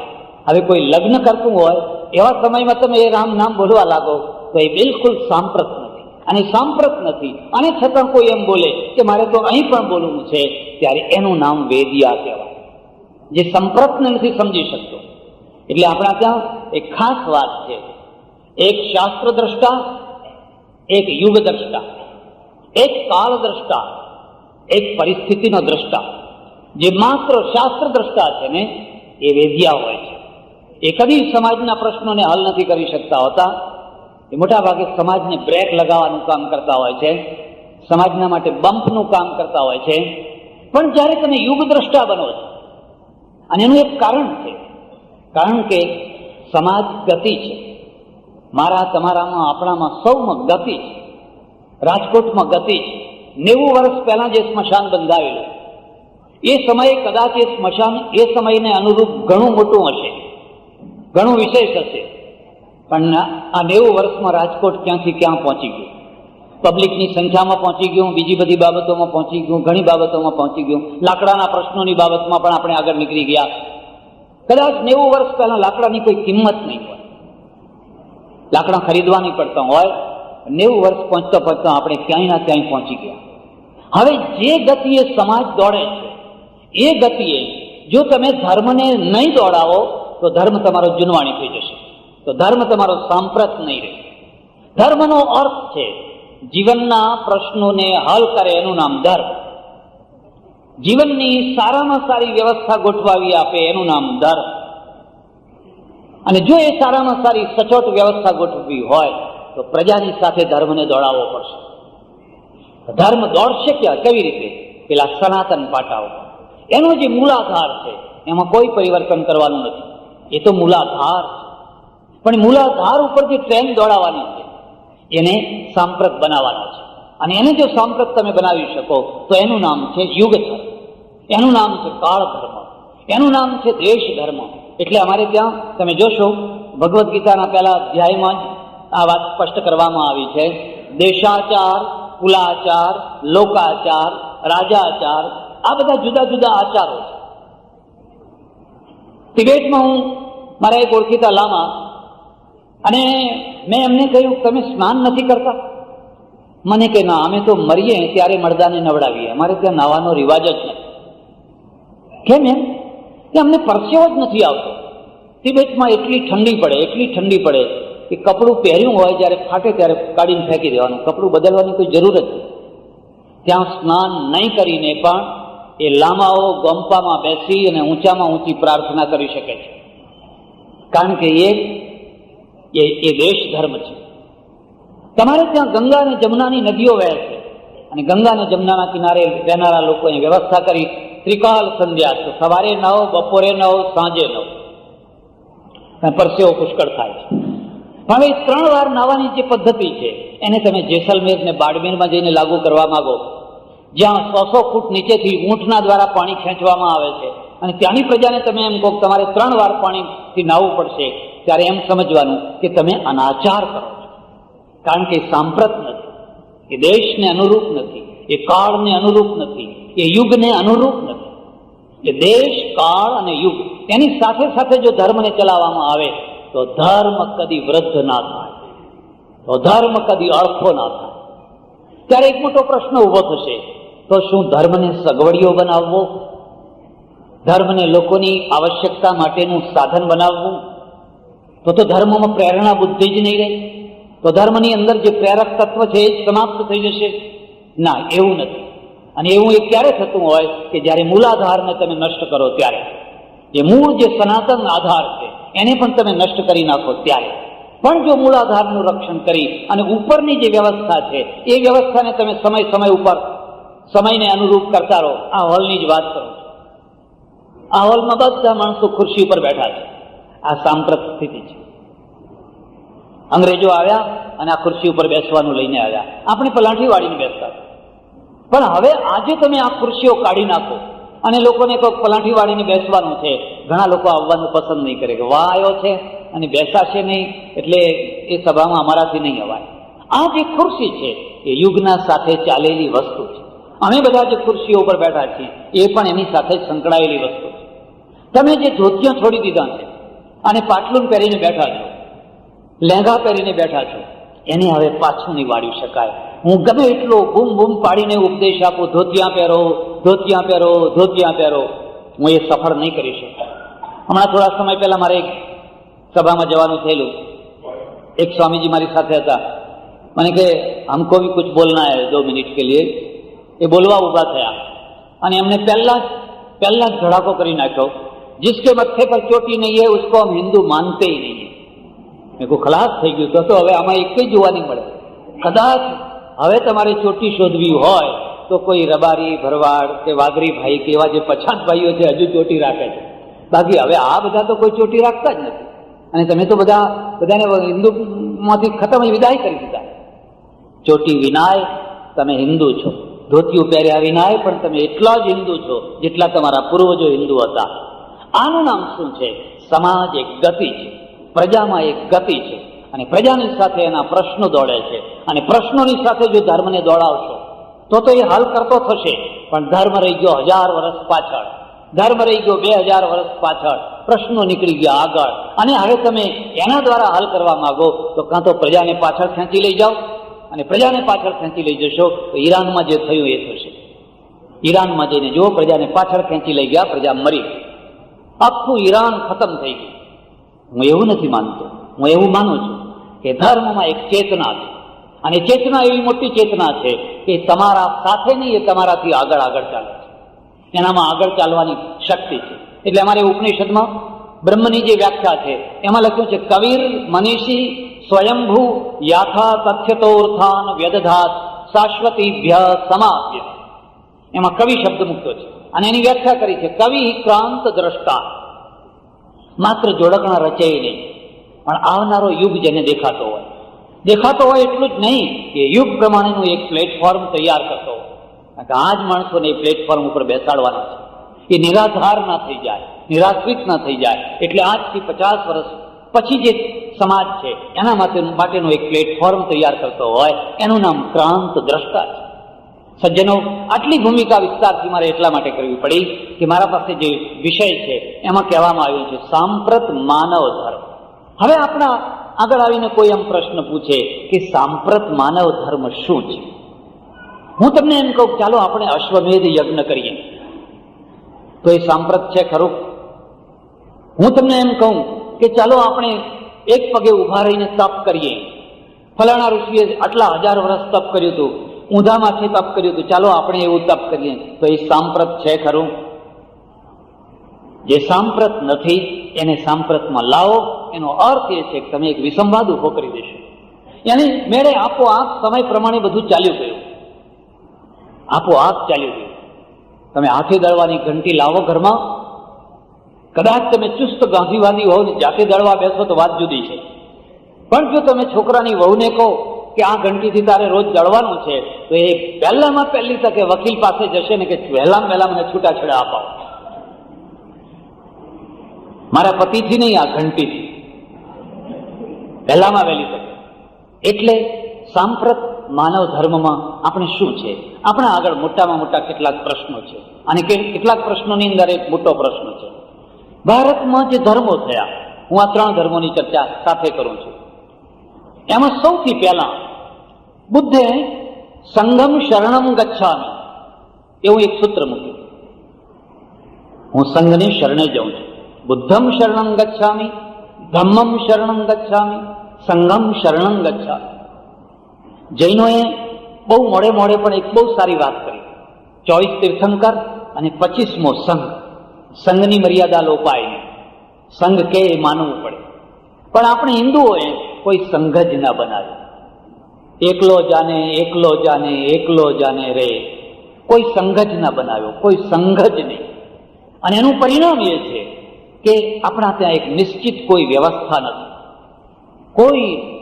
હવે કોઈ લગ્ન કરતું હોય એવા સમયમાં તમે એ રામ નામ બોલવા લાગો તો એ બિલકુલ સાંપ્રત નથી, અને સાંપ્રત નથી. અને છતાં કોઈ એમ બોલે કે મારે તો અહીં પણ બોલવું છે, ત્યારે એનું નામ વેદિયા કહેવાય, જે સંપ્રતને નથી સમજી શકતો. એટલે આપણા ત્યાં એક ખાસ વાત છે, એક શાસ્ત્ર દ્રષ્ટા, એક યુગ દ્રષ્ટા, એક કાળ દ્રષ્ટા, એક પરિસ્થિતિનો દ્રષ્ટા. જે માત્ર શાસ્ત્ર દ્રષ્ટા છે ને એ વેદિયા હોય છે. એ કદી સમાજના પ્રશ્નોને હલ નથી કરી શકતા હોતા. એ મોટા ભાગે સમાજને બ્રેક લગાવવાનું કામ કરતા હોય છે, સમાજના માટે બમ્પનું કામ કરતા હોય છે. પણ જ્યારે તમે યુગ દ્રષ્ટા બનો છો, અને એનું એક કારણ છે, કારણ કે સમાજ ગતિ છે. મારા, તમારામાં, આપણામાં સૌમાં ગતિ છે. રાજકોટમાં ગતિ છે. 90 વર્ષ પહેલા જે સ્મશાન બંધાવેલું એ સમયે કદાચ એ સ્મશાન એ સમયને અનુરૂપ ઘણું મોટું હશે, ઘણું વિશેષ હશે. પણ આ 90 વર્ષમાં રાજકોટ ક્યાંથી ક્યાં પહોંચી ગયું? પબ્લિકની સંખ્યામાં પહોંચી ગયું, બીજી બધી બાબતોમાં પહોંચી ગયું, ઘણી બાબતોમાં પહોંચી ગયું. લાકડાના પ્રશ્નોની બાબતમાં પણ આપણે આગળ નીકળી ગયા. કદાચ 90 વર્ષ પહેલા લાકડાની કોઈ કિંમત નહીં હોય, લાકડા ખરીદવા નહીં પડતા હોય, 90 વર્ષ પહોંચતા પહોંચતા આપણે ક્યાંય ના ક્યાંય પહોંચી ગયા. હવે જે ગતિએ સમાજ દોડે છે એ ગતિએ જો તમે ધર્મને નહીં દોડાવો તો ધર્મ તમારો જુનવાણી થઈ જશે, તો ધર્મ તમારો સાંપ્રત નહીં રહે. ધર્મનો અર્થ છે જીવનના પ્રશ્નોને હલ કરે એનું નામ ધર્મ. જીવનની સારામાં સારી વ્યવસ્થા ગોઠવાવી આપે એનું નામ ધર્મ. અને જો એ સારામાં સારી સચોટ વ્યવસ્થા ગોઠવવી હોય તો પ્રજાની સાથે ધર્મને દોડાવવો પડશે. ધર્મ દોડશે કેવી રીતે? પેલા સનાતન પાટાઓ, એનો જે મૂલાધાર છે એમાં કોઈ પરિવર્તન કરવાનું નથી. એ તો મૂલાધાર છે, પણ મૂલાધાર ઉપર જે ટ્રેન દોડાવવાની છે એને સાંપ્રત બનાવવાનો છે. અને એને જો સાંપ્રત તમે બનાવી શકો તો એનું નામ છે યુગ ધર્મ, એનું નામ છે કાળ ધર્મ, એનું નામ છે દેશ ધર્મ. એટલે અમારે ત્યાં તમે જોશો ભગવદ્ ગીતાના પહેલા અધ્યાયમાં જ આ વાત સ્પષ્ટ કરવામાં આવી છે. દેશાચાર, કુલાચાર, લોકાચાર, રાજાચાર, આ બધા જુદા જુદા આચારો છે. તિબેટમાં હું મારા એક ઓળખીતા લામા, અને મેં એમને કહ્યું તમે સ્નાન નથી કરતા? મને કે ના, અમે તો મરીએ ત્યારે મરદાને નવડાવીએ, અમારે ત્યાં નાવાનો રિવાજ જ નથી. કેમ એમ? કે અમને પરસેવો જ નથી આવતો. તિબેટમાં એટલી ઠંડી પડે કે કપડું પહેર્યું હોય જ્યારે ફાટે ત્યારે કાઢીને ફેંકી દેવાનું, કપડું બદલવાની કોઈ જરૂર જ નથી. ત્યાં સ્નાન નહીં કરીને પણ એ લામાઓ ગોમ્પામાં બેસી અને ઊંચામાં ઊંચી પ્રાર્થના કરી શકે છે, કારણ કે એ દેશ ધર્મ છે. તમારે ત્યાં ગંગા અને જમુનાની નદીઓ વહે છે, અને ગંગા અને જમુનાના કિનારે રહેનારા લોકોએ વ્યવસ્થા કરી ત્રિકાલ સંધ્યા છે, સવારે 9, બપોરે 9, સાંજે 9, પરસેવો પુષ્કળ થાય છે. હવે 3 વાર નાવાની જે પદ્ધતિ છે એને તમે જેસલમેર ને બાડમેરમાં જઈને લાગુ કરવા માંગો, જ્યાં 100 ફૂટ નીચેથી ઊંટના દ્વારા પાણી ખેંચવામાં આવે છે, અને ત્યાંની પ્રજાને તમે એમ કહો તમારે 3 વાર પાણીથી નાહવું પડશે, ત્યારે એમ સમજવાનું કે તમે અનાચાર કરો છો. કારણ કે સાંપ્રત નથી, એ દેશને અનુરૂપ નથી, એ કાળને અનુરૂપ નથી, એ યુગને અનુરૂપ નથી. એ દેશ, કાળ અને યુગ એની સાથે સાથે જો ધર્મને ચલાવવામાં આવે તો ધર્મ કદી વૃદ્ધ ના થાય, તો ધર્મ કદી અળખો ના થાય. ત્યારે એક મોટો પ્રશ્ન ઉભો થશે, તો શું ધર્મને સગવડીઓ બનાવવો, ધર્મને લોકોની આવશ્યકતા માટેનું સાધન બનાવવું? તો ધર્મમાં પ્રેરણા બુદ્ધિ જ નહીં રહે, તો ધર્મની અંદર જે પ્રેરક તત્વ છે એ જ સમાપ્ત થઈ જશે? ના, એવું નથી. અને એવું એ ક્યારે થતું હોય કે જ્યારે મૂલાધારને તમે નષ્ટ કરો ત્યારે, જે મૂળ જે સનાતન આધાર છે એને પણ તમે નષ્ટ કરી નાખો ત્યારે. પણ જો મૂલાધારનું રક્ષણ કરી અને ઉપરની જે વ્યવસ્થા છે એ વ્યવસ્થાને તમે સમય ઉપર સમયને અનુરૂપ કરતા રહો. આ હોલની જ વાત કરું છું. આ હોલમાં બધા માણસો ખુરશી ઉપર બેઠા છે. આ સાંપ્રત સ્થિતિ છે. અંગ્રેજો આવ્યા અને આ ખુરશી ઉપર બેસવાનું લઈને આવ્યા, આપણે પલાઠી વાળીને બેસતા. પણ હવે આજે તમે આ ખુરશીઓ કાઢી નાખો અને લોકોને કોઈ પલાઠી વાળીને બેસવાનું છે, ઘણા લોકો આવવાનું પસંદ નહીં કરે કે વાહ આવ્યો છે અને બેસાશે નહીં, એટલે એ સભામાં અમારાથી નહીં અવાય. આ જે ખુરશી છે એ યુગના સાથે ચાલેલી વસ્તુ છે. અમે બધા જે ખુરશીઓ ઉપર બેઠા છીએ એ પણ એની સાથે સંકળાયેલી વસ્તુ છે. તમે જે ધોતિયા છોડી દીધા છે અને પાટલું પહેરીને બેઠા છો, લહેંગા પહેરીને બેઠા છો, એને હવે પાછું નહીં વાળી શકાય. હું ગમે એટલો બૂમ બૂમ પાડીને ઉપદેશ આપું, ધોતિયા પહેરો, ધોતિયા પહેરો, ધોતિયા પહેરો, હું એ સફળ નહીં કરી શકું. હમણાં થોડા સમય પહેલા મારે એક સભામાં જવાનું થયેલું. એક સ્વામીજી મારી સાથે હતા. મને કે हमको भी कुछ बोलना है 2 मिनट के लिए. એ બોલવા ઊભા થયા અને એમને પહેલા જ ધડાકો કરી નાખ્યો, जिसके मत्थे पर चोटी नहीं है उसको हम हिंदू मानते ही नहीं है. મેં કહું ખલાસ થઈ ગયું તો હવે આમાં એક જ જોવા નહીં મળે. કદાચ હવે તમારે ચોટી શોધવી હોય તો કોઈ રબારી, ભરવાડ કે વાઘરી ભાઈ કે એવા જે પછાત ભાઈઓ છે હજુ ચોટી રાખે છે, બાકી હવે આ બધા તો કોઈ ચોટી રાખતા જ નથી. અને તમે તો બધાને હિન્દુમાંથી ખતમ વિદાય કરી દીધા. ચોટી વિનાય તમે હિન્દુ છો, ધોતિયું પહેર્યા વિનાય પણ તમે એટલા જ હિન્દુ છો જેટલા તમારા પૂર્વજો હિન્દુ હતા. આનું નામ શું છે? સમાજ એક ગતિ છે, પ્રજામાં એક ગતિ છે, અને પ્રજાની સાથે એના પ્રશ્નો દોડે છે. અને પ્રશ્નોની સાથે જો ધર્મને દોડાવશો તો એ હલ કરતો થશે, પણ ધર્મ રહી ગયો 1000 વર્ષ પાછળ, ધર્મ રહી ગયો 2000 વર્ષ પાછળ, પ્રશ્નો નીકળી ગયા આગળ. અને હવે તમે એના દ્વારા હલ કરવા માંગો તો કાં તો પ્રજાને પાછળ ખેંચી લઈ જાઓ અને પ્રજાને પાછળ ખેંચી લઈ જશો તો ઈરાનમાં જે થયું એ થશે. ઈરાનમાં જઈને જો પ્રજાને પાછળ ખેંચી લઈ ગયા, પ્રજા મરી, આખું ઈરાન ખતમ થઈ ગયું. હું એવું નથી માનતો, હું એવું માનું છું કે ધર્મમાં એક ચેતના છે, અને ચેતના એવી મોટી ચેતના છે કે તમારા સાથે નહીં, એ તમારાથી આગળ આગળ ચાલે છે, એનામાં આગળ ચાલવાની શક્તિ છે. એટલે અમારે ઉપનિષદમાં બ્રહ્મની જે વ્યાખ્યા છે એમાં લખ્યું છે, કવિર મનીષી સ્વયંભૂ યાથા તથ્યતોર્થાન વ્યદધાત શાશ્વતીભ્ય સમાપ્ય. એમાં કવિ શબ્દ મૂક્યો છે અને એની વ્યાખ્યા કરી છે, કવિ ક્રાંત દ્રષ્ટા, માત્ર જોડકણા રચે નહીં, પણ આવનારો યુગ જેને દેખાતો હોય એટલું જ નહીં કે યુગ પ્રમાણેનું એક પ્લેટફોર્મ તૈયાર કરતો હોય. કારણ કે આ જ માણસોને એ પ્લેટફોર્મ ઉપર બેસાડવાના છે, એ નિરાધાર ના થઈ જાય, નિરાશ્રિત ના થઈ જાય. એટલે આજથી 50 વર્ષ પછી જે સમાજ છે એના માટેનું એક પ્લેટફોર્મ તૈયાર કરતો હોય, એનું નામ ક્રાંત દ્રષ્ટા છે. સજ્જનો, આટલી ભૂમિકા વિસ્તારથી મારે એટલા માટે કરવી પડી કે મારા પાસે જે વિષય છે એમાં કહેવામાં આવ્યું છે સાંપ્રત માનવ ધર્મ. હવે આપણા આગળ આવીને કોઈ એમ પ્રશ્ન પૂછે કે સાંપ્રત માનવ ધર્મ શું છે? હું તમને એમ કહું, ચાલો આપણે અશ્વમેધ યજ્ઞ કરીએ, તો એ સાંપ્રત છે ખરું? હું તમને એમ કહું કે ચાલો આપણે એક પગે ઉભા રહીને તપ કરીએ, ફલાણા ઋષિએ આટલા 1000 વર્ષ તપ કર્યું હતું, ઊંધામાંથી તપ કર્યું હતું, ચાલો આપણે એવું તપ કરીએ, તો એ સાંપ્રત છે ખરું? જે સાંપ્રત નથી એને સાંપ્રતમાં લાવો, એનો અર્થ એ છે કે તમે એક વિસંવાદ ઉભો કરી દેશો. યાની મેળે આપોઆપ સમય પ્રમાણે બધું ચાલ્યું ગયું, આપોઆપ ચાલ્યું ગયું. તમે હાથે દળવાની ઘંટી લાવો ઘરમાં, કદાચ તમે ચુસ્ત ગાંધીવાદી હો ને જાતે દળવા બેસો તો વાત જુદી છે, પણ જો તમે છોકરાની વહુને કહો કે આ ઘંટીથી તારે રોજ દળવાનું છે, તો એ પહેલામાં પહેલી તકે વકીલ પાસે જશે ને કે વહેલામાં વહેલા મને છૂટાછેડા અપાવો, મારા પતિથી નહીં, આ ઘંટીથી, પહેલામાં વહેલી તકે. એટલે સાંપ્રત માનવ ધર્મમાં આપણે શું છે? આપણા આગળ મોટામાં મોટા કેટલાક પ્રશ્નો છે, અને કેટલાક પ્રશ્નોની અંદર એક મોટો પ્રશ્ન છે. ભારતમાં જે ધર્મો થયા, હું આ 3 ધર્મોની ચર્ચા સાથે કરું છું. એમાં સૌથી પહેલા બુદ્ધે સંઘમ શરણમ ગચ્છામિ એવું એક સૂત્ર મૂક્યું. હું સંઘની શરણે જાઉં છું. બુદ્ધમ શરણમ ગચ્છામિ, ધમ્મમ શરણમ ગચ્છામિ, સંઘમ શરણમ ગચ્છામિ. જૈનોએ બહુ મોડે પણ એક બહુ સારી વાત કરી. 24 તીર્થંકર અને 25મો સંઘ. સંઘની મર્યાદા લોપાય નહીં, સંઘ કે એ માનવું પડે. પણ આપણે હિન્દુઓએ કોઈ સંઘ જ ના બનાવ્યો. એકલો જાને એકલો જાને એકલો જાને રે, કોઈ સંઘ જ ના બનાવ્યો, કોઈ સંઘ જ નહીં. અને એનું પરિણામ એ છે કે આપણા ત્યાં એક નિશ્ચિત કોઈ વ્યવસ્થા નથી.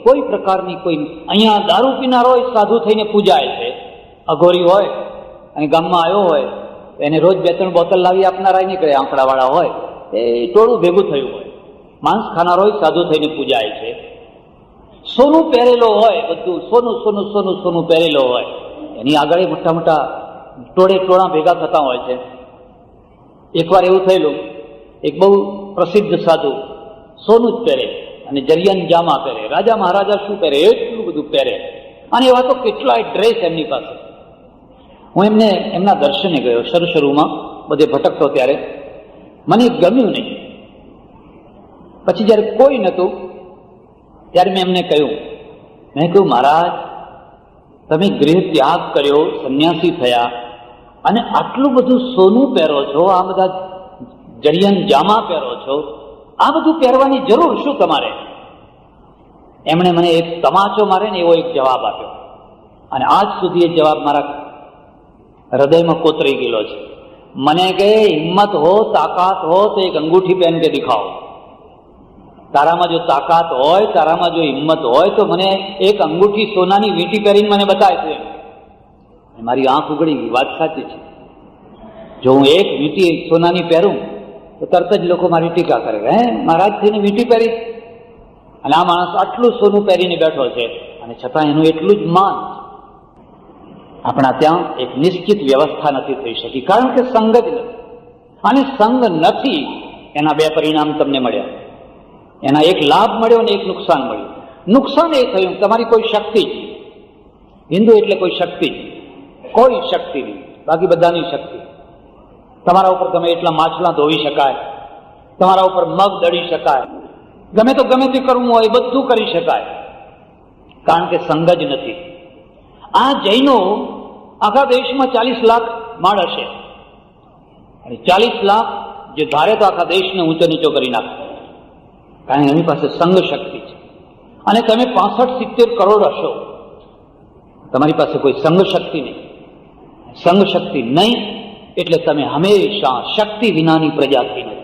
કોઈ પ્રકારની કોઈ, અહીંયા દારૂ પીનાર હોય સાધુ થઈને પૂજાય છે, અઘોરી હોય અને ગામમાં આવ્યો હોય એને રોજ 2-3 બોટલ લાવી આપનારા નીકળે, આંકડાવાળા હોય એ ટોળું ભેગું થયું હોય. માંસ ખાનાર હોય સાધુ થઈને પૂજાય છે. સોનું પહેરેલો હોય, બધું સોનું સોનું સોનું સોનું પહેરેલો હોય, એની આગળ મોટા મોટા ટોળા ભેગા થતા હોય છે. એકવાર એવું થયેલું, એક બહુ પ્રસિદ્ધ સાધુ સોનું જ પહેરે અને જરિયન જામા પહેરે, રાજા મહારાજા શું પહેરે એટલું બધું પહેરે, અને એવા તો કેટલાય ડ્રેસ એમની પાસે. હું એમના દર્શને ગયો શરૂમાં, બધે ભટકતો, ત્યારે મને ગમ્યું નહીં. પછી જ્યારે કોઈ નહોતું ત્યારે મેં એમને કહ્યું, મહારાજ તમે ગૃહ ત્યાગ કર્યો, સંન્યાસી થયા અને આટલું બધું સોનું પહેરો છો, આ બધા જરિયન જામા પહેરો છો, આ બધું પહેરવાની જરૂર શું તમારે? એમણે મને એક તમાચો મારે ને એવો એક જવાબ આપ્યો, અને આજ સુધી એ જવાબ મારા હૃદયમાં કોતરી ગયેલો છે. મને કે હિંમત હો, તાકાત હો તો એક અંગૂઠી પહેન કે દિખાઓ. તારામાં જો તાકાત હોય, તારામાં જો હિંમત હોય તો મને એક અંગૂઠી સોનાની વીંટી પહેરીને મને બતાવે. મારી આંખ ઉગડી ગઈ, વાત સાચી છે. જો હું એક વીંટી સોનાની પહેરું તો તરત જ લોકો મારી ટીકા કરે, હે મહારાજ થઈને વીંટી પહેરી, અને આ માણસ આટલું સોનું પહેરીને બેઠો છે અને છતાં એનું એટલું જ માન. આપણા ત્યાં એક નિશ્ચિત વ્યવસ્થા નથી થઈ શકી, કારણ કે સંઘ જ નથી. અને સંઘ નથી એના 2 પરિણામ તમને મળ્યા. એના એક લાભ મળ્યો અને એક નુકસાન મળ્યું. નુકસાન એ થયું તમારી કોઈ શક્તિ, હિન્દુ એટલે કોઈ શક્તિ જ, કોઈ શક્તિ નહીં, બાકી બધાની શક્તિ. તમારા ઉપર ગમે એટલા માછલા ધોવી શકાય, તમારા ઉપર મગ દળી શકાય, ગમે તો ગમે તે કરવું હોય બધું કરી શકાય, કારણ કે સંગ જ નથી. આ જૈનો આખા દેશમાં 40 લાખ માળ હશે, અને 40 લાખ જે ધારે તો આખા દેશને ઊંચો નીચો કરી નાખે, કારણ કે એની પાસે સંઘ શક્તિ છે. અને તમે 65-70 કરોડ હશો, તમારી પાસે કોઈ સંઘ શક્તિ નહીં. સંઘ શક્તિ નહીં એટલે તમે હંમેશા શક્તિ વિનાની પ્રજાતિ નથી.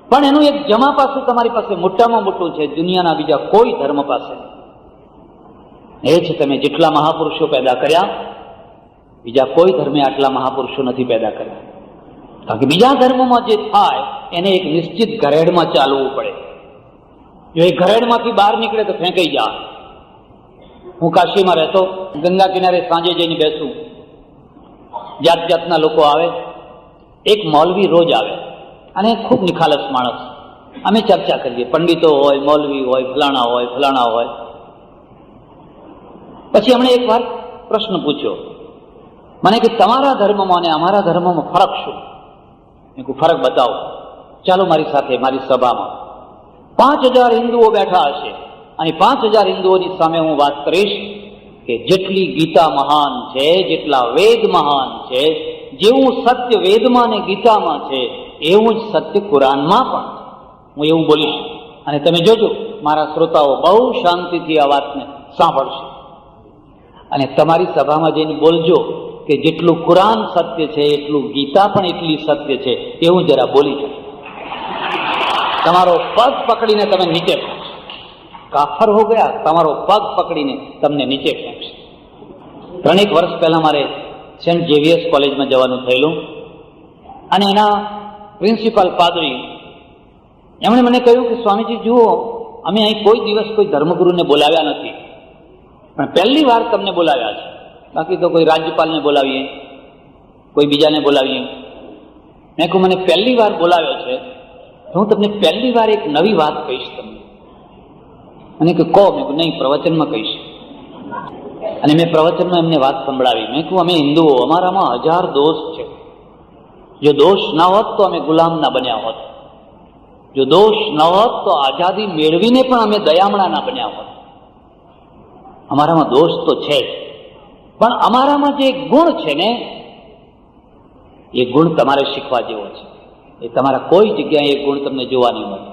પણ એનું એક જમા પાસું તમારી પાસે મોટામાં મોટું છે, દુનિયાના બીજા કોઈ ધર્મ પાસે નહીં. એ છે તમે જેટલા મહાપુરુષો પેદા કર્યા, બીજા કોઈ ધર્મે આટલા મહાપુરુષો નથી પેદા કર્યા. કારણ કે બીજા ધર્મમાં જે થાય એને એક નિશ્ચિત ઘરેડમાં ચાલવું પડે. જો એ ઘરેડમાંથી બહાર નીકળે તો ફેંકાઈ જાય. હું કાશીમાં રહેતો, ગંગા કિનારે સાંજે જઈને બેસું, જાત જાતના લોકો આવે. એક મૌલવી રોજ આવે અને ખૂબ નિખાલસ માણસ. અમે ચર્ચા કરીએ, પંડિતો હોય, મૌલવી હોય, ફલાણા હોય, ફલાણા હોય. પછી એમણે એક વાર પ્રશ્ન પૂછ્યો મને કે તમારા ધર્મમાં અને અમારા ધર્મમાં ફરક શું? મેં કહ્યું ફરક બતાવો. ચાલો મારી સાથે, મારી સભામાં 5000 હિન્દુઓ બેઠા હશે અને 5000 હિન્દુઓની સામે હું વાત કરીશ કે જેટલી ગીતા મહાન છે, જેટલા વેદ મહાન છે, જેવું સત્ય વેદમાં અને ગીતામાં છે એવું જ સત્ય કુરાનમાં પણ છે. હું એવું બોલીશ અને તમે જોજો મારા શ્રોતાઓ બહુ શાંતિથી આ વાતને સાંભળશે. અને તમારી સભામાં જઈને બોલજો કે જેટલું કુરાન સત્ય છે એટલું ગીતા પણ એટલી સત્ય છે, એવું જરા બોલી જાય. તમારો પગ પકડીને તમે નીચે ફેંકશો. કાફર હો ગયા, તમારો પગ પકડીને તમને નીચે ફેંકશે. 3 વર્ષ પહેલા મારે સેન્ટ ઝેવિયર્સ કોલેજમાં જવાનું થયેલું અને એના પ્રિન્સિપાલ પાદરી એમણે મને કહ્યું કે સ્વામીજી જુઓ, અમે અહીં કોઈ દિવસ કોઈ ધર્મગુરુને બોલાવ્યા નથી, પણ પહેલી વાર તમને બોલાવ્યા છે. બાકી તો કોઈ રાજ્યપાલને બોલાવીએ, કોઈ બીજાને બોલાવીએ. મેં કહું મને પહેલી વાર બોલાવ્યો છે તો હું તમને પહેલી વાર એક નવી વાત કહીશ તમને. મને કે કહો. મેં કહું નહીં, પ્રવચનમાં કહીશ. અને મેં પ્રવચનમાં એમને વાત સંભળાવી. મેં કહું અમે હિન્દુઓ, અમારામાં 1000 દોષ છે. જો દોષ ના હોત તો અમે ગુલામ ના બન્યા હોત. જો દોષ ન હોત તો આઝાદી મેળવીને પણ અમે દયામણા ના બન્યા હોત. અમારામાં દોષ તો છે જ, પણ અમારામાં જે ગુણ છે ને એ ગુણ તમારે શીખવા જેવો છે. એ તમારા કોઈ જગ્યાએ એ ગુણ તમને જોવા નહીં મળે.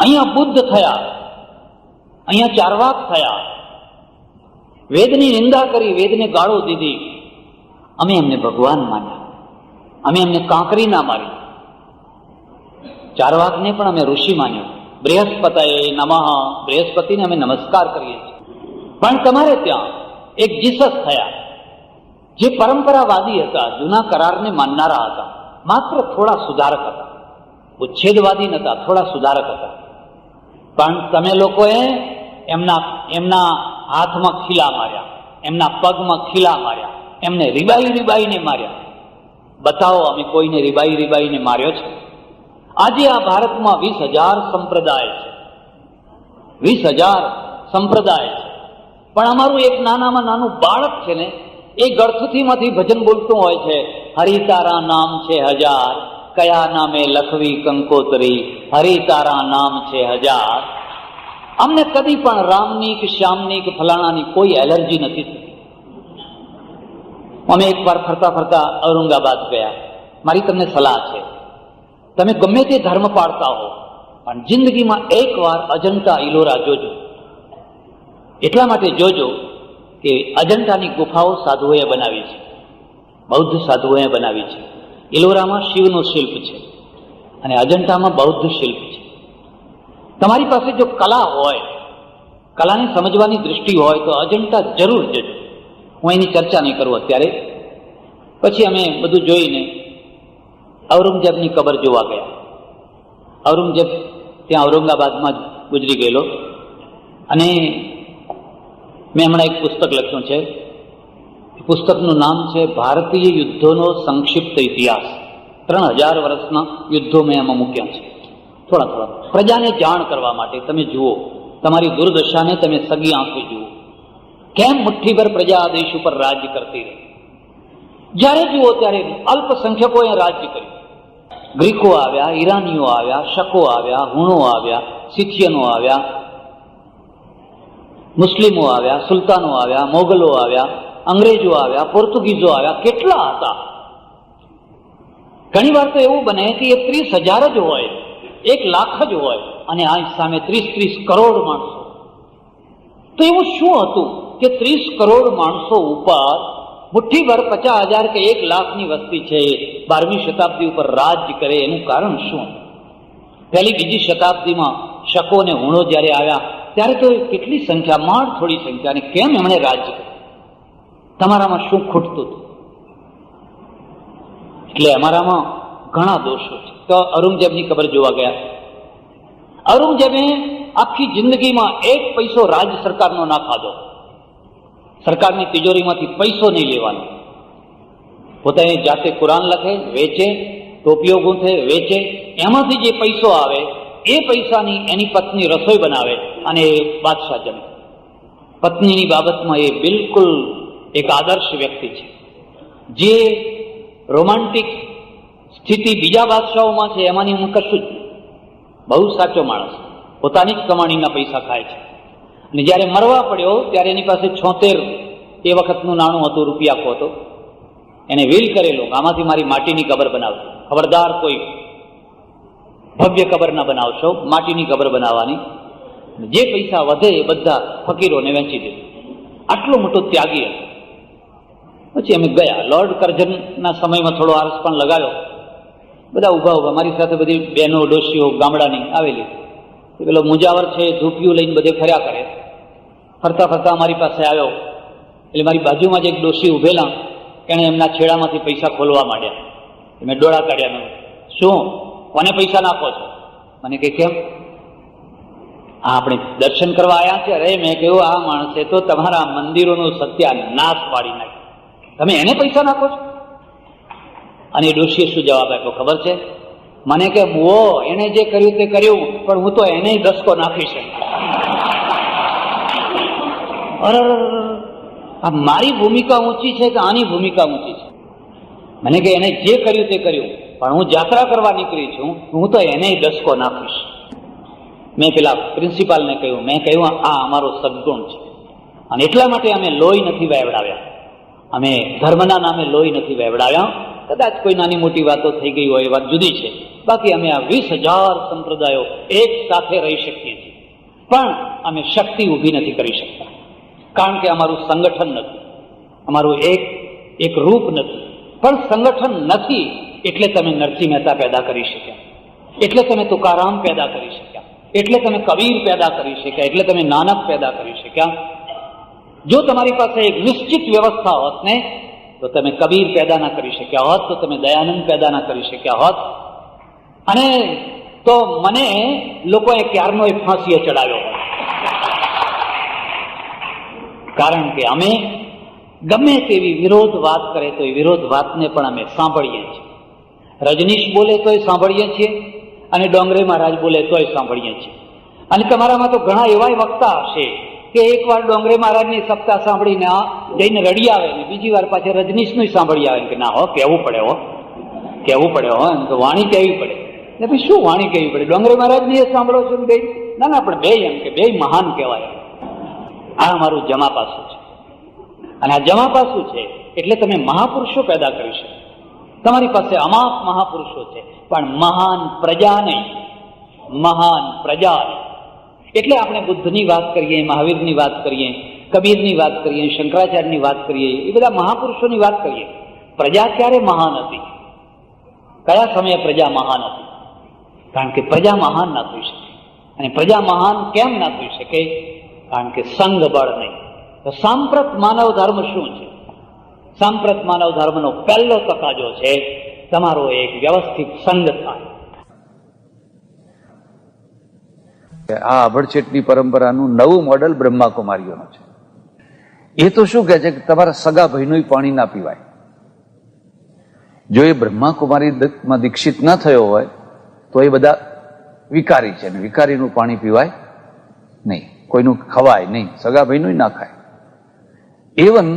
અહીંયા બુદ્ધ થયા, અહીંયા ચારવાક થયા, વેદની નિંદા કરી, વેદને ગાળો દીધી. અમે એમને ભગવાન માન્યા, અમે એમને કાંકરી ના મારી. ચારવાકને પણ અમે ઋષિ માન્યો. બૃહસ્પતયે નમઃ, બૃહસ્પતિને અમે નમસ્કાર કરીએ છીએ. પણ તમારે ત્યાં એક જીસસ થયા જે પરંપરાવાદી હતા, જૂના કરારને માનનારા હતા, માત્ર થોડા સુધારક હતા. ઉચ્છેદવાદી નતા, થોડા સુધારક હતા. પણ તમે લોકોએ એમના હાથમાં ખીલા માર્યા, એમના પગમાં ખીલા માર્યા, એમને રીબાઈને માર્યા. બતાવો અમે કોઈને રીબાઈને માર્યો છે? આજે આ ભારતમાં 20,000 સંપ્રદાય છે, 20,000 સંપ્રદાય છે. પણ અમારું એક નાનામાં નાનું બાળક છે ને, એ ગળથુથીમાંથી ભજન બોલતું હોય છે, હરિ તારા નામ છે 1000, કયા નામે લખવી કંકોતરી, હરિ તારા નામ છે 1000. અમને કદી પણ રામની કે શ્યામની કે ફલાણાની કોઈ એલર્જી નથી થતી. અમે એકવાર ફરતા ફરતા ઔરંગાબાદ ગયા. મારી તમને સલાહ છે, તમે ગમે તે ધર્મ પાળતા હો પણ જિંદગીમાં એકવાર અજંતા ઇલોરા જોજો. એટલા માટે જોજો કે અજંતાની ગુફાઓ સાધુઓએ બનાવી છે, બૌદ્ધ સાધુઓએ બનાવી છે. ઇલોરામાં શિવનું શિલ્પ છે અને અજંતામાં બૌદ્ધ શિલ્પ છે. તમારી પાસે જો કલા હોય, કલાને સમજવાની દૃષ્ટિ હોય તો અજંતા જરૂર જજો. હું એની ચર્ચા નહીં કરું અત્યારે. પછી અમે બધું જોઈને ઔરંગઝેબની કબર જોવા ગયા. ઔરંગઝેબ ત્યાં ઔરંગાબાદમાં જ ગુજરી ગયેલો. અને મેં હમણાં એક પુસ્તક લખ્યું છે. પુસ્તકનું નામ છે ભારતીય યુદ્ધોનો સંક્ષિપ્ત ઇતિહાસ. 3000 વર્ષના યુદ્ધો મેં એમાં મૂક્યા છે. થોડા પ્રજાને જાણ કરવા માટે. તમે જુઓ, તમારી દુર્દશાને તમે સગી આંખે જુઓ. કેમ મુઠ્ઠીભર પ્રજા આ દેશ ઉપર રાજ્ય કરતી રહી? જ્યારે જુઓ ત્યારે અલ્પસંખ્યકોએ રાજ્ય કર્યું. ગ્રીકો આવ્યા, ઈરાનીઓ આવ્યા, શકો આવ્યા, હુણો આવ્યા, સિથિયનો આવ્યા, મુસ્લિમો આવ્યા, સુલતાનો આવ્યા, મોગલો આવ્યા, અંગ્રેજો આવ્યા, પોર્તુગીઝો આવ્યા, કેટલા હતા. ઘણી વાર તો એવું બને કે એ 30,000 જ હોય, 1 લાખ જ હોય, અને આ સામે 30 કરોડ માણસો. તો એવું શું હતું કે 30 કરોડ માણસો ઉપર મુઠ્ઠીભર 50,000 કે 1 લાખની વસ્તી છે 12મી શતાબ્દી ઉપર રાજ્ય કરે? એનું કારણ શું? પહેલી બીજી શતાબ્દીમાં શકો અને હુણો જ્યારે આવ્યા ત્યારે તો કેટલી સંખ્યા, માંડ થોડી સંખ્યા, અને કેમ એમણે રાજ્ય કર્યું? તમારામાં શું ખૂટતું હતું? એટલે અમારામાં ઘણા દોષો છે. તો ઔરંગઝેબની કબર જોવા ગયા. ઔરંગઝેબે આખી જિંદગીમાં 1 પૈસો રાજ્ય સરકારનો ના ખાધો. સરકારની તિજોરીમાંથી પૈસો નહીં લેવાનો. પોતાની જાતે કુરાન લખે, વેચે, ટોપીઓ ગૂંથે, વેચે, એમાંથી જે પૈસો આવે એ પૈસાની એની પત્ની રસોઈ બનાવે અને એ બાદશાહ જમે. પત્નીની બાબતમાં એ બિલકુલ એક આદર્શ વ્યક્તિ છે. જે રોમાન્ટિક સ્થિતિ બીજા બાદશાહોમાં છે એમાંની હું કશું જ નહીં. બહુ સાચો માણસ, પોતાની જ કમાણીના પૈસા ખાય છે. અને જ્યારે મરવા પડ્યો ત્યારે એની પાસે 76 એ વખતનું નાણું હતું, રૂપિયા હતો. એને વિલ કરેલું, આમાંથી મારી માટીની કબર બનાવજો, ખબરદાર કોઈ ભવ્ય કબર ના બનાવશો, માટીની કબર બનાવવાની. જે પૈસા વધે એ બધા ફકીરોને વેચી દીધું. આટલો મોટો ત્યાગી હતો. પછી અમે ગયા. લોર્ડ કર્જનના સમયમાં થોડો આરસ પણ લગાવ્યો. બધા ઊભા ઊભા, મારી સાથે બધી બહેનો, ડોશીઓ ગામડાની આવેલી. પેલો મુજાવર છે, ધૂપિયું લઈને બધે ફર્યા કરે. ફરતા ફરતા મારી પાસે આવ્યો. એટલે મારી બાજુમાં જ એક ડોશી ઉભેલા, એણે એમના છેડામાંથી પૈસા ખોલવા માંડ્યા. મેં ડોળા કાઢ્યા. મેં, શું, કોને પૈસા નાખો છો? મને કે કેમ? હા, આપણે દર્શન કરવા આવ્યા છે. અરે મેં કહ્યું, આ માણસે તો તમારા મંદિરોનું સત્યાનાશ પાડી નાખ્યું, તમે એને પૈસા નાખો છો? અને એ ડોશીએ શું જવાબ આપ્યો ખબર છે? મને કે બુઓ, એને જે કર્યું તે કર્યું, પણ હું તો એને દસકો નાખીશ. અરે, આ મારી ભૂમિકા ઊંચી છે કે આની ભૂમિકા ઊંચી છે? મને કે એને જે કર્યું તે કર્યું, પણ હું યાત્રા કરવા નીકળી છું, હું તો એને દસકો નાખીશ. મેં પેલા પ્રિન્સિપાલને કહ્યું, મેં કહ્યું આ અમારો સદગુણ છે, અને એટલા માટે અમે લોહી નથી વહેવડાવ્યા, અમે ધર્મના નામે લોહી નથી વહેવડાવ્યા. કદાચ કોઈ નાની મોટી વાતો થઈ ગઈ હોય એ વાત જુદી છે, બાકી અમે આ 20,000 સંપ્રદાયો એક સાથે રહી શકીએ છીએ, પણ અમે શક્તિ ઊભી નથી કરી શકતા. કારણ કે અમારું સંગઠન નથી, અમારું એક રૂપ નથી. પણ સંગઠન નથી એટલે તમે નરસિંહ મહેતા પેદા કરી શક્યા, એટલે તમે તુકારામ પેદા કરી શક્યા, એટલે તમે કબીર પેદા કરી શક્યા, એટલે તમે નાનક પેદા કરી શક્યા. જો તમારી પાસે એક નિશ્ચિત વ્યવસ્થા હોત ને તો તમે કબીર પેદા ના કરી શક્યા હોત, તો તમે દયાનંદ પેદા ના કરી શક્યા હોત. અને તો મને લોકોએ ક્યારનો એ ફાંસીએ ચડાવ્યો હોત. કારણ કે અમે ગમે તેવી વિરોધ વાત કરે તો એ વિરોધ વાતને પણ અમે સાંભળીએ છીએ. રજનીશ બોલે તોય સાંભળીએ છીએ, અને ડોંગરે મહારાજ બોલે તોય સાંભળીએ છીએ. અને તમારામાં તો ઘણા એવા વક્તા હશે કે એકવાર ડોંગરે મહારાજની સપ્તાહ સાંભળીને જઈને રડી આવે, ને બીજી વાર પાછળ રજનીશનું સાંભળી આવે કે ના હો, કહેવું પડે હો, કહેવું પડે હો, એમ તો વાણી કહેવી પડે. ને પછી શું વાણી કહેવી પડે? ડોંગરે મહારાજની એ સાંભળો છો બે? ના ના, પણ બે એમ કે બે મહાન કહેવાય. આ અમારું જમા પાસું છે. અને આ જમા પાસું છે એટલે તમે મહાપુરુષો પેદા કરી શકો. તમારી પાસે અમાપ મહાપુરુષો છે, પણ મહાન પ્રજા નહીં, મહાન પ્રજા નહીં. એટલે આપણે બુદ્ધની વાત કરીએ, મહાવીરની વાત કરીએ, કબીરની વાત કરીએ, શંકરાચાર્યની વાત કરીએ, એ બધા મહાપુરુષોની વાત કરીએ. પ્રજા ક્યારે મહાન હતી? કયા સમયે પ્રજા મહાન હતી? કારણ કે પ્રજા મહાન ના થઈ શકે. અને પ્રજા મહાન કેમ ના થઈ શકે? કારણ કે સંઘ બળ નહીં. તો સાંપ્રત માનવ ધર્મ શું છે? સાંપ્રત માનવ ધર્મનો પહેલો તકાજો છે તમારો એક વ્યવસ્થિત સંઘ થાય. આ આભડછેટની પરંપરાનું નવું મોડેલ બ્રહ્માકુમારીઓનું છે. એ તો શું કહે છે કે તમારા સગા ભાઈનું પાણી ના પીવાય. જો એ બ્રહ્માકુમારીમાં દીક્ષિત ના થયો હોય તો એ બધા વિકારી છે, ને વિકારીનું પાણી પીવાય નહીં, કોઈનું ખવાય નહીં, સગા ભાઈનું ના ખાય. એવન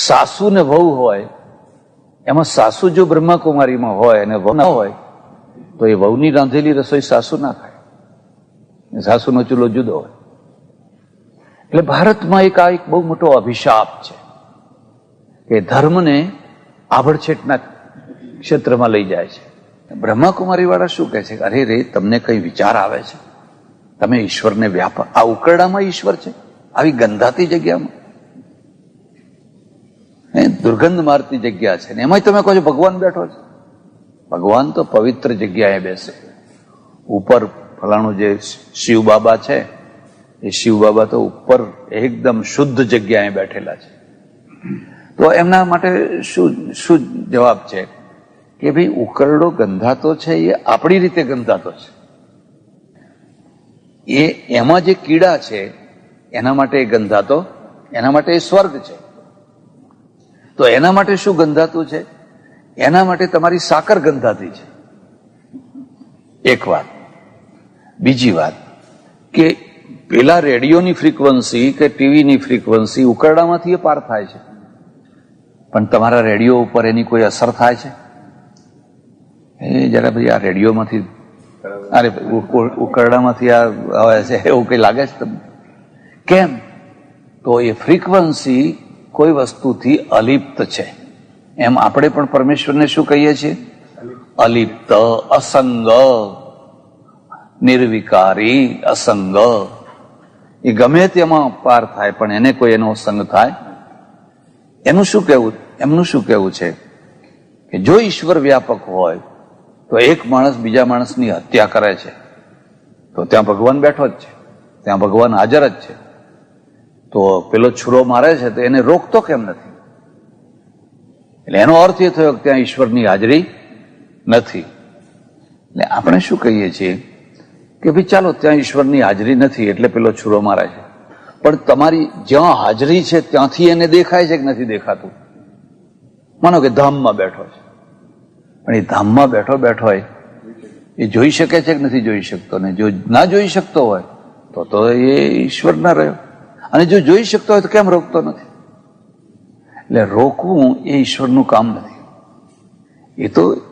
સાસુ ને વહુ હોય, એમાં સાસુ જો બ્રહ્માકુમારીમાં હોય અને વહુ ના હોય તો એ વહુની રાંધેલી રસોઈ સાસુ ના ખાય, સાસુનો ચૂલો જુદો હોય. એટલે ભારતમાં એક બહુ મોટો અભિશાપ છે કે ધર્મને આભડછેટના ક્ષેત્રમાં લઈ જાય છે. બ્રહ્માકુમારી વાળા શું કહે છે? અરે રે, તમને કઈ વિચાર આવે છે? તમે ઈશ્વરને વ્યાપક, આ ઉકરડામાં ઈશ્વર છે, આવી ગંધાતી જગ્યામાં, દુર્ગંધ મારતી જગ્યા છે, ને એમાં તમે કહો છો ભગવાન બેઠો છે. ભગવાન તો પવિત્ર જગ્યાએ બેસે. ઉપર ફલાણું જે શિવ બાબા છે, એ શિવ બાબા તો ઉપર એકદમ શુદ્ધ જગ્યાએ બેઠેલા છે. તો એમના માટે શું જવાબ છે કે ભાઈ ઉકરડો ગંધાતો છે એ આપણી રીતે ગંધાતો છે, એમાં જે કીડા છે એના માટે એ ગંધાતો, એના માટે એ સ્વર્ગ છે. તો એના માટે શું ગંધાતું છે? એના માટે તમારી સાકર ગંધાતી છે. એક વાત. બીજી વાત કે પેલા રેડિયોની ફ્રીક્વન્સી કે ટીવીની ફ્રીક્વન્સી ઉકરડામાંથી એ પાર થાય છે, પણ તમારા રેડિયો ઉપર એની કોઈ અસર થાય છે? એ જરા ભાઈ આ રેડિયોમાંથી, અરે ઉકરડામાંથી આ આવે છે એવું કઈ લાગે છે તમને? કેમ? તો એ ફ્રીક્વન્સી કોઈ વસ્તુથી અલિપ્ત છે. એમ આપણે પણ પરમેશ્વરને શું કહીએ છીએ? અલિપ્ત, અસંગ, નિર્વિકારી, અસંગ. એ ગમે તેમાં પાર થાય પણ એને કોઈ એનો સંગ થાય. એનું શું કહેવું? એમનું શું કહેવું છે કે જો ઈશ્વર વ્યાપક હોય તો એક માણસ બીજા માણસની હત્યા કરે છે તો ત્યાં ભગવાન બેઠો જ છે, ત્યાં ભગવાન હાજર જ છે. તો પેલો છુરો મારે છે તો એને રોકતો કેમ નથી? એટલે એનો અર્થ એ થયો કે ત્યાં ઈશ્વરની હાજરી નથી. એટલે આપણે શું કહીએ છીએ કે ભાઈ ચાલો ત્યાં ઈશ્વરની હાજરી નથી એટલે પેલો છુરો મારે છે, પણ તમારી જ્યાં હાજરી છે ત્યાંથી એને દેખાય છે કે નથી દેખાતું? માનો કે ધામમાં બેઠો છે, પણ એ ધામમાં બેઠો હોય એ જોઈ શકે છે કે નથી જોઈ શકતો? ને જો ના જોઈ શકતો હોય તો એ ઈશ્વર ના રહ્યો, અને જો જોઈ શકતો હોય તો કેમ રોકતો નથી? એટલે રોકવું એ ઈશ્વરનું કામ નથી,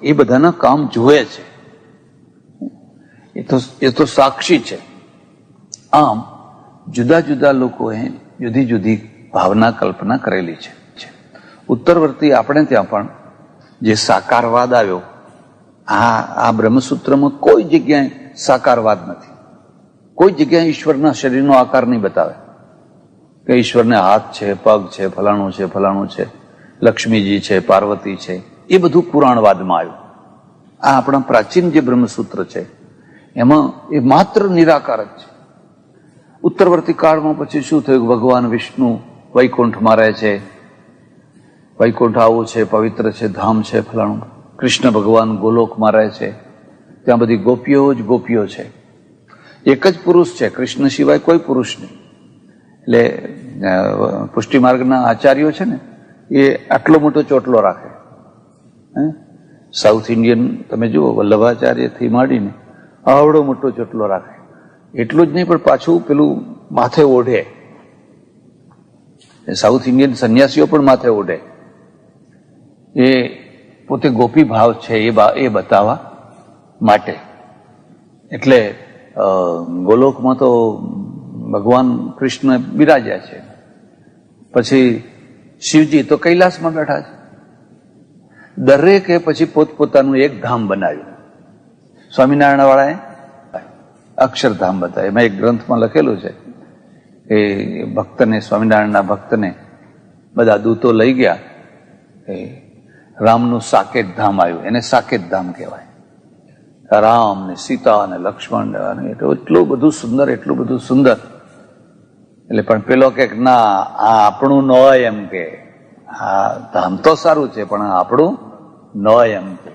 એ બધાના કામ જુએ છે, એ તો સાક્ષી છે. આમ જુદા જુદા લોકોએ જુદી જુદી ભાવના કલ્પના કરેલી છે. ઉત્તરવર્તી આપણે ત્યાં પણ જે સાકારવાદ આવ્યો, આ બ્રહ્મસૂત્રમાં કોઈ જગ્યાએ સાકારવાદ નથી. કોઈ જગ્યાએ ઈશ્વરના શરીરનો આકાર નહીં બતાવે કે ઈશ્વરને હાથ છે, પગ છે, ફલાણું છે, ફલાણું છે, લક્ષ્મીજી છે, પાર્વતી છે. એ બધું પુરાણવાદમાં આવ્યું. આ આપણા પ્રાચીન જે બ્રહ્મસૂત્ર છે એમાં એ માત્ર નિરાકાર જ છે. ઉત્તરવર્તી કાળમાં પછી શું થયું? ભગવાન વિષ્ણુ વૈકુંઠમાં રહે છે, વૈકુંઠ આવું છે, પવિત્ર છે, ધામ છે, ફલાણું. કૃષ્ણ ભગવાન ગોલોકમાં રહે છે, ત્યાં બધી ગોપીઓ જ ગોપીઓ છે. એક જ પુરુષ છે, કૃષ્ણ સિવાય કોઈ પુરુષ નહીં. એટલે પુષ્ટિ માર્ગના આચાર્યો છે ને એ આટલો મોટો ચોટલો રાખે. સાઉથ ઇન્ડિયન તમે જુઓ, વલ્લભાચાર્યથી માંડીને આવડો મોટો ચોટલો રાખે. એટલું જ નહીં પણ પાછું પેલું માથે ઓઢે. સાઉથ ઇન્ડિયન સંન્યાસીઓ પણ માથે ઓઢે. એ પોતે ગોપી ભાવ છે એ બતાવવા માટે. એટલે ગોલોકમાં તો ભગવાન કૃષ્ણ બિરાજ્યા છે, પછી શિવજી તો કૈલાસમાં બેઠા છે. દરેકે પછી પોતપોતાનું એક ધામ બનાવ્યું. સ્વામિનારાયણ વાળાએ અક્ષરધામ બતાવ્યું. એમાં એક ગ્રંથમાં લખેલું છે કે ભક્તને, સ્વામિનારાયણના ભક્તને બધા દૂતો લઈ ગયા, રામનું સાકેત ધામ આવ્યું. એને સાકેત ધામ કહેવાય. રામ ને સીતા ને લક્ષ્મણ ને એટલું બધું સુંદર, એટલું બધું સુંદર. એટલે પણ પેલો કે ના, આ આપણું ન હોય એમ કે, આ ધામ તો સારું છે પણ આપણું ન હોય એમ કે.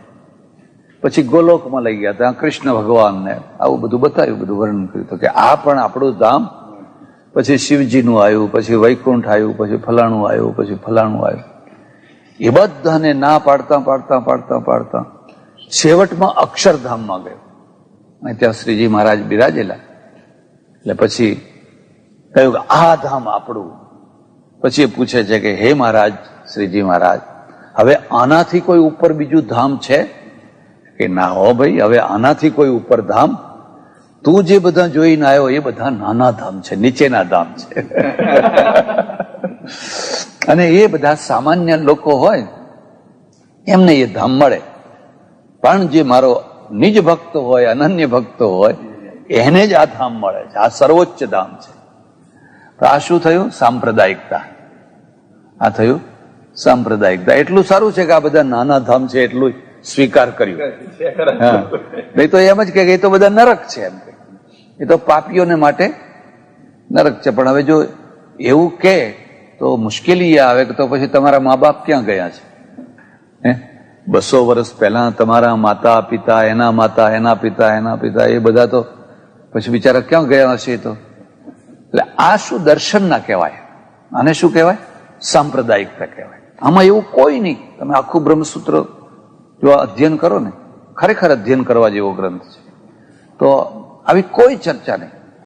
પછી ગોલોકમાં લઈ ગયા, ત્યાં કૃષ્ણ ભગવાનને આવું બધું બતાવ્યું, બધું વર્ણન કર્યું તો કે આ પણ આપણું ધામ. પછી શિવજીનું આવ્યું, પછી વૈકુંઠ આવ્યું, પછી ફલાણું આવ્યું, પછી ફલાણું આવ્યું. એ બધાને ના પાડતા પાડતા પાડતા પાડતા છેવટમાં અક્ષરધામમાં ગયો. અને ત્યાં શ્રીજી મહારાજ બિરાજેલા. એટલે પછી કહ્યું કે આ ધામ આપણું. પછી એ પૂછે છે કે હે મહારાજ, શ્રીજી મહારાજ, હવે આનાથી કોઈ ઉપર બીજું ધામ છે? કે ના હો ભાઈ, હવે આનાથી કોઈ ઉપર ધામ, તું જે બધા જોઈને આવ્યો એ બધા નાના ધામ છે, નીચેના ધામ છે. અને એ બધા સામાન્ય લોકો હોય એમને એ ધામ મળે, પણ જે મારો નિજ ભક્ત હોય, અનન્ય ભક્ત હોય, એને જ આ ધામ મળે છે. આ સર્વોચ્ચ ધામ છે. તો આ શું થયું? સાંપ્રદાયિકતા. આ થયું સાંપ્રદાયિકતા. એટલું સારું છે કે આ બધા નાના ધામ છે એટલું સ્વીકાર કર્યું. હા, નહીં તો એમ જ કે એ તો બધા નરક છે, એમ કે એ તો પાપીઓને માટે નરક છે. પણ હવે જો એવું કે તો મુશ્કેલી આવે કે તો પછી તમારા મા બાપ ક્યાં ગયા છે? 200 વર્ષ પહેલા તમારા માતા પિતા, એના માતા, એના પિતા, એના પિતા, એ બધા તો પછી બિચારા ક્યાં ગયા હશે? તો એટલે આ શું દર્શન ના કહેવાય, આને શું કહેવાય? સાંપ્રદાયિકતા કહેવાય. આમાં એવું કોઈ નહીં. તમે આખું બ્રહ્મસૂત્ર જો અધ્યયન કરો ને, ખરેખર અધ્યયન કરવા જેવો ગ્રંથ છે, તો આવી કોઈ ચર્ચા નહીં.